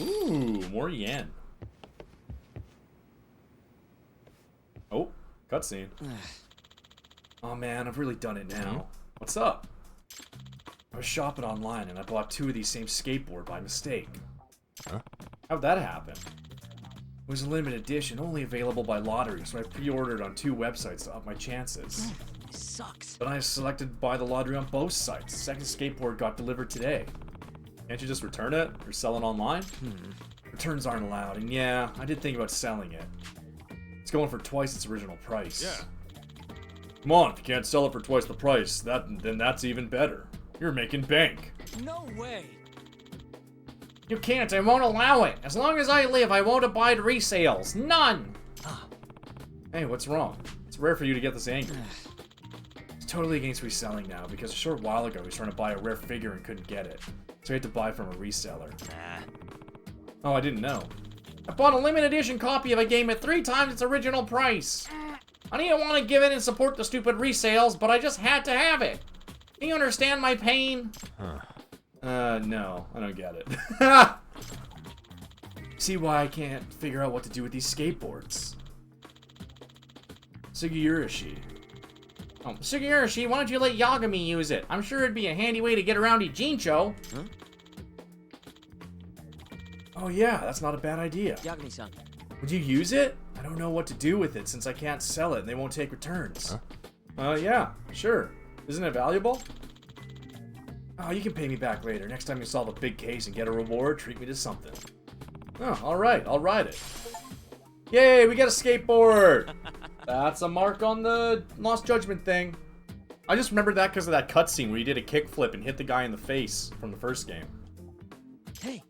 Ooh, more yen. Oh, cutscene. Oh man, I've really done it now. What's up? I was shopping online and I bought 2 of these same skateboard by mistake. Huh? How'd that happen? It was a limited edition, only available by lottery, so I pre-ordered on 2 websites to up my chances. Sucks. But I selected buy the lottery on both sites. The second skateboard got delivered today. Can't you just return it or sell it online? Returns aren't allowed, and yeah, I did think about selling it. It's going for twice its original price. Yeah. Come on, if you can't sell it for twice the price, then that's even better. You're making bank. No way. You can't, I won't allow it. As long as I live, I won't abide resales. None! Hey, what's wrong? It's rare for you to get this angry. It's totally against reselling now, because a short while ago he was trying to buy a rare figure and couldn't get it. So he had to buy from a reseller. Oh, I didn't know. I bought a limited edition copy of a game at 3 times its original price. I didn't want to give it and support the stupid resales, but I just had to have it. Do you understand my pain? No, I don't get it. See why I can't figure out what to do with these skateboards. Sugiyurashi. Oh, Sugiyurashi, why don't you let Yagami use it? I'm sure it'd be a handy way to get around Ijincho. Huh? Oh yeah, that's not a bad idea. Yagami-san. Would you use it? I don't know what to do with it since I can't sell it and they won't take returns. Yeah, sure. Isn't it valuable? Oh, you can pay me back later. Next time you solve a big case and get a reward, treat me to something. Oh, alright, I'll ride it. Yay, we got a skateboard! That's a mark on the Lost Judgment thing. I just remembered that because of that cutscene where you did a kickflip and hit the guy in the face from the first game. Hey.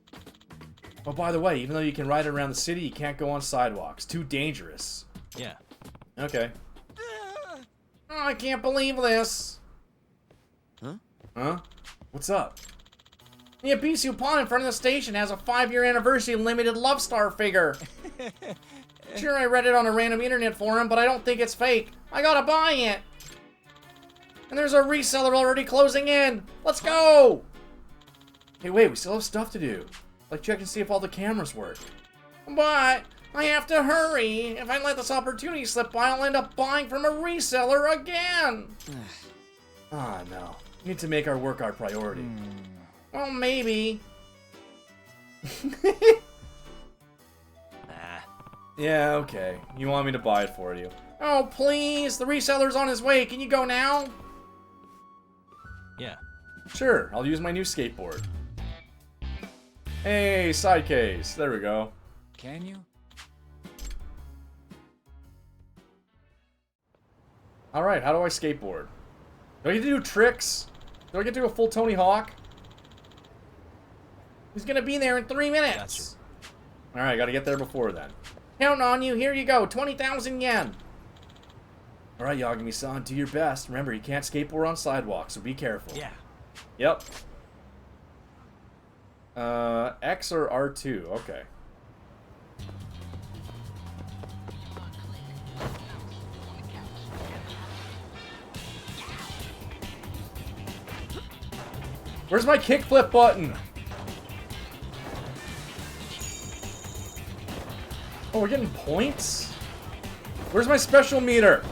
Oh, by the way, even though you can ride around the city, you can't go on sidewalks. Too dangerous. Yeah. Okay. Oh, I can't believe this. Huh? What's up? The Abisu Pawn in front of the station has a 5-year anniversary limited Love Star figure. Sure, I read it on a random internet forum, but I don't think it's fake. I gotta buy it. And there's a reseller already closing in. Let's go! Hey, wait, we still have stuff to do. Like check and see if all the cameras work. But I have to hurry. If I let this opportunity slip by, I'll end up buying from a reseller again. Ah, no. We need to make our work our priority. Well, maybe. Yeah, okay. You want me to buy it for you. Oh, please. The reseller's on his way. Can you go now? Yeah. Sure. I'll use my new skateboard. Hey, side case. There we go. Can you? Alright, how do I skateboard? Do I get to do tricks? Do I get to do a full Tony Hawk? He's gonna be there in 3 minutes. Alright, gotta get there before then. Counting on you. Here you go. 20,000 yen. Alright, Yagami-san, do your best. Remember, you can't skateboard on sidewalks, so be careful. Yeah. Yep. X or R2? Okay. Where's my kickflip button? Oh, we're getting points? Where's my special meter?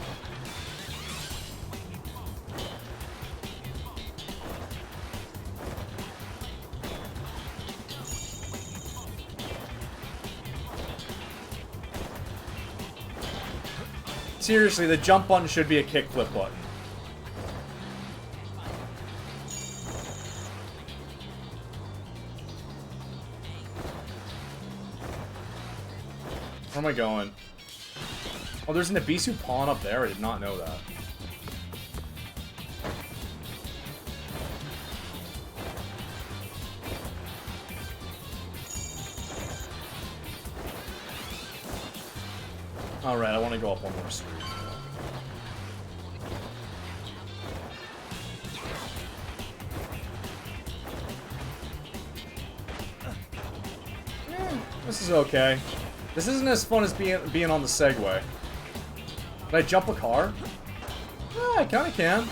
seriously, the jump button should be a kickflip button. Where am I going? Oh, there's an Ibisu pawn up there. I did not know that. Alright, I want to go up one more street. This is okay. This isn't as fun as being on the Segway. Can I jump a car? Yeah, I kinda can.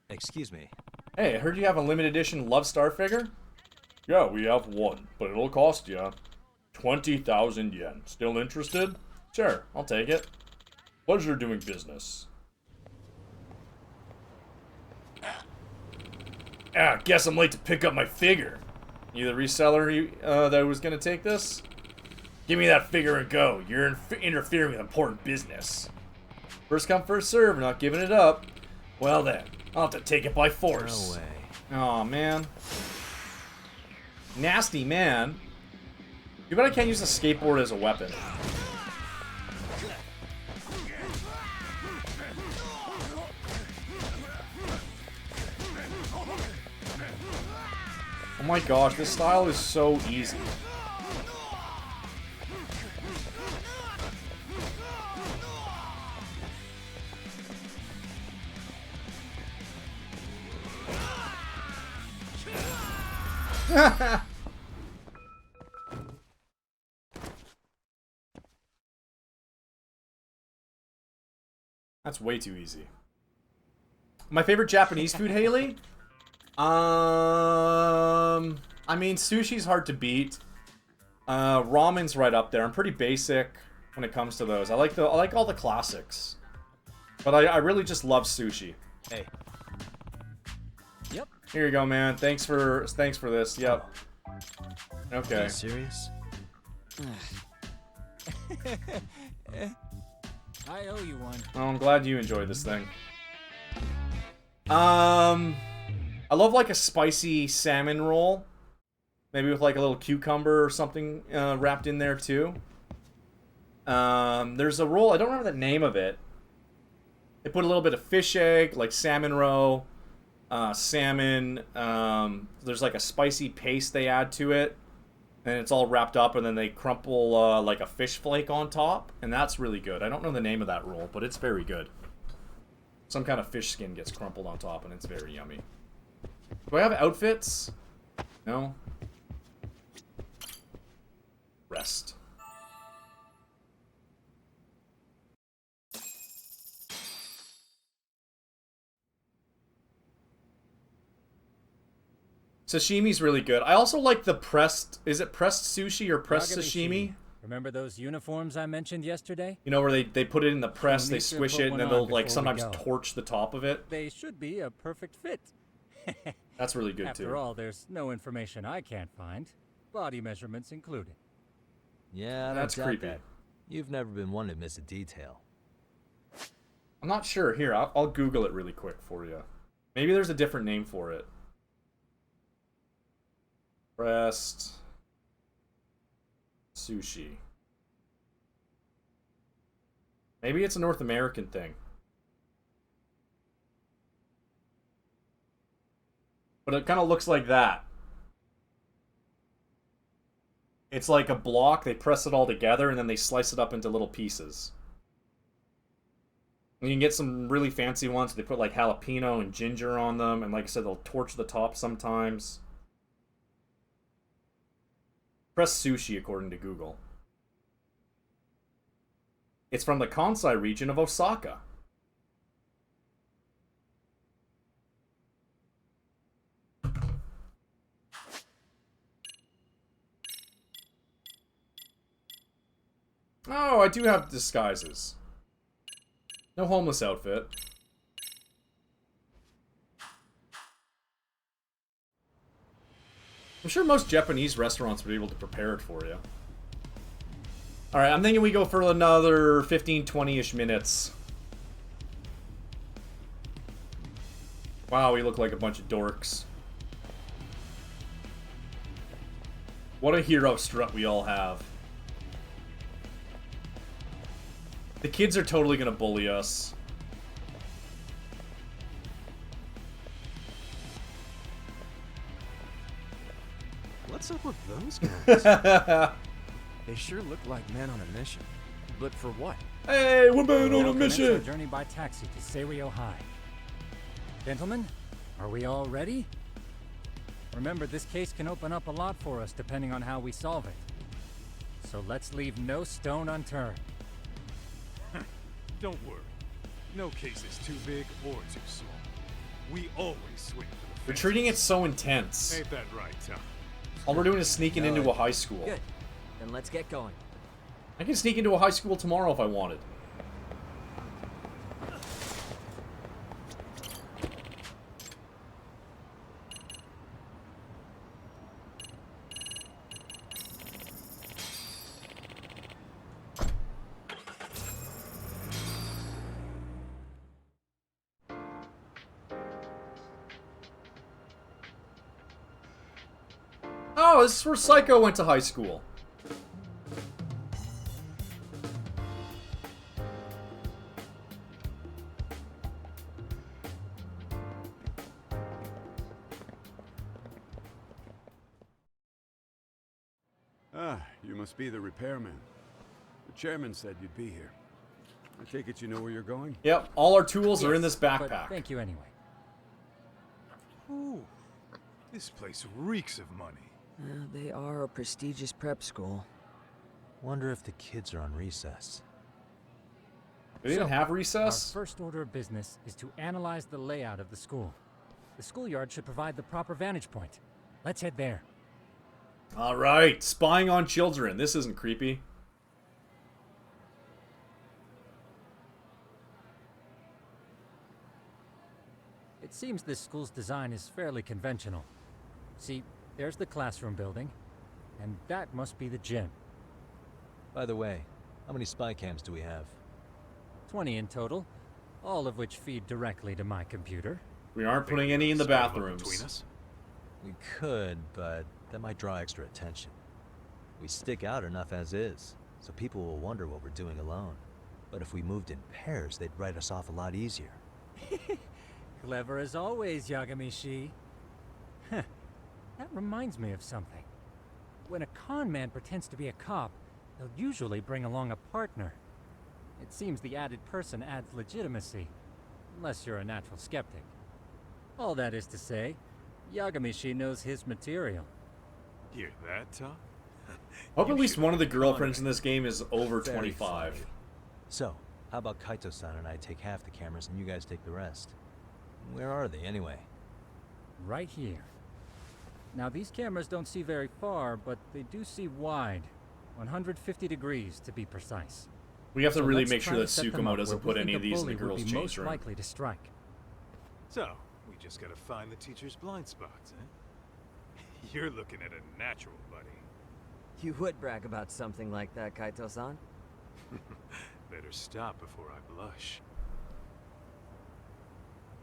Excuse me. Hey, I heard you have a limited edition Love Star figure? Yeah, we have one, but it'll cost you 20,000 yen. Still interested? Sure, I'll take it. Pleasure doing business. Ah, guess I'm late to pick up my figure. You the reseller that was gonna take this? Give me that figure and go. You're interfering with important business. First come, first serve. Not giving it up. Well then, I'll have to take it by force. No way. Aw, man. Nasty man. You bet I can't use a skateboard as a weapon. Oh my gosh, this style is so easy. That's way too easy. My favorite Japanese food, Haley? I mean, sushi's hard to beat. Ramen's right up there. I'm pretty basic when it comes to those. I like all the classics. But I really just love sushi. Hey. Yep. Here you go, man. Thanks for this. Yep. Okay. Are you serious? I owe you one. Oh, I'm glad you enjoyed this thing. I love like a spicy salmon roll. Maybe with like a little cucumber or something wrapped in there too. There's a roll, I don't remember the name of it. They put a little bit of fish egg, like salmon roe, salmon. There's like a spicy paste they add to it. And it's all wrapped up, and then they crumple like a fish flake on top. And that's really good. I don't know the name of that roll, but it's very good. Some kind of fish skin gets crumpled on top, and it's very yummy. Do I have outfits? No. Rest. Sashimi's really good. I also like the pressed... Is it pressed sushi or pressed sashimi? Remember those uniforms I mentioned yesterday? You know, where they put it in the press, they squish it, and then they'll like sometimes go. torch the top of it. They should be a perfect fit. That's really good After too. all, there's no information I can't find. Body measurements included. Yeah, I That's don't doubt creepy. that. You've never been one to miss a detail. I'm not sure. Here, I'll Google it really quick for you. Maybe there's a different name for it. Pressed sushi. Maybe it's a North American thing. But it kind of looks like that. It's like a block, they press it all together, and then they slice it up into little pieces. And you can get some really fancy ones. They put like jalapeno and ginger on them, and like I said, they'll torch the top sometimes. Press sushi according to Google. It's from the Kansai region of Osaka. Oh, I do have disguises. No homeless outfit. I'm sure most Japanese restaurants would be able to prepare it for you. Alright, I'm thinking we go for another 15, 20-ish minutes. Wow, we look like a bunch of dorks. What a hero strut we all have. The kids are totally gonna bully us. What's up with those guys? They sure look like men on a mission. But for what? Hey, we're men on a Commence mission! our journey by taxi to Serio High. Gentlemen, are we all ready? Remember, this case can open up a lot for us depending on how we solve it. So let's leave no stone unturned. Don't worry. No case is too big or too small. We always swing for the We're treating it so intense. Ain't that right, Tom? All we're doing is sneaking into a high school. Good. Then let's get going. I can sneak into a high school tomorrow if I wanted. Oh, this is where Psycho went to high school. Ah, you must be the repairman. The chairman said you'd be here. I take it you know where you're going? Yep, all our tools are in this But backpack. thank you anyway. Ooh, this place reeks of money. They are a prestigious prep school. Wonder if the kids are on recess. Do they even have recess? Our first order of business is to analyze the layout of the school. The schoolyard should provide the proper vantage point. Let's head there. Alright, spying on children. This isn't creepy. It seems this school's design is fairly conventional. See, there's the classroom building, and that must be the gym. By the way, how many spy cams do we have? 20 in total, all of which feed directly to my computer. We aren't putting any in the bathrooms. We could, but that might draw extra attention. We stick out enough as is, so people will wonder what we're doing alone. But if we moved in pairs, they'd write us off a lot easier. Clever as always, Yagami-shi. That reminds me of something. When a con man pretends to be a cop, they'll usually bring along a partner. It seems the added person adds legitimacy, unless you're a natural skeptic. All that is to say, Yagami-shi knows his material. Hear that, Tom? I hope at least one of the girlfriends in this game is over 25. So, how about Kaito-san and I take half the cameras and you guys take the rest? Where are they, anyway? Right here. Now, these cameras don't see very far, but they do see wide. 150 degrees, to be precise. We have to So really let's make try sure to that set them Tsukumo up doesn't where we put any think of the these in the bully would girls' be change most room. likely to strike. So, we just gotta find the teacher's blind spots, eh? You're looking at a natural, buddy. You would brag about something like that, Kaito-san. Better stop before I blush.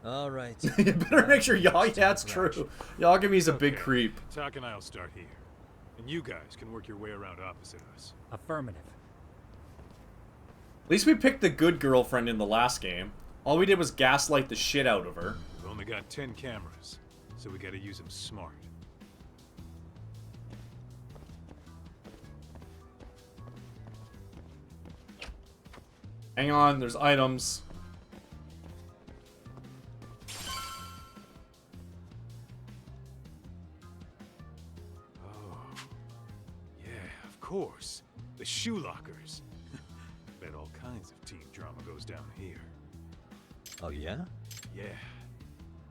All right. You better make sure that's true. Yagami's a big creep. Tak and I'll start here. And you guys can work your way around opposite us. Affirmative. At least we picked the good girlfriend in the last game. All we did was gaslight the shit out of her. We've only got 10 cameras, so we gotta use them smart. Hang on, there's items. Yeah, of course. The shoe lockers. Bet all kinds of teen drama goes down here. Oh, yeah? Yeah.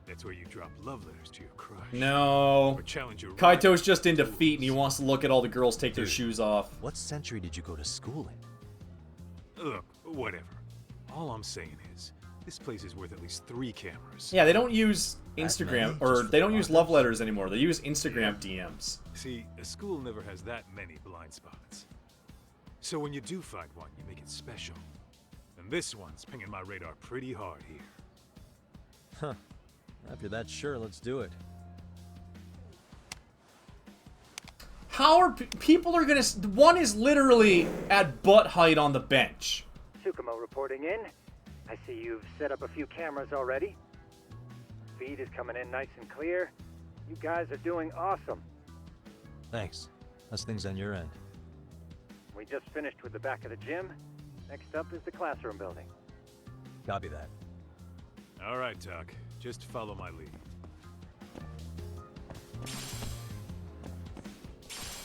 That's where you drop love letters to your crush. No. Or challenge your Kaito's just into feet and he wants to look at all the girls take their shoes off. What century did you go to school in? Look, whatever. All I'm saying is, This place is worth at least 3 cameras. Yeah, they don't use Instagram, or Just for they don't use the love markers? letters anymore. They use Instagram DMs. See, a school never has that many blind spots. So when you do find one, you make it special. And this one's pinging my radar pretty hard here. Huh. If you're that sure, let's do it. How are people are gonna? One is literally at butt height on the bench. Tsukumo reporting in. I see you've set up a few cameras already. Feed is coming in nice and clear. You guys are doing awesome. Thanks. How's things on your end? We just finished with the back of the gym. Next up is the classroom building. Copy that. All right, Doc. Just follow my lead.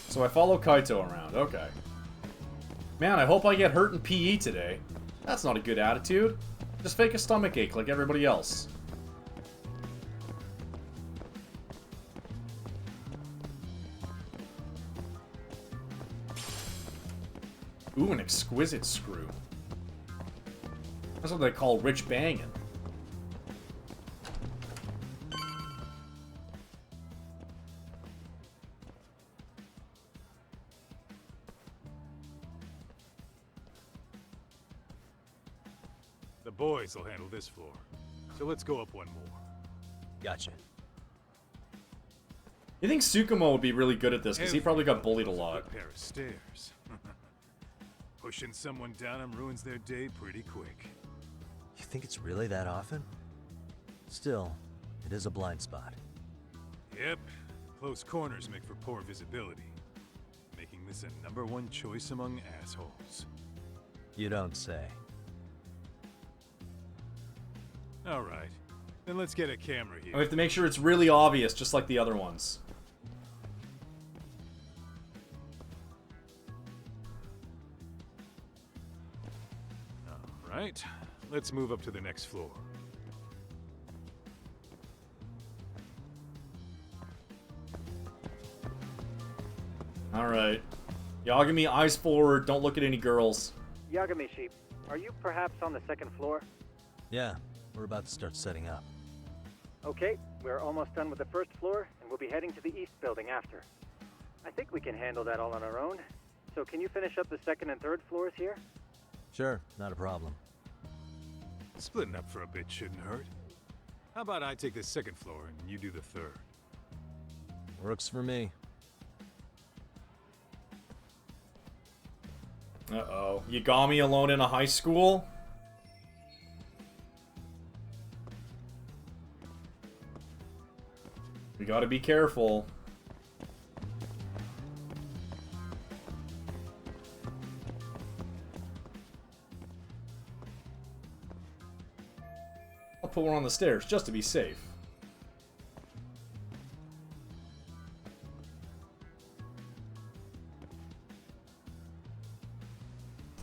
So I follow Kaito around. Okay. Man, I hope I get hurt in PE today. That's not a good attitude. Just fake a stomach ache like everybody else. Ooh, an exquisite screw. That's what they call rich banging. The boys will handle this floor. So let's go up one more. Gotcha. You think Tsukumo would be really good at this, because he probably got bullied a lot. A pair of stairs. Pushing someone down them ruins their day pretty quick. You think it's really that often? Still, it is a blind spot. Yep. Close corners make for poor visibility. Making this a #1 choice among assholes. You don't say. Alright. Then let's get a camera here. We have to make sure it's really obvious, just like the other ones. Alright. Let's move up to the next floor. Alright. Yagami, eyes forward, don't look at any girls. Yagami Sheep, are you perhaps on the second floor? Yeah, we're about to start setting up. Okay, we're almost done with the first floor, and we'll be heading to the east building after. I think we can handle that all on our own. So can you finish up the second and third floors here? Sure, not a problem. Splitting up for a bit shouldn't hurt. How about I take the second floor and you do the third? Works for me. Uh-oh. Yagami alone in a high school? We gotta be careful. I'll put one on the stairs, just to be safe.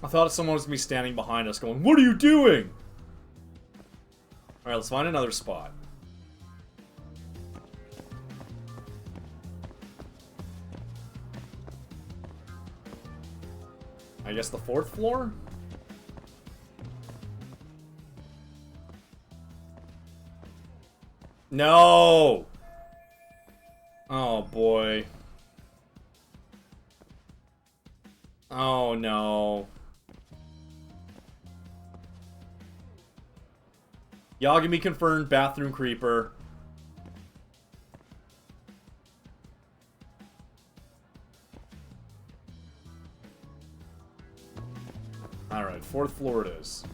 I thought someone was gonna be standing behind us going, "What are you doing?" Alright, let's find another spot. I guess the fourth floor? No! Oh boy. Oh no. Yagami confirmed, bathroom creeper. Alright, fourth floor it is.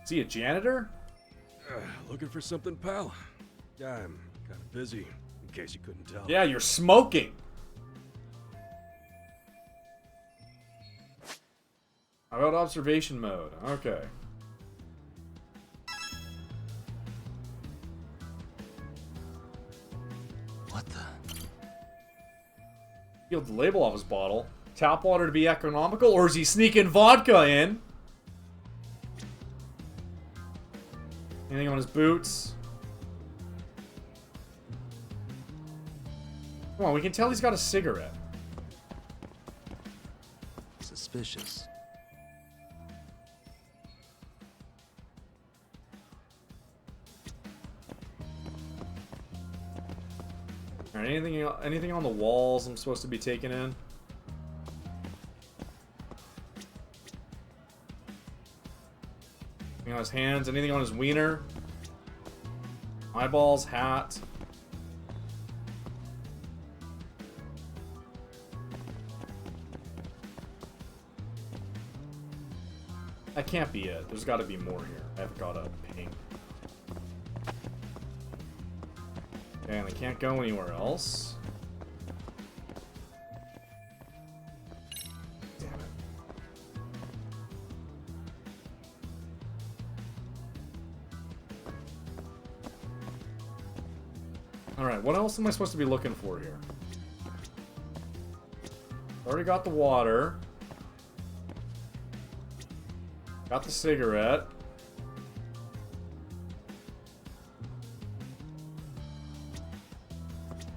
Is he a janitor? Looking for something, pal? Yeah, I'm kind of busy, in case you couldn't tell. Yeah, you're smoking. How about observation mode? Okay. What the? Peeled the label off his bottle. Tap water to be economical, or is he sneaking vodka in? Anything on his boots? Come on, we can tell he's got a cigarette. suspicious. Alright, anything on the walls I'm supposed to be taking in? Anything on his hands? Anything on his wiener? Eyeballs, hat. That can't be it. There's got to be more here. I've got a ping. Okay, and I can't go anywhere else. Damn it. Alright, what else am I supposed to be looking for here? Already got the water. Got the cigarette.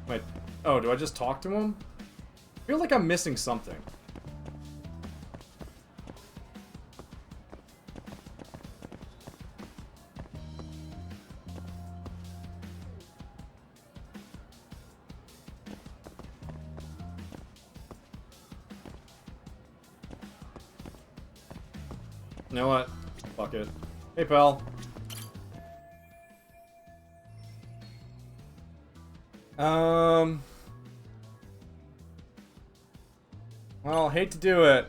Wait. Oh, do I just talk to him? I feel like I'm missing something. You know what? Fuck it. Hey, pal. Well, hate to do it.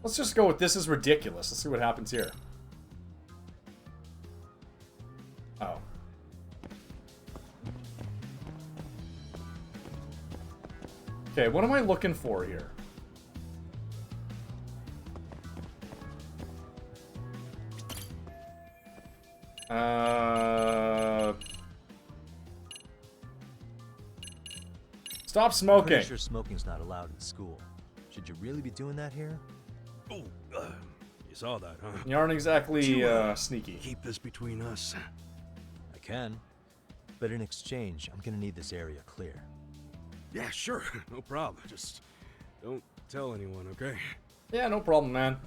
Let's just go with this is ridiculous. Let's see what happens here. Oh. Okay, what am I looking for here? Stop smoking. Pretty sure smoking's not allowed in school. Should you really be doing that here? Oh, you saw that, huh? You aren't exactly You, sneaky. Keep this between us. I can. But in exchange, I'm gonna need this area clear. Yeah, sure. No problem. Just don't tell anyone, okay? Yeah, no problem, man.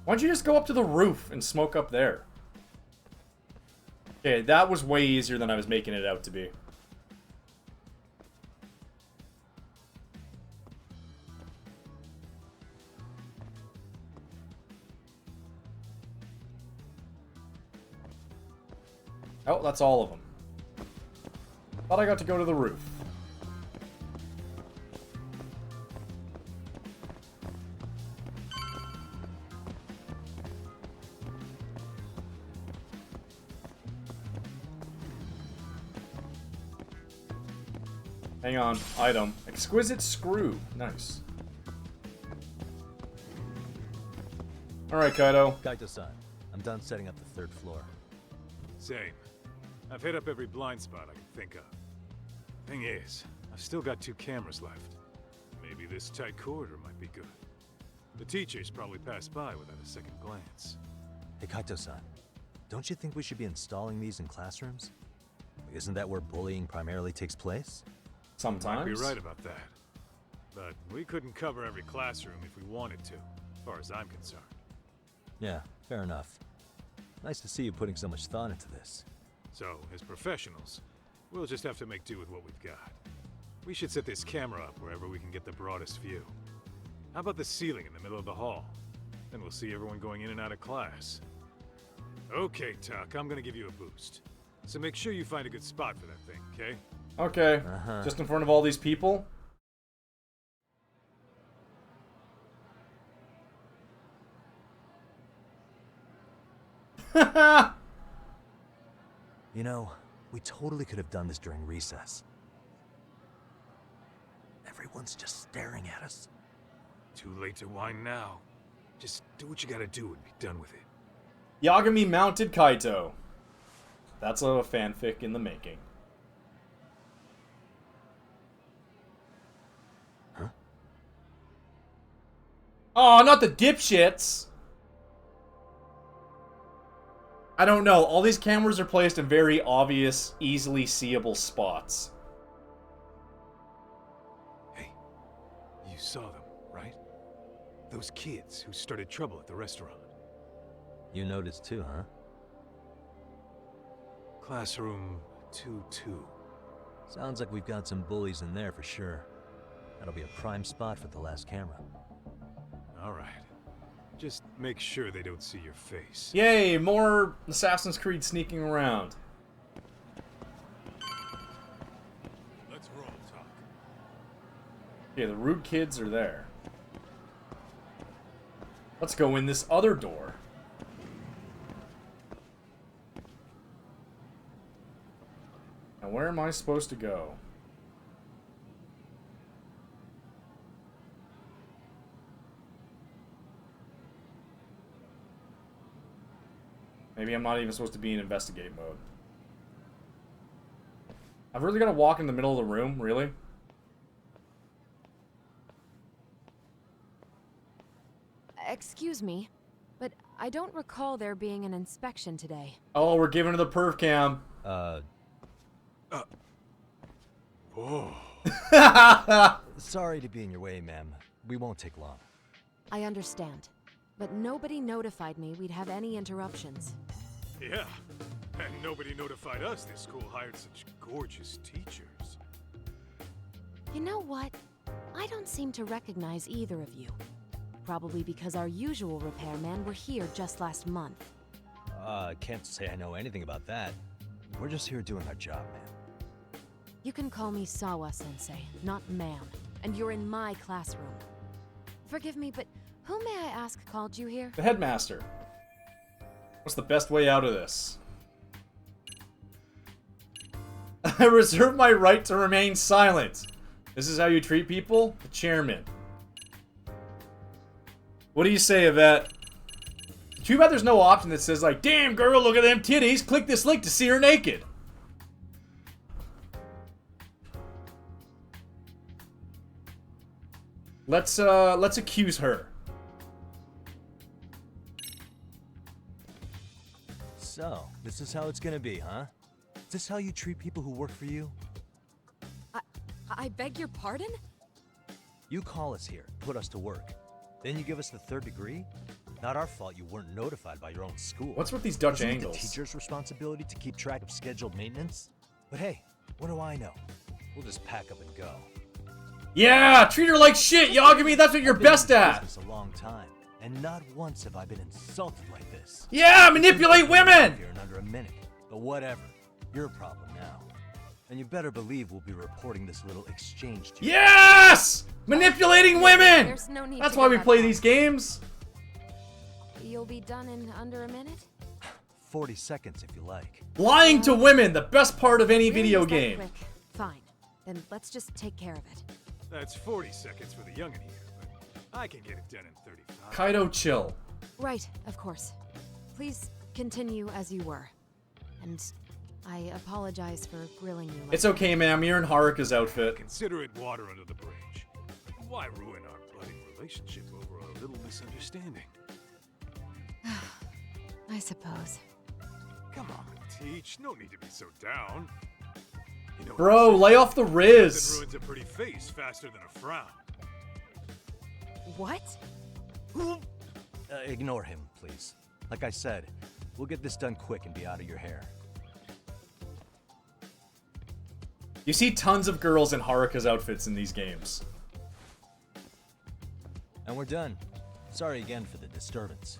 Why don't you just go up to the roof and smoke up there? Okay, that was way easier than I was making it out to be. Oh, that's all of them. Thought I got to go to the roof. Hang on. Item. Exquisite screw. Nice. Alright, Kaido. Kaito-san, I'm done setting up the third floor. Same. I've hit up every blind spot I can think of. Thing is, I've still got 2 cameras left. Maybe this tight corridor might be good. The teachers probably passed by without a second glance. Hey, Kaito-san, don't you think we should be installing these in classrooms? Isn't that where bullying primarily takes place? Sometimes. You might be right about that. But we couldn't cover every classroom if we wanted to, as far as I'm concerned. Yeah, fair enough. Nice to see you putting so much thought into this. So, as professionals, we'll just have to make do with what we've got. We should set this camera up wherever we can get the broadest view. How about the ceiling in the middle of the hall? Then we'll see everyone going in and out of class. Okay, Tuck, I'm gonna give you a boost. So make sure you find a good spot for that thing, okay? Okay. Just in front of all these people? You know, we totally could have done this during recess. Everyone's just staring at us. Too late to whine now. Just do what you gotta do and be done with it. Yagami mounted Kaito. That's a fanfic in the making. Huh? Oh, not the dipshits! I don't know. All these cameras are placed in very obvious, easily seeable spots. You saw them, right? Those kids who started trouble at the restaurant. You noticed too, huh? Classroom 2-2. Sounds like we've got some bullies in there for sure. That'll be a prime spot for the last camera. Alright. Just make sure they don't see your face. Yay, more Assassin's Creed sneaking around. Let's roll, talk. Yeah, the rude kids are there. Let's go in this other door. Now, where am I supposed to go? Maybe I'm not even supposed to be in investigate mode. I've really got to walk in the middle of the room, really? Excuse me, but I don't recall there being an inspection today. Oh, we're giving her the perf cam. Whoa. Sorry to be in your way, ma'am. We won't take long. I understand, but nobody notified me we'd have any interruptions. Yeah, and nobody notified us this school hired such gorgeous teachers. You know what? I don't seem to recognize either of you. Probably because our usual repairmen were here just last month. Can't say I know anything about that. We're just here doing our job, ma'am. You can call me Sawa-sensei, not ma'am, and you're in my classroom. Forgive me, but who may I ask called you here? The headmaster. What's the best way out of this? I reserve my right to remain silent. This is how you treat people? The chairman. What do you say, Yvette? Too bad there's no option that says like, damn girl, look at them titties. Click this link to see her naked. Let's accuse her. So, this is how it's gonna be, huh? Is this how you treat people who work for you? I beg your pardon? You call us here, put us to work. Then you give us the third degree? Not our fault you weren't notified by your own school. What's with these Dutch Isn't angles? it the teacher's responsibility to keep track of scheduled maintenance? But hey, what do I know? We'll just pack up and go. Yeah, treat her like shit, Yagami. That's what you're best at. This a long time, and not once have I been insulted like this. Yeah, manipulate women. Here in under a minute, but whatever. Your problem now. And you better believe we'll be reporting this little exchange to you. Yes! Manipulating women! There's no need That's to why go we that play far. these games. You'll be done in under a minute? 40 seconds if you like. Lying to women, the best part of any Really, video is that game. quick? Fine. Then let's just take care of it. That's 40 seconds for the youngin' here, but I can get it done in 35. Kaido, chill. Right, of course. Please continue as you were. And I apologize for grilling you. It's okay, ma'am. You're in Haruka's outfit. Consider it water under the bridge. Why ruin our budding relationship over a little misunderstanding? I suppose. Come on, Teach. No need to be so down. You know Bro, lay off the riz. Nothing ruins a pretty face faster than a frown. What? Ignore him, please. Like I said, we'll get this done quick and be out of your hair. You see tons of girls in Haruka's outfits in these games. And we're done. Sorry again for the disturbance.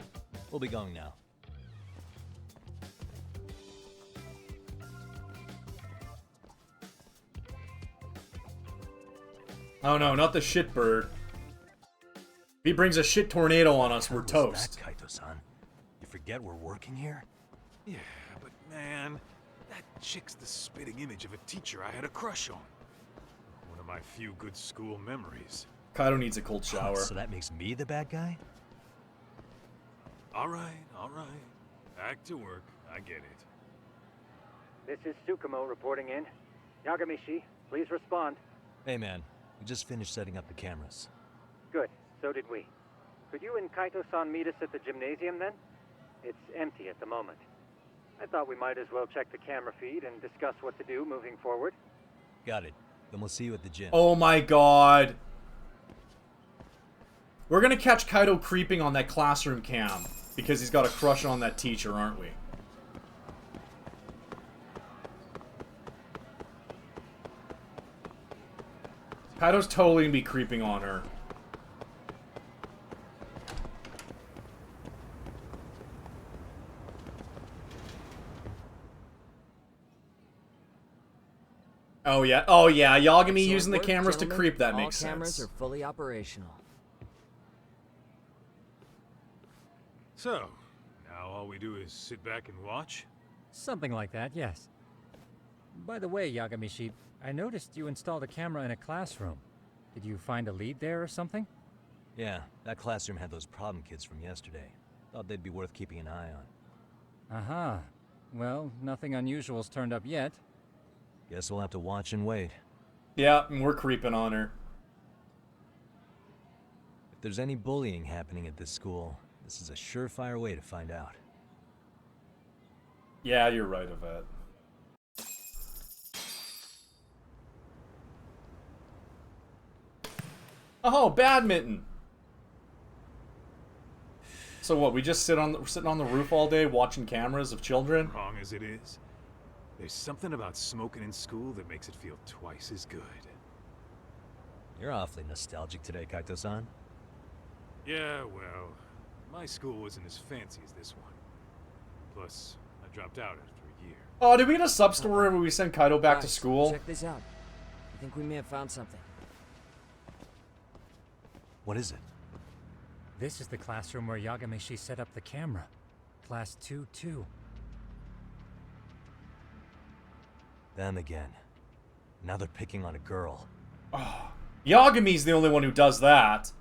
We'll be going now. Oh no, not the shit bird. If he brings a shit tornado on us, we're What was toast. that, Kaito-san? You forget we're working here? Yeah, but man, that chick's the spitting image of a teacher I had a crush on. One of my few good school memories. Kaido needs a cold shower. So that makes me the bad guy? All right. Back to work. I get it. This is Tsukumo reporting in. Yagami-shi, please respond. Hey man, we just finished setting up the cameras. Good, so did we. Could you and Kaito-san meet us at the gymnasium then? It's empty at the moment. I thought we might as well check the camera feed and discuss what to do moving forward. Got it. Then we'll see you at the gym. Oh my god. We're gonna catch Kaido creeping on that classroom cam because he's got a crush on that teacher, aren't we? Kaido's totally gonna be creeping on her. Oh yeah, Yagami using the cameras to creep, that makes sense. All cameras are fully operational. So, now all we do is sit back and watch? Something like that, yes. By the way, Yagami, I noticed you installed a camera in a classroom. Did you find a lead there or something? Yeah, that classroom had those problem kids from yesterday. Thought they'd be worth keeping an eye on. Aha. Well, nothing unusual's turned up yet. Guess we'll have to watch and wait. Yeah, and we're creeping on her. If there's any bullying happening at this school, this is a surefire way to find out. Yeah, you're right, Yvette. Oh, badminton. So what? We just sitting on the roof all day watching cameras of children? Wrong as it is, there's something about smoking in school that makes it feel twice as good. You're awfully nostalgic today, Kaito-san. Yeah, well, my school wasn't as fancy as this one. Plus, I dropped out after a year. Oh, did we get a sub-story where we send Kaido back to school? Check this out. I think we may have found something. What is it? This is the classroom where Yagami set up the camera. Class 2-2. Them again. Now they're picking on a girl. Oh, Yagami's the only one who does that.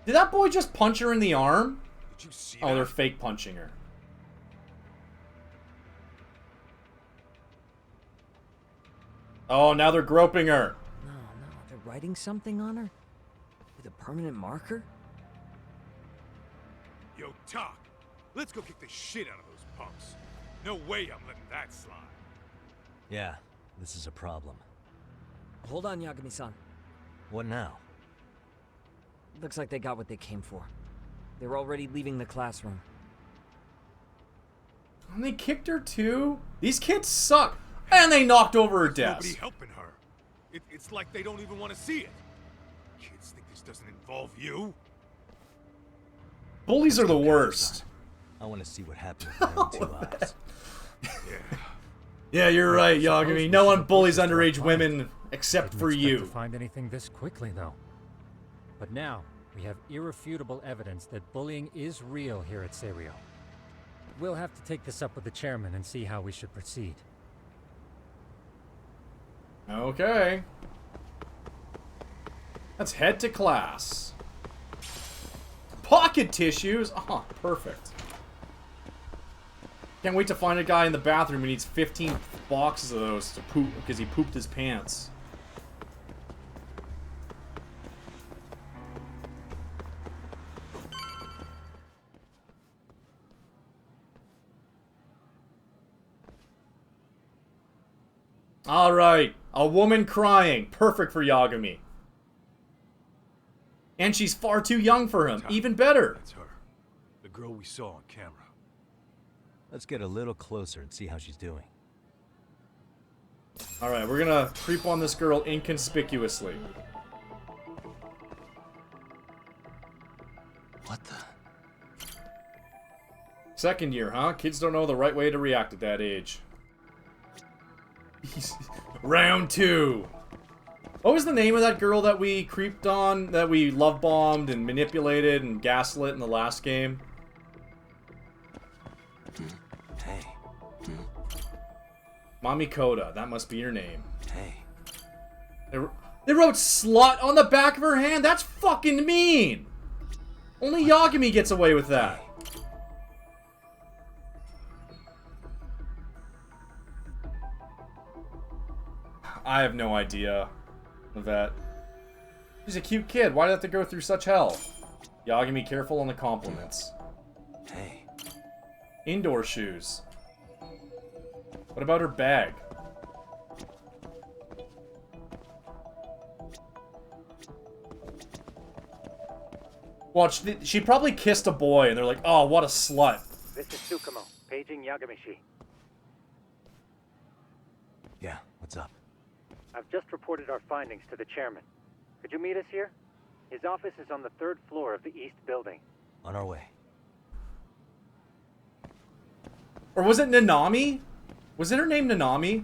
Did that boy just punch her in the arm? Did you see that? They're fake punching her. Oh, now they're groping her. No, they're writing something on her? With a permanent marker? Yo, Talk, let's go kick the shit out of those punks. No way I'm letting that slide. Yeah, this is a problem. Hold on, Yagami-san. What now? Looks like they got what they came for. They're already leaving the classroom. And they kicked her too? These kids suck. And they knocked over her desk. Nobody helping her. It's like they don't even want to see it. Kids think this doesn't involve you? Bullies are the worst. I want to see what happens with my own 2 eyes. Yeah, you're right, Yagami. No one bullies underage women except for you. To find anything this quickly, though. But now, we have irrefutable evidence that bullying is real here at Serio. We'll have to take this up with the chairman and see how we should proceed. Okay. Let's head to class. Pocket tissues? Oh, perfect. Can't wait to find a guy in the bathroom who needs 15 boxes of those to poop because he pooped his pants. Alright, a woman crying. Perfect for Yagami. And she's far too young for him. Even better. That's her. The girl we saw on camera. Let's get a little closer and see how she's doing. Alright, we're gonna creep on this girl inconspicuously. What the? Second year, huh? Kids don't know the right way to react at that age. Round 2. What was the name of that girl that we creeped on, that we love bombed and manipulated and gaslit in the last game? Hey. Mami Koda, that must be your name. Hey. They wrote slut on the back of her hand? That's fucking mean! Only Yagami gets away with that. I have no idea of that. She's a cute kid. Why did I have to go through such hell? Yagami, careful on the compliments. Hey. Indoor shoes. What about her bag? Watch, she probably kissed a boy, and they're like, oh, what a slut. This is Tsukumo, paging Yagami. Yeah, what's up? I've just reported our findings to the chairman. Could you meet us here? His office is on the 3rd floor of the east building. On our way. Or was it Nanami? Was it her name Nanami?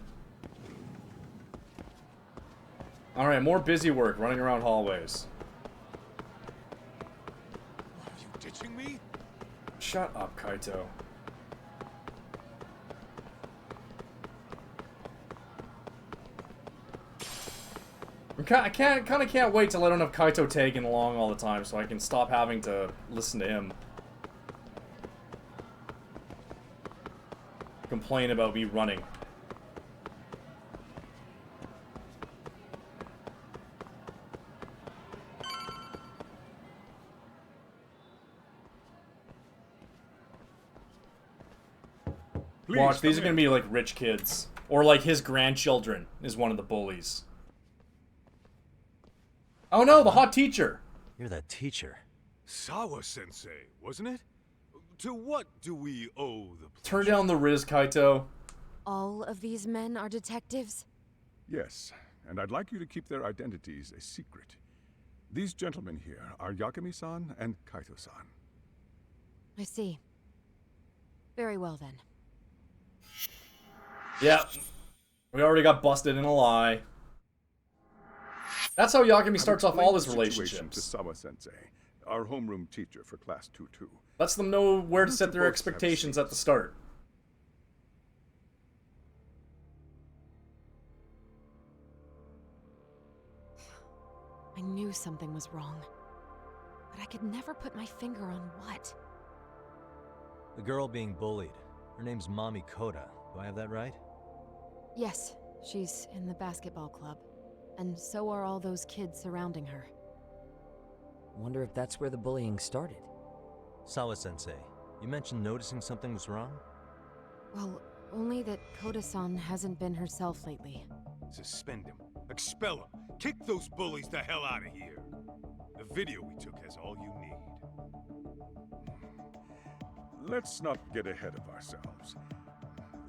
Alright, more busy work, running around hallways. Are you ditching me? Shut up, Kaito. I kind of can't wait till I don't have Kaito tagging along all the time, so I can stop having to listen to him complain about me running. Please, Watch, these are come gonna be like rich kids. Or like his grandchildren is one of the bullies. Oh no, the hot teacher! You're that teacher. Sawa-sensei, wasn't it? To what do we owe the pleasure? Turn down the Riz, Kaito. All of these men are detectives? Yes, and I'd like you to keep their identities a secret. These gentlemen here are Yagami-san and Kaito-san. I see. Very well then. Yep. We already got busted in a lie. That's how Yagami starts off all his relationships. To Sawa-sensei, our homeroom teacher for class 2-2. Lets them know where to set their expectations at the start. I knew something was wrong, but I could never put my finger on what. The girl being bullied. Her name's Mami Koda. Do I have that right? Yes, she's in the basketball club. And so are all those kids surrounding her. Wonder if that's where the bullying started. Sawa-sensei, you mentioned noticing something was wrong? Well, only that Koda-san hasn't been herself lately. Suspend him. Expel him. Kick those bullies the hell out of here. The video we took has all you need. Let's not get ahead of ourselves.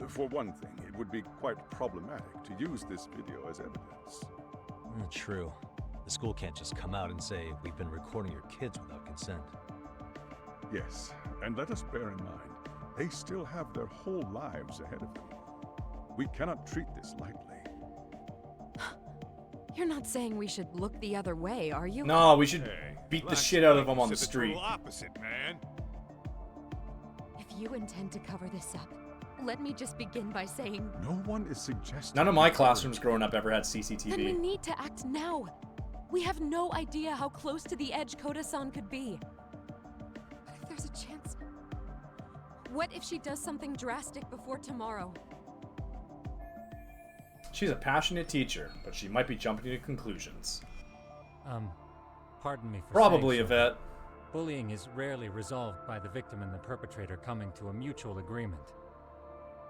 For one thing, it would be quite problematic to use this video as evidence. True. The school can't just come out and say, we've been recording your kids without consent. Yes, and let us bear in mind, they still have their whole lives ahead of them. We cannot treat this lightly. You're not saying we should look the other way, are you? No, we should beat the shit out of them on the street. The opposite, man. If you intend to cover this up, let me just begin by saying... No one is suggesting... None of my classrooms growing up ever had CCTV. Then we need to act now. We have no idea how close to the edge Koda-san could be. What if there's a chance? What if she does something drastic before tomorrow? She's a passionate teacher, but she might be jumping to conclusions. Pardon me for Probably, saying so. Yvette. Bullying is rarely resolved by the victim and the perpetrator coming to a mutual agreement.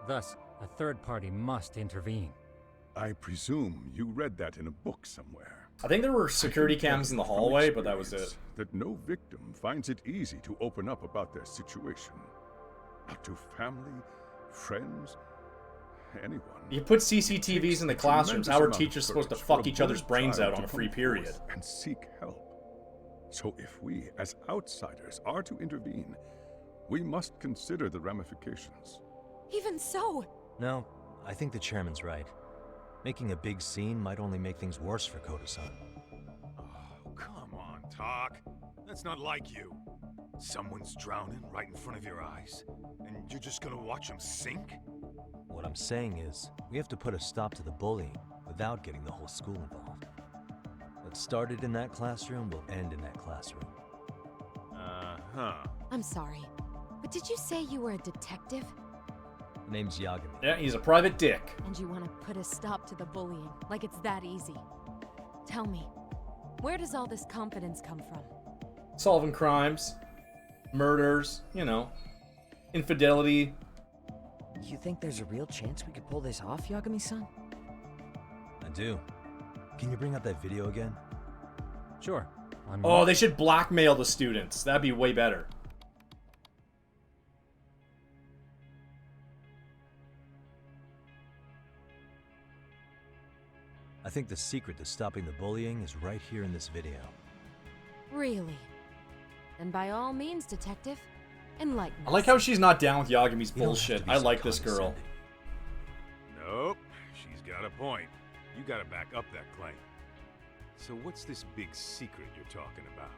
Thus, a third party must intervene. I presume you read that in a book somewhere. I think there were security cams in the hallway, but that was it. That no victim finds it easy to open up about their situation. Not to family, friends, anyone. You put CCTVs in the classrooms, how are teachers supposed to fuck each other's brains out on a free period? And seek help. So if we, as outsiders, are to intervene, we must consider the ramifications. Even so... No, I think the chairman's right. Making a big scene might only make things worse for Koda-san. Oh, come on, Talk. That's not like you. Someone's drowning right in front of your eyes, and you're just gonna watch him sink? What I'm saying is, we have to put a stop to the bullying without getting the whole school involved. What started in that classroom will end in that classroom. Uh-huh. I'm sorry, but did you say you were a detective? The name's Yagami. Yeah, he's a private dick. And you want to put a stop to the bullying, like it's that easy. Tell me, where does all this confidence come from? Solving crimes, murders, you know, infidelity. You think there's a real chance we could pull this off, Yagami-san? I do. Can you bring up that video again? Sure. on Oh, March they should blackmail the students. That'd be way better. I think the secret to stopping the bullying is right here in this video. Really? And by all means, Detective, enlighten I like us. how she's not down with Yagami's You don't have bullshit. to be I so like this girl. condescending. Nope, she's got a point. You gotta back up that claim. So what's this big secret you're talking about?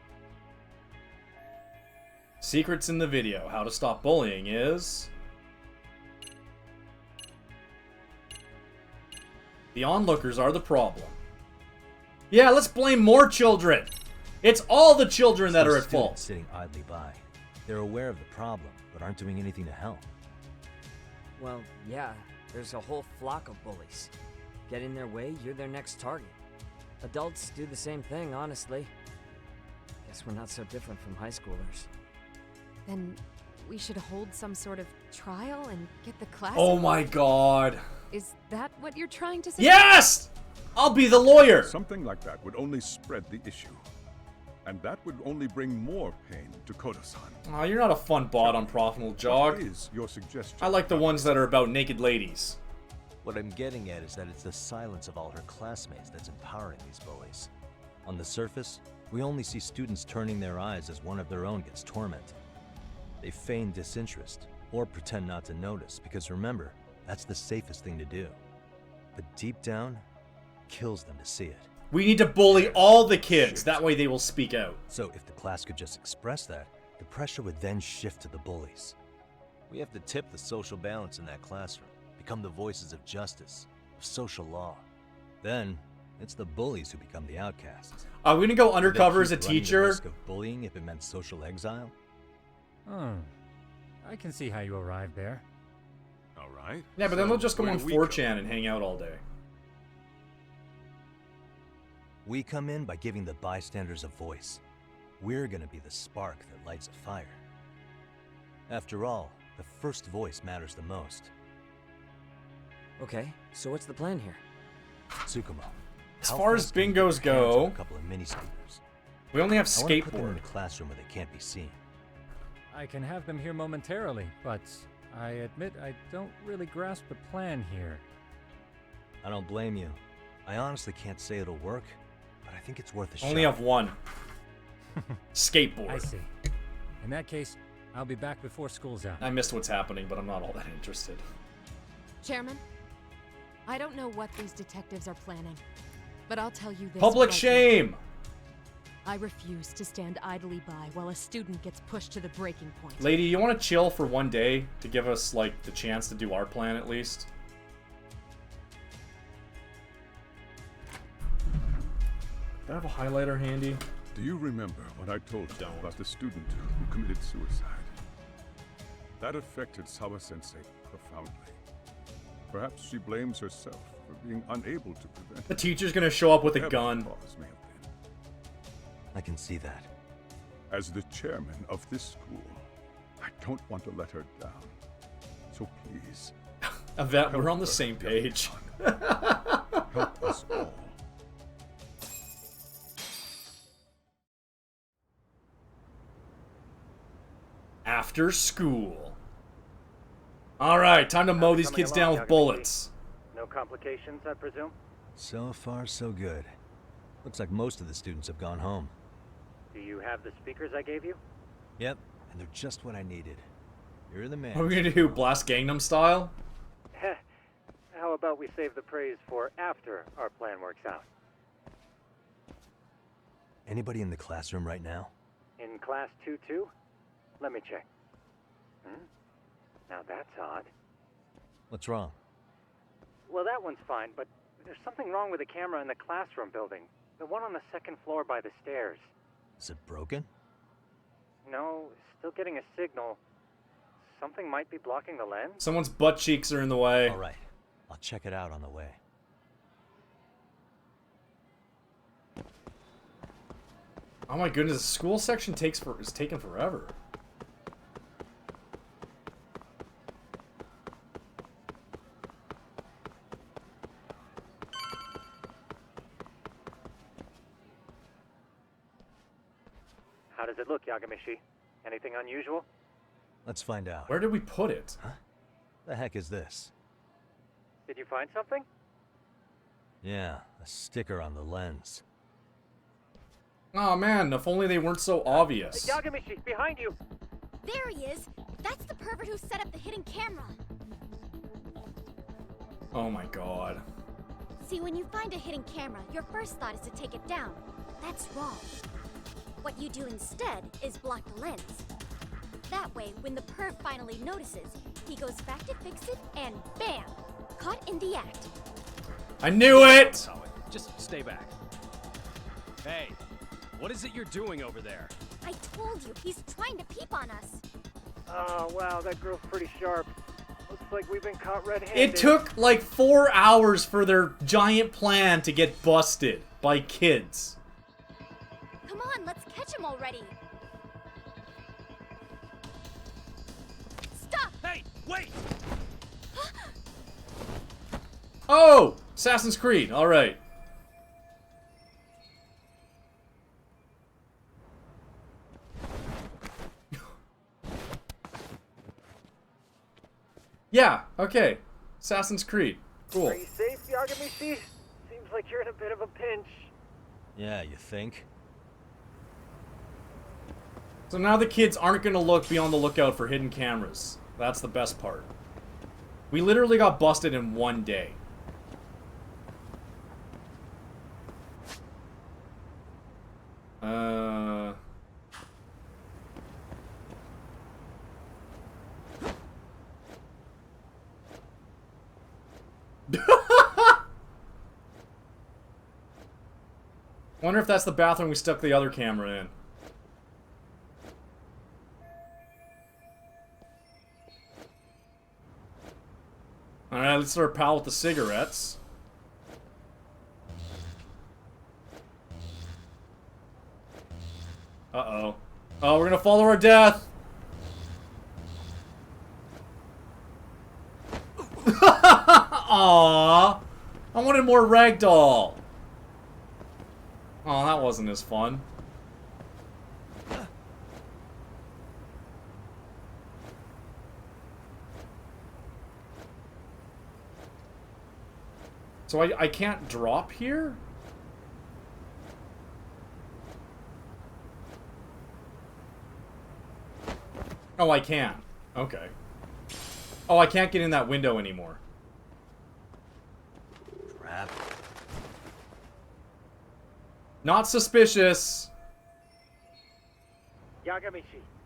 Secrets in the video. How to stop bullying is... the onlookers are the problem. Yeah, let's blame more children. It's all the children that Some are at students fault. sitting idly by. They're aware of the problem, but aren't doing anything to help. Well, yeah, there's a whole flock of bullies. Get in their way, you're their next target. Adults do the same thing, honestly. Guess we're not so different from high schoolers. Then we should hold some sort of trial and get the class. Oh my god. Is that what you're trying to say? Yes! I'll be the lawyer. Something like that would only spread the issue. And that would only bring more pain to Kodo-san. Oh, you're not a fun bot on Profitable Jog. What is your suggestion? I like the ones that are about naked ladies. What I'm getting at is that it's the silence of all her classmates that's empowering these bullies. On the surface, we only see students turning their eyes as one of their own gets tormented. They feign disinterest, or pretend not to notice, because remember, that's the safest thing to do. But deep down, kills them to see it. We need to bully all the kids. That way they will speak out. So if the class could just express that, the pressure would then shift to the bullies. We have to tip the social balance in that classroom, become the voices of justice, of social law. Then, it's the bullies who become the outcasts. Are we gonna go Would they undercover as a keep running the teacher? risk of bullying if it meant social exile? I can see how you arrived there. All right. Yeah, but then So, they'll just go where on do we come 4chan and hang out all day. We come in by giving the bystanders a voice. We're gonna be the spark that lights a fire. After all, the first voice matters the most. Okay, so what's the plan here? Tsukumo. As how far as fast can you get bingos your hands on go, a couple of mini speakers. we only have I want to put them in skateboard. a classroom where they can't be seen. I can have them here momentarily, but I admit I don't really grasp the plan here. I don't blame you. I honestly can't say it'll work, but I think it's worth a shot. Only have one. Skateboard. I see. In that case, I'll be back before school's out. I missed what's happening, but I'm not all that interested. Chairman, I don't know what these detectives are planning, but I'll tell you this. Public right shame! now. I refuse to stand idly by while a student gets pushed to the breaking point. Lady, you want to chill for one day to give us, like, the chance to do our plan at least? Do I have a highlighter handy? Do you remember when I told you about the student who committed suicide? That affected Sawa-sensei profoundly. Perhaps she blames herself for being unable to prevent The it. teacher's gonna show up with a Whatever gun. the cause may have been. I can see that. As the chairman of this school, I don't want to let her down. So please, Yvette, we're help on the her, same young page. son. Help us all. After school. Alright, time to mow these Coming kids down along, with Yagami. bullets. No complications, I presume? So far, so good. Looks like most of the students have gone home. Do you have the speakers I gave you? Yep, and they're just what I needed. You're the man. What are we gonna do? Blast Gangnam Style? Heh. How about we save the praise for after our plan works out? Anybody in the classroom right now? In class 2-2? Let me check. Now that's odd. What's wrong? Well, that one's fine, but there's something wrong with the camera in the classroom building. The one on the second floor by the stairs. Is it broken? No, still getting a signal. Something might be blocking the lens? Someone's butt cheeks are in the way. Alright, I'll check it out on the way. Oh my goodness, the school section is taking forever. does it look, Yagami? Anything unusual? Let's find out. Where did we put it? Huh? The heck is this? Did you find something? Yeah, a sticker on the lens. Oh man, if only they weren't so obvious. Yagami, behind you! There he is! That's the pervert who set up the hidden camera! Oh my god. See, when you find a hidden camera, your first thought is to take it down. That's wrong. What you do instead is block the lens. That way, when the perv finally notices, he goes back to fix it, and bam! Caught in the act. I knew it! Just stay back. Hey, what is it you're doing over there? I told you, he's trying to peep on us. Oh, wow, that girl's pretty sharp. Looks like we've been caught red-handed. It took like 4 hours for their giant plan to get busted by kids. Come on, let's catch him already. Stop! Hey, wait! Oh! Assassin's Creed, alright. Yeah, okay. Assassin's Creed. Cool. Are you safe, Yagami? Seems like you're in a bit of a pinch. Yeah, you think? So now the kids aren't gonna be on the lookout for hidden cameras. That's the best part. We literally got busted in 1 day. Wonder if that's the bathroom we stuck the other camera in. Alright, let's start pal with the cigarettes. Uh-oh. Oh, we're gonna follow our death! Aww! I wanted more ragdoll! Oh, that wasn't as fun. So I can't drop here? Oh, I can. Okay. Oh, I can't get in that window anymore. Crap. Not suspicious. Yagami,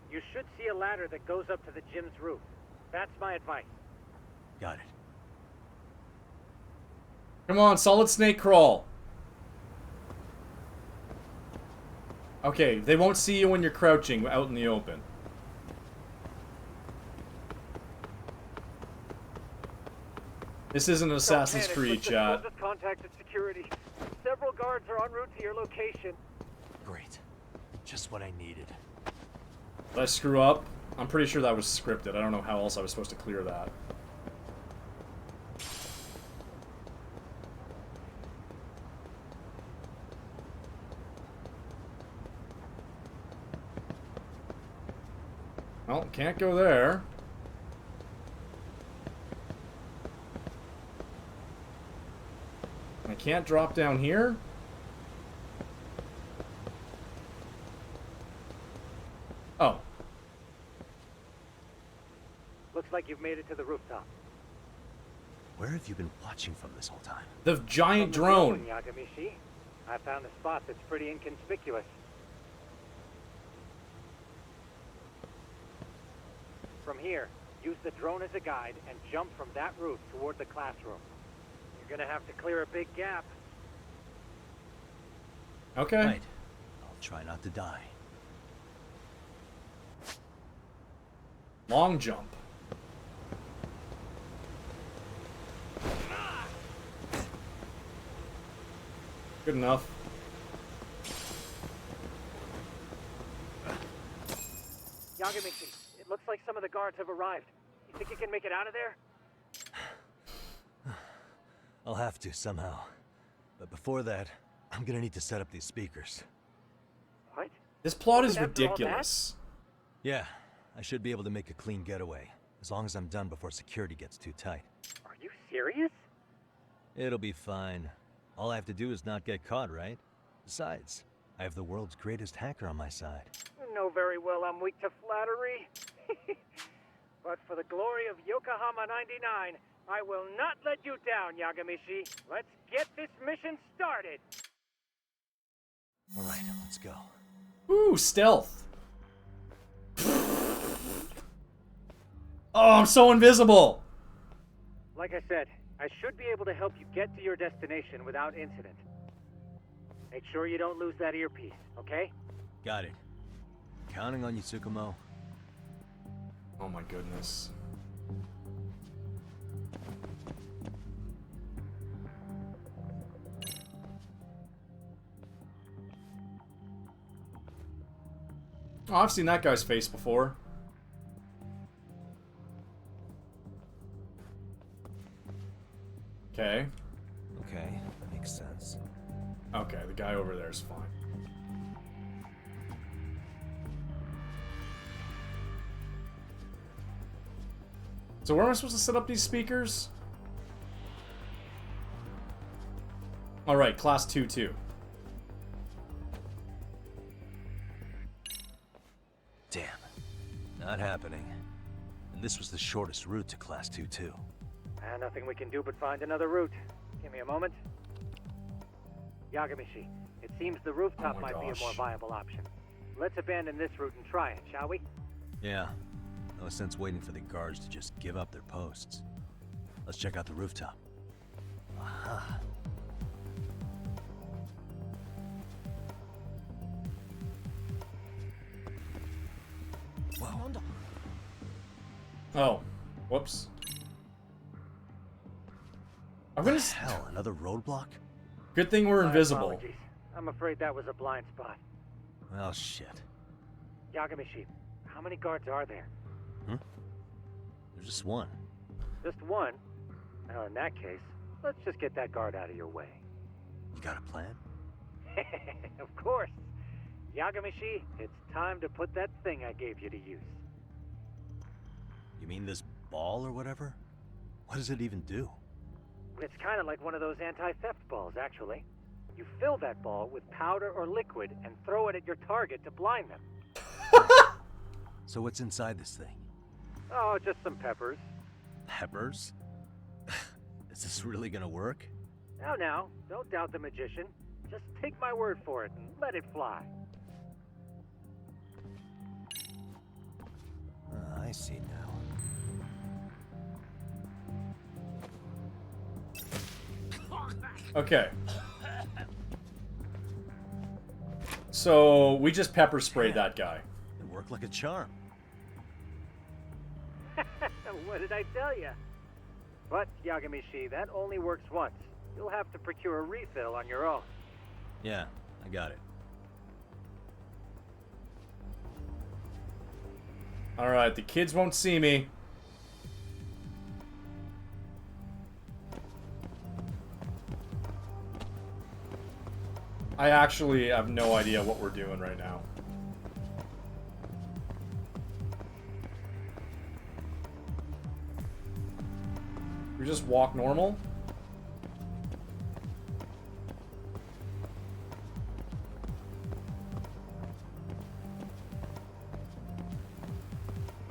you should see a ladder that goes up to the gym's roof. That's my advice. Got it. Come on, solid snake crawl. Okay, they won't see you when you're crouching out in the open. This isn't Assassin's Creed, chat. Just contacted security. Several guards are en route to your location. Great. Just what I needed. Did I screw up? I'm pretty sure that was scripted. I don't know how else I was supposed to clear that. Well, can't go there. I can't drop down here. Oh. Looks like you've made it to the rooftop. Where have you been watching from this whole time? The giant From the drone. Yagami, I found a spot that's pretty inconspicuous. From here, use the drone as a guide and jump from that roof toward the classroom. You're gonna have to clear a big gap. Okay. Right. I'll try not to die. Long jump. Good enough. Yagami, it looks like some of the guards have arrived. You think you can make it out of there? I'll have to, somehow. But before that, I'm gonna need to set up these speakers. What? This plot is Even after all that? ridiculous. Yeah, I should be able to make a clean getaway, as long as I'm done before security gets too tight. Are you serious? It'll be fine. All I have to do is not get caught, right? Besides, I have the world's greatest hacker on my side. You know very well I'm weak to flattery. But for the glory of Yokohama 99, I will not let you down, Yagami. Let's get this mission started. All right, let's go. Ooh, stealth. Oh, I'm so invisible. Like I said, I should be able to help you get to your destination without incident. Make sure you don't lose that earpiece, okay? Got it. Counting on you, Tsukumo. Oh my goodness. Oh, I've seen that guy's face before. Okay. Okay, makes sense. Okay, the guy over there is fine. So where am I supposed to set up these speakers? Alright, class 2-2. Damn. Not happening. And this was the shortest route to Class 2-2. Nothing we can do but find another route. Give me a moment. Yagami, it seems the rooftop might be a more viable option. Let's abandon this route and try it, shall we? Yeah. No sense waiting for the guards to just give up their posts. Let's check out the rooftop. Aha. Whoa. Oh. Whoops. I'm gonna... Hell, another roadblock? Good thing we're My invisible. apologies. I'm afraid that was a blind spot. Well, shit. Yagami, how many guards are there? There's just one. Just one? Well, in that case, let's just get that guard out of your way. You got a plan? Of course. Yagami, it's time to put that thing I gave you to use. You mean this ball or whatever? What does it even do? It's kind of like one of those anti-theft balls, actually. You fill that ball with powder or liquid and throw it at your target to blind them. So what's inside this thing? Oh, just some peppers. Peppers? Is this really gonna work? Now, don't doubt the magician. Just take my word for it and let it fly. I see now. Okay. So, we just pepper sprayed that guy. It worked like a charm. What did I tell you? But, Yagami, that only works once. You'll have to procure a refill on your own. Yeah, I got it. Alright, the kids won't see me. I actually have no idea what we're doing right now. We just walk normal?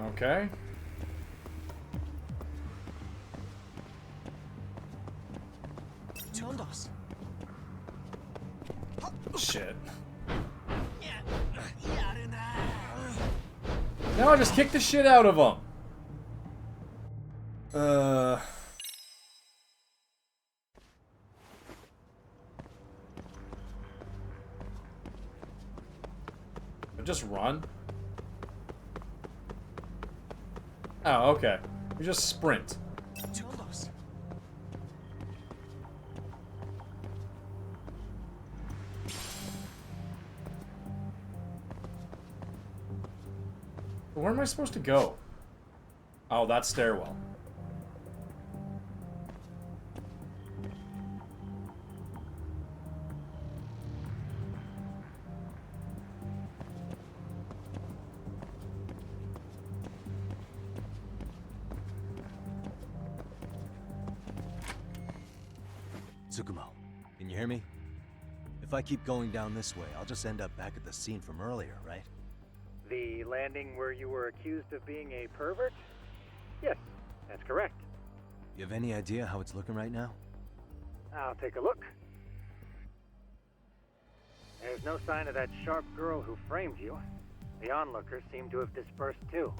Okay. Shit. Now I just kick the shit out of him. Just run? Oh, okay. We just sprint. Where am I supposed to go? Oh, that stairwell. Tsukumo, can you hear me? If I keep going down this way, I'll just end up back at the scene from earlier, right? The landing where you were accused of being a pervert? Yes, that's correct. You have any idea how it's looking right now? I'll take a look. There's no sign of that sharp girl who framed you. The onlookers seem to have dispersed too.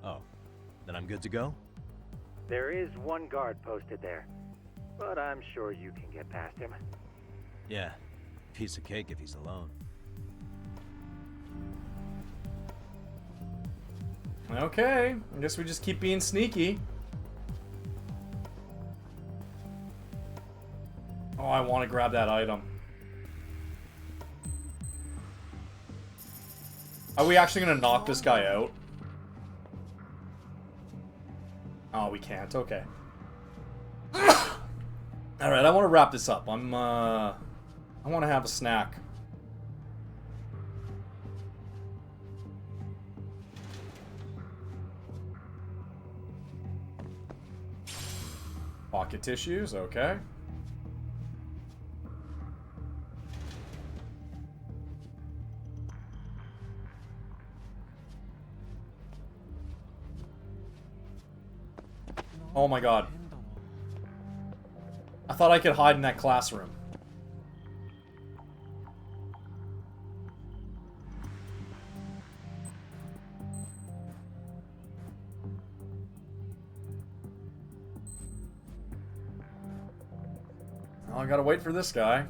Oh, then I'm good to go? There is one guard posted there, but I'm sure you can get past him. Yeah, piece of cake if he's alone. Okay, I guess we just keep being sneaky. Oh, I want to grab that item. Are we actually gonna knock this guy out? Oh, we can't. Okay. All right, I want to wrap this up. I want to have a snack. Pocket tissues, okay. Oh my god. I thought I could hide in that classroom. Well, I gotta wait for this guy.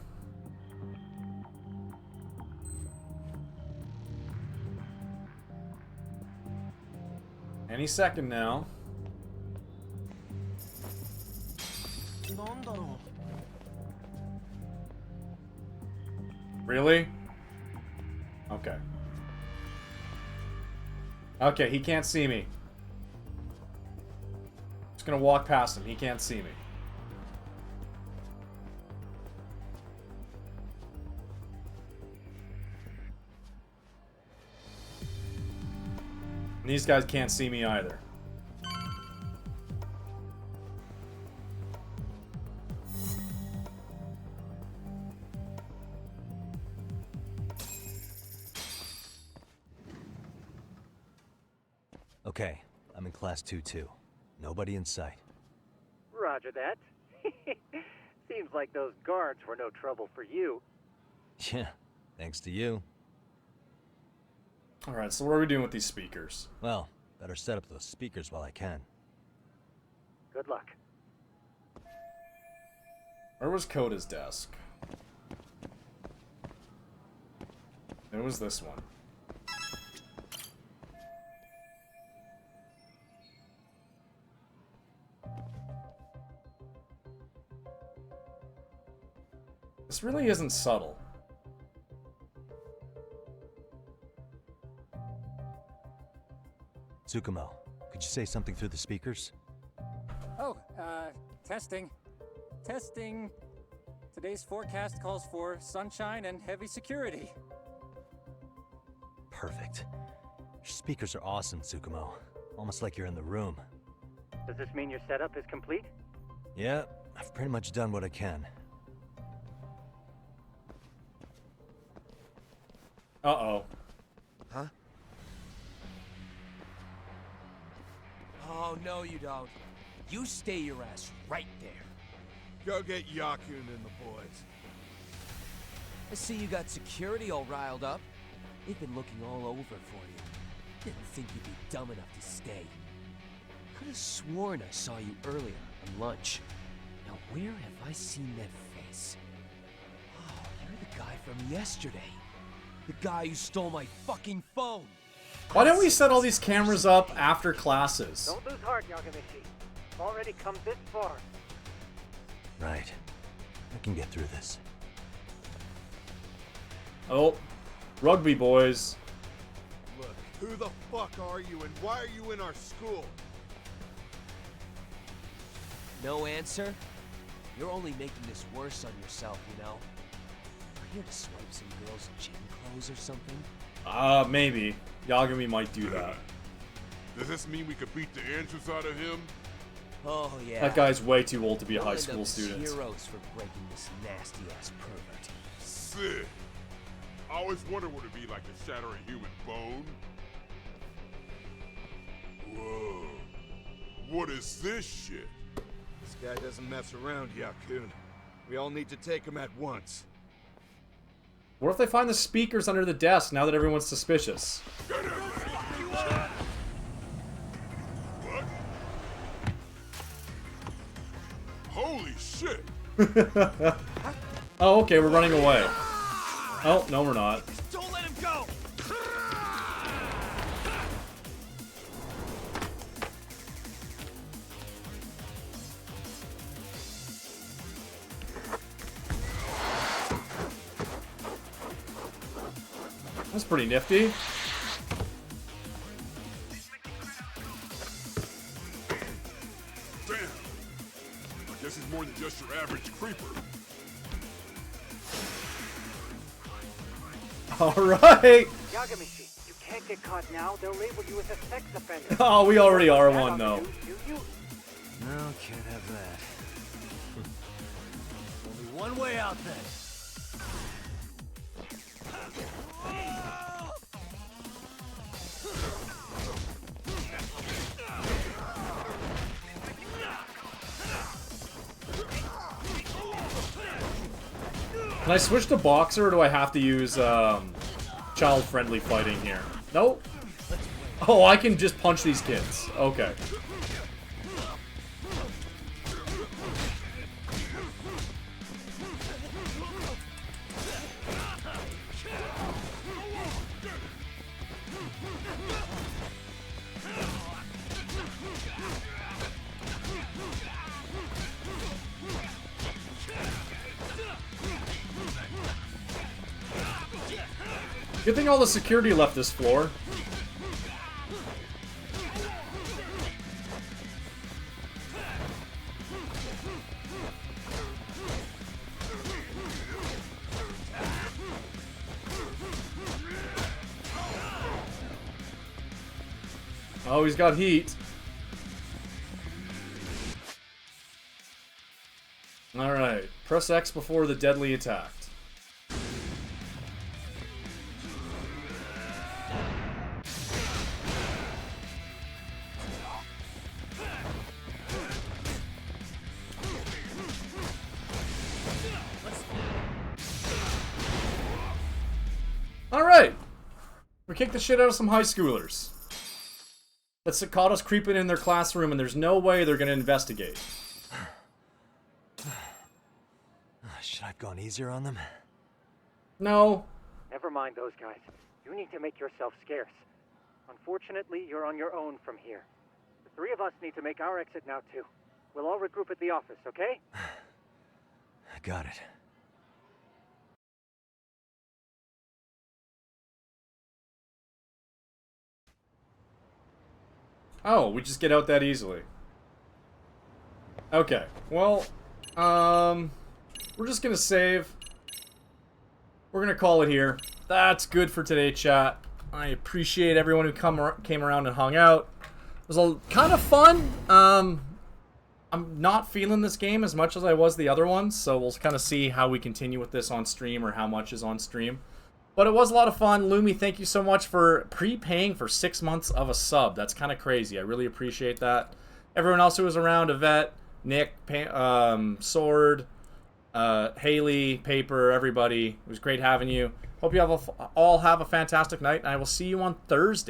Any second now. Really? Okay. Okay, he can't see me. Just gonna walk past him. He can't see me. And these guys can't see me either. Okay, I'm in class 2-2. Nobody in sight. Roger that. Seems like those guards were no trouble for you. Yeah, thanks to you. Alright, so what are we doing with these speakers? Well, better set up those speakers while I can. Good luck. Where was Koda's desk? It was this one. This really isn't subtle. Tsukumo, could you say something through the speakers? Oh, testing. Testing. Today's forecast calls for sunshine and heavy security. Perfect. Your speakers are awesome, Tsukumo. Almost like you're in the room. Does this mean your setup is complete? Yeah, I've pretty much done what I can. Uh-oh. Huh? Oh, no you don't. You stay your ass right there. Go get Yakun and the boys. I see you got security all riled up. They've been looking all over for you. Didn't think you'd be dumb enough to stay. Could have sworn I saw you earlier on lunch. Now where have I seen that face? Oh, you're the guy from yesterday. The guy who stole my fucking phone. Why don't we set all these cameras up after classes? Don't lose heart, Yagami. Already come this far. Right. I can get through this. Oh, rugby boys. Look, who the fuck are you and why are you in our school? No answer? You're only making this worse on yourself, you know? We're here to swipe some girls' gym clothes or something? Maybe. Yagami might do that. Does this mean we could beat the answers out of him? Oh yeah. That guy's way too old to be a high We'll end school up as student. Heroes for breaking this nasty ass pervert. Sick. I always wondered what it'd be like to shatter a human bone. Whoa. What is this shit? This guy doesn't mess around, Yakun. We all need to take him at once. What if they find the speakers under the desk now that everyone's suspicious? What? Holy shit! Oh, okay, we're running away. Oh, no, we're not. Don't let him go! That's pretty nifty. Damn! I guess he's more than just your average creeper. Alright! Yagami, you can't get caught now. They'll label you as a sex offender. Oh, we already are one, though. No, can't have that. Only one way out then. Can I switch to boxer, or do I have to use child-friendly fighting here? Nope. Oh, I can just punch these kids. Okay. Good thing all the security left this floor. Oh, he's got heat. Alright, press X before the deadly attack. Alright! We kicked the shit out of some high schoolers. That's caught us creeping in their classroom, and there's no way they're gonna investigate. Should I have gone easier on them? No. Never mind those guys. You need to make yourself scarce. Unfortunately, you're on your own from here. The three of us need to make our exit now, too. We'll all regroup at the office, okay? Got it. Oh, we just get out that easily. Okay, well, we're just gonna save. We're gonna call it here. That's good for today, chat. I appreciate everyone who came around and hung out. It was kind of fun. I'm not feeling this game as much as I was the other ones, so we'll kind of see how we continue with this on stream or how much is on stream. But it was a lot of fun. Lumi, thank you so much for prepaying for 6 months of a sub. That's kind of crazy. I really appreciate that. Everyone else who was around, Yvette, Nick, Sword, Haley, Paper, everybody. It was great having you. Hope you have all have a fantastic night, and I will see you on Thursday.